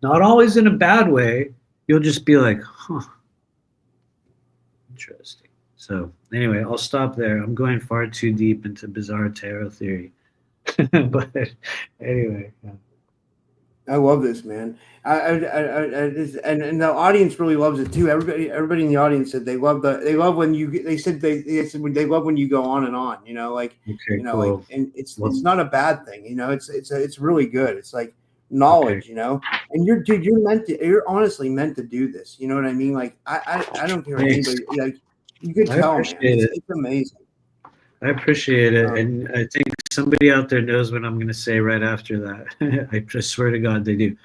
Not always in a bad way. You'll just be like, huh, interesting. So anyway, I'll stop there. I'm going far too deep into bizarre tarot theory. But anyway. Yeah. I love this, man. And the audience really loves it too. Everybody in the audience said they love when you. They said they love when you go on and on. You know, like okay, you know, cool. like, and it's not a bad thing. You know, it's really good. It's like knowledge. Okay. You know, and you're honestly meant to do this. You know what I mean? Like I don't care what anybody, like, you could tell, man. It's amazing. I appreciate it, and I think somebody out there knows what I'm going to say right after that. I just swear to God they do.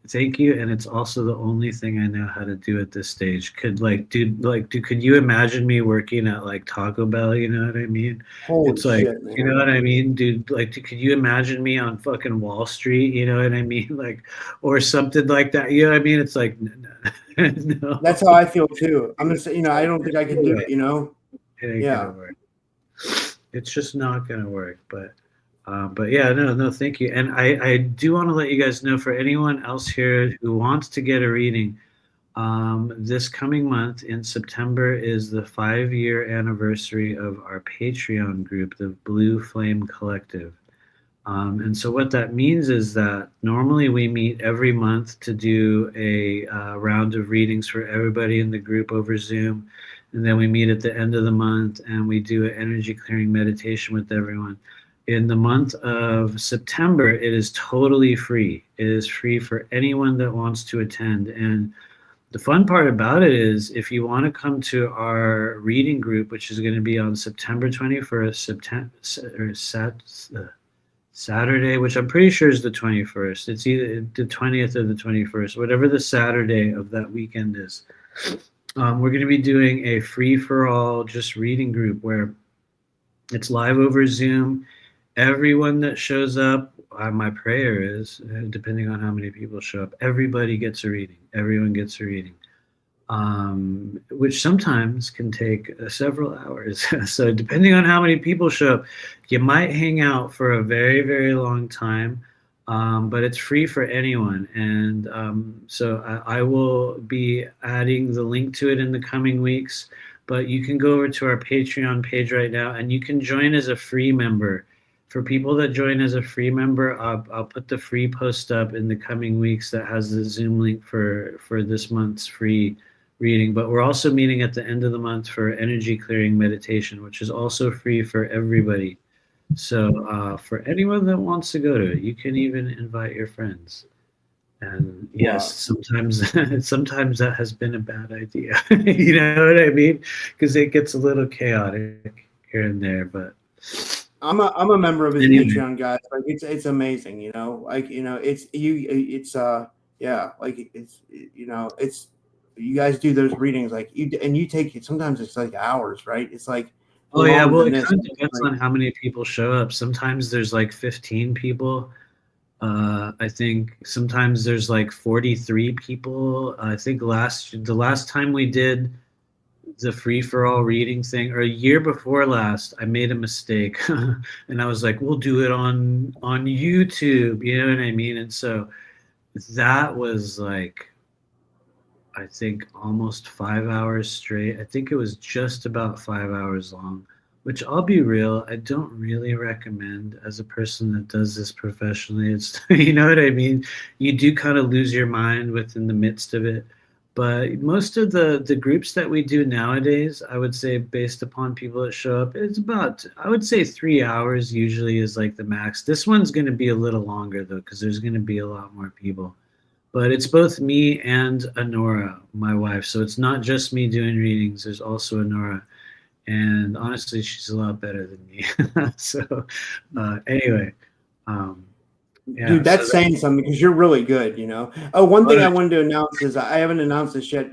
Thank you, and it's also the only thing I know how to do at this stage. Could you imagine me working at like Taco Bell? You know what I mean? Holy it's like, shit, man. You know what I mean, dude? Like, could you imagine me on fucking Wall Street? You know what I mean? Like, or something like that. You know what I mean? It's like, no. That's how I feel too. I'm gonna say, I don't think I can do it. You know? It ain't gonna work. It's just not going to work, but yeah, no, thank you. And I do want to let you guys know, for anyone else here who wants to get a reading, this coming month in September is the 5-year anniversary of our Patreon group, the Blue Flame Collective. And so what that means is that normally we meet every month to do a round of readings for everybody in the group over Zoom. And then we meet at the end of the month and we do an energy clearing meditation with everyone. in the month of September, it is totally free. It is free for anyone that wants to attend. And the fun part about it is if you want to come to our reading group, which is going to be on September 21st, Saturday, which I'm pretty sure is the 21st. It's either the 20th or the 21st, whatever the Saturday of that weekend is. We're going to be doing a free-for-all just reading group where it's live over Zoom. Everyone that shows up, my prayer is, depending on how many people show up, everybody gets a reading. Everyone gets a reading, which sometimes can take several hours. So depending on how many people show up, you might hang out for a very, very long time, but it's free for anyone. And so I will be adding the link to it in the coming weeks, but you can go over to our Patreon page right now and you can join as a free member. For people that join as a free member, I'll put the free post up in the coming weeks that has the Zoom link for this month's free reading. But we're also meeting at the end of the month for energy clearing meditation, which is also free for everybody. So for anyone that wants to go to it, you can even invite your friends. And yes, sometimes that has been a bad idea. You know what I mean? Because it gets a little chaotic here and there, but I'm a member of his Patreon, guys. Like it's amazing, you know. Like you know, it's you guys do those readings like you take it. Sometimes it's like hours, right? It's like well, it kind of depends on how many people show up. Sometimes there's like 15 people. I think sometimes there's like 43 people. I think the last time we did the free-for-all reading thing, or a year before last, I made a mistake and I was like, we'll do it on YouTube, you know what I mean? And so that was like, I think almost 5 hours straight. I think it was just about 5 hours long, which I'll be real, I don't really recommend as a person that does this professionally. It's, you know what I mean? You do kind of lose your mind within the midst of it. But most of the groups that we do nowadays, I would say based upon people that show up, it's about, I would say 3 hours usually is like the max. This one's going to be a little longer though, because there's going to be a lot more people. But it's both me and Honora, my wife. So it's not just me doing readings. There's also Honora. And honestly, she's a lot better than me. So anyway. Yeah, dude, that's saying something because you're really good, you know. Oh, one thing I wanted to announce is I haven't announced this yet.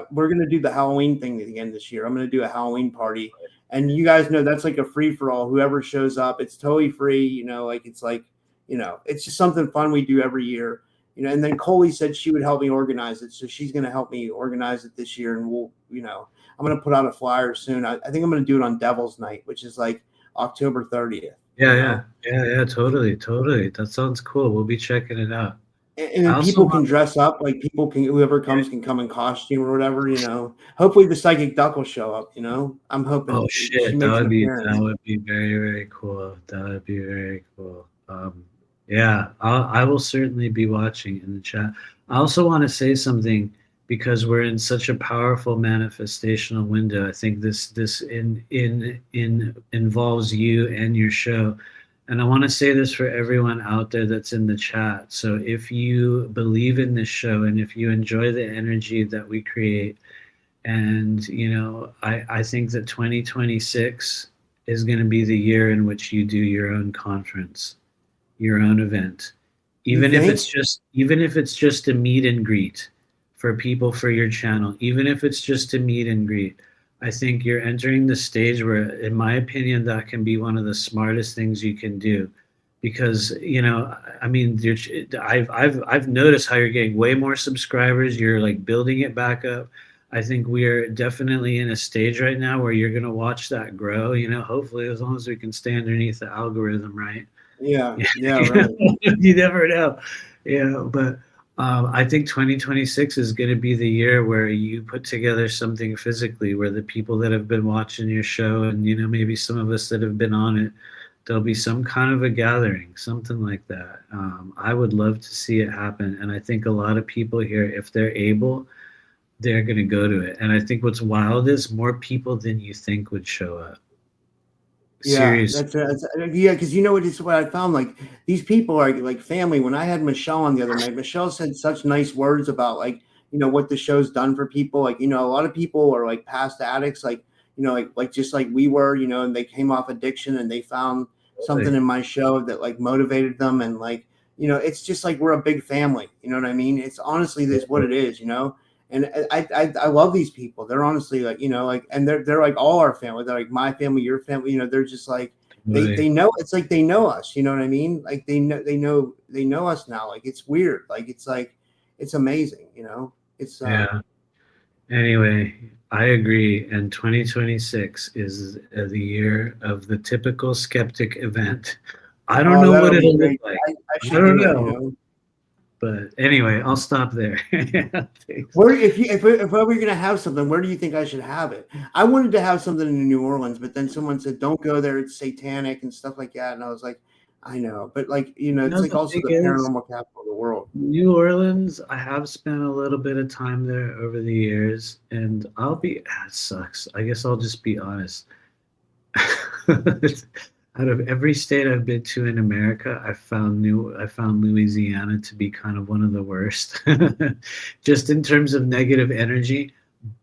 We're going to do the Halloween thing again this year. I'm going to do a Halloween party. And you guys know that's like a free-for-all. Whoever shows up, it's totally free, you know, like it's like, you know, it's just something fun we do every year. You know, and then Coley said she would help me organize it. So she's going to help me organize it this year. And we'll, you know, I'm going to put out a flyer soon. I think I'm going to do it on Devil's Night, which is like October 30th. Yeah, totally. That sounds cool. We'll be checking it out. And then people can dress up, like people can, whoever comes can come in costume or whatever, you know. Hopefully the psychic duck will show up, you know. I'm hoping. Oh shit, that would be very, very cool. That would be very cool. Yeah, I will certainly be watching in the chat. I also want to say something because we're in such a powerful manifestational window. I think this involves you and your show. And I want to say this for everyone out there that's in the chat. So if you believe in this show and if you enjoy the energy that we create, and, you know, I think that 2026 is going to be the year in which you do your own conference, your own event, even if it's just a meet and greet for people for your channel, even if it's just a meet and greet. I think you're entering the stage where, in my opinion, that can be one of the smartest things you can do, because, you know, I mean, I've noticed how you're getting way more subscribers. You're like building it back up. I think we're definitely in a stage right now where you're gonna watch that grow. You know, hopefully, as long as we can stay underneath the algorithm, right? Yeah, right. You never know. Yeah, but I think 2026 is going to be the year where you put together something physically, where the people that have been watching your show, and, you know, maybe some of us that have been on it, there'll be some kind of a gathering, something like that. I would love to see it happen. And I think a lot of people here, if they're able, they're going to go to it. And I think what's wild is more people than you think would show up. Serious. Yeah, because you know what I found, like these people are like family. When I had Michelle on the other night, Michelle said such nice words about like what the show's done for people. Like a lot of people are like past addicts, like like just like we were, and they came off addiction and they found something in my show that like motivated them, and like it's just like we're a big family. You know what I mean? It's honestly this what it is. And I love these people. They're honestly like, like, and they're like all our family. They're like my family, your family. They're just like they know. It's like they know us. You know what I mean? Like they know us now. Like it's weird. Like it's amazing. It's yeah. Anyway, I agree. And 2026 is the year of the Typical Skeptic event. I don't know what it'll look like. I don't know. But anyway, I'll stop there. Where, if I were going to have something, where do you think I should have it? I wanted to have something in New Orleans, but then someone said, "Don't go there; it's satanic and stuff like that." And I was like, "I know," but like it's like also the paranormal capital of the world. New Orleans. I have spent a little bit of time there over the years, and it sucks. I guess I'll just be honest. Out of every state I've been to in America, I found Louisiana to be kind of one of the worst, just in terms of negative energy.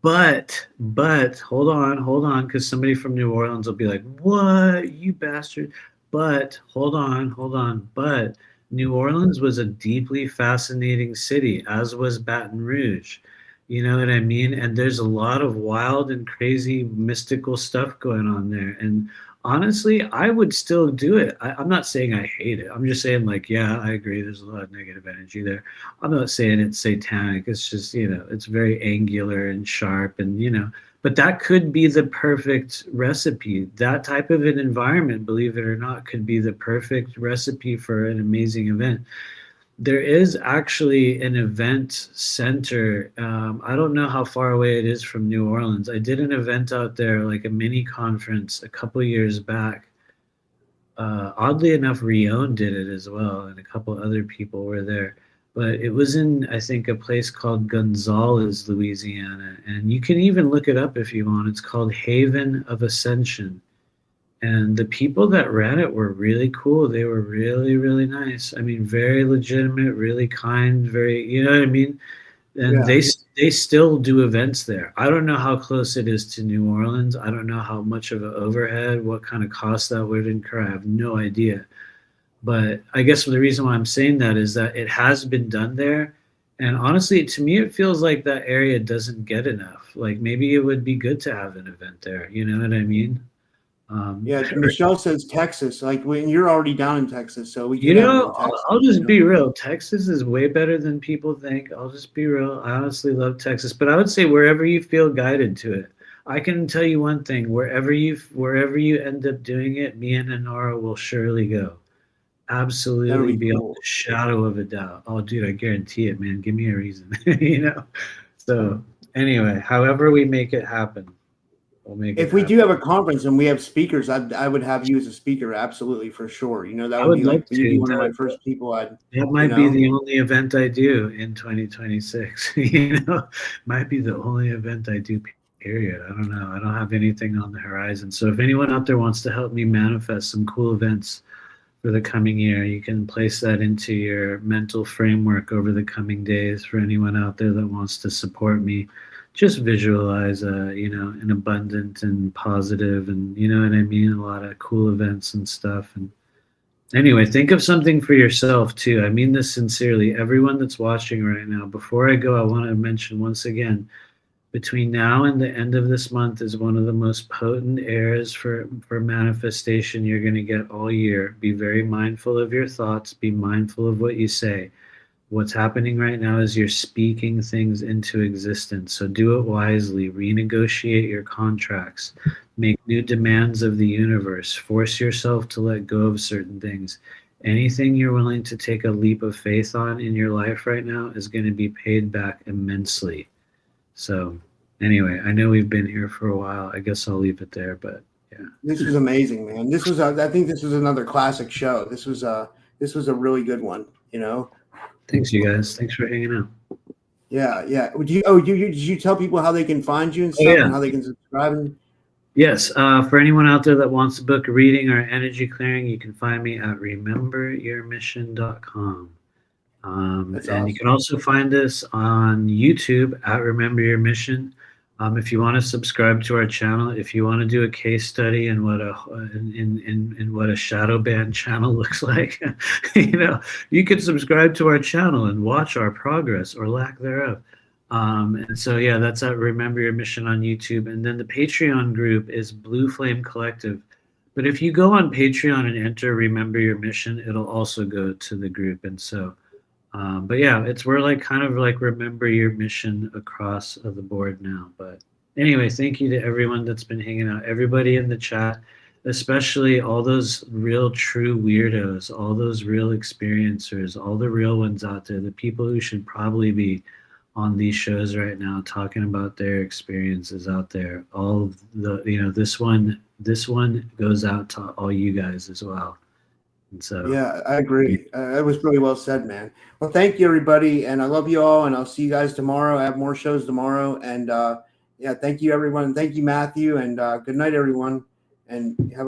But hold on, because somebody from New Orleans will be like, "What, you bastard?" But hold on. But New Orleans was a deeply fascinating city, as was Baton Rouge. You know what I mean? And there's a lot of wild and crazy mystical stuff going on there. And honestly, I would still do it. I'm not saying I hate it. I'm just saying, like, yeah, I agree. There's a lot of negative energy there. I'm not saying it's satanic. It's just, it's very angular and sharp and, but that could be the perfect recipe. That type of an environment, believe it or not, could be the perfect recipe for an amazing event. There is actually an event center. I don't know how far away it is from New Orleans. I did an event out there, like a mini conference a couple years back. Oddly enough, Rion did it as well, and a couple other people were there. But it was in, I think, a place called Gonzales, Louisiana. And you can even look it up if you want. It's called Haven of Ascension. And the people that ran it were really cool. They were really, really nice. I mean, very legitimate, really kind, very, you know what I mean? And they still do events there. I don't know how close it is to New Orleans. I don't know how much of an overhead, what kind of cost that would incur. I have no idea. But I guess the reason why I'm saying that is that it has been done there. And honestly, to me, it feels like that area doesn't get enough. Like maybe it would be good to have an event there. You know what I mean? Michelle says Texas. Like when you're already down in Texas, so we can. I'll just be real. Texas is way better than people think. I'll just be real. I honestly love Texas, but I would say wherever you feel guided to it. I can tell you one thing: wherever you end up doing it, me and Honora will surely go. Absolutely, beyond a shadow of a doubt. Oh, dude, I guarantee it, man. Give me a reason, So anyway, however we make it happen. If we do have a conference and we have speakers, I would have you as a speaker, absolutely, for sure. That would be like you'd be one of my first people. That might be the only event I do in 2026. Might be the only event I do. Period. I don't know. I don't have anything on the horizon. So if anyone out there wants to help me manifest some cool events for the coming year, you can place that into your mental framework over the coming days. For anyone out there that wants to support me. Just visualize, an abundant and positive and, you know what I mean, a lot of cool events and stuff. And anyway, think of something for yourself too. I mean this sincerely. Everyone that's watching right now, before I go, I want to mention once again, between now and the end of this month is one of the most potent eras for manifestation you're going to get all year. Be very mindful of your thoughts. Be mindful of what you say. What's happening right now is you're speaking things into existence. So do it wisely. Renegotiate your contracts. Make new demands of the universe. Force yourself to let go of certain things. Anything you're willing to take a leap of faith on in your life right now is going to be paid back immensely. So anyway, I know we've been here for a while. I guess I'll leave it there, but yeah. This was amazing, man. I think this was another classic show. This was a really good one, Thanks, you guys. Thanks for hanging out. Yeah. Did you tell people how they can find you and stuff and how they can subscribe? Yes, for anyone out there that wants to book a reading or energy clearing, you can find me at rememberyourmission.com. And awesome. you can also find us on YouTube at Remember Your Mission. If you want to subscribe to our channel, if you want to do a case study in what a shadow band channel looks like, you can subscribe to our channel and watch our progress or lack thereof. And so, yeah, that's at Remember Your Mission on YouTube. And then the Patreon group is Blue Flame Collective. But if you go on Patreon and enter Remember Your Mission, it'll also go to the group. And so, but yeah, we're like kind of like Remember Your Mission across the board now. But anyway, thank you to everyone that's been hanging out, everybody in the chat, especially all those real true weirdos, all those real experiencers, all the real ones out there, the people who should probably be on these shows right now talking about their experiences out there. All of the, this one goes out to all you guys as well. And so, yeah, I agree. That was really well said, man. Well, thank you, everybody, and I love you all, and I'll see you guys tomorrow. I have more shows tomorrow, and yeah, thank you, everyone. Thank you, Matthew, and good night, everyone, and have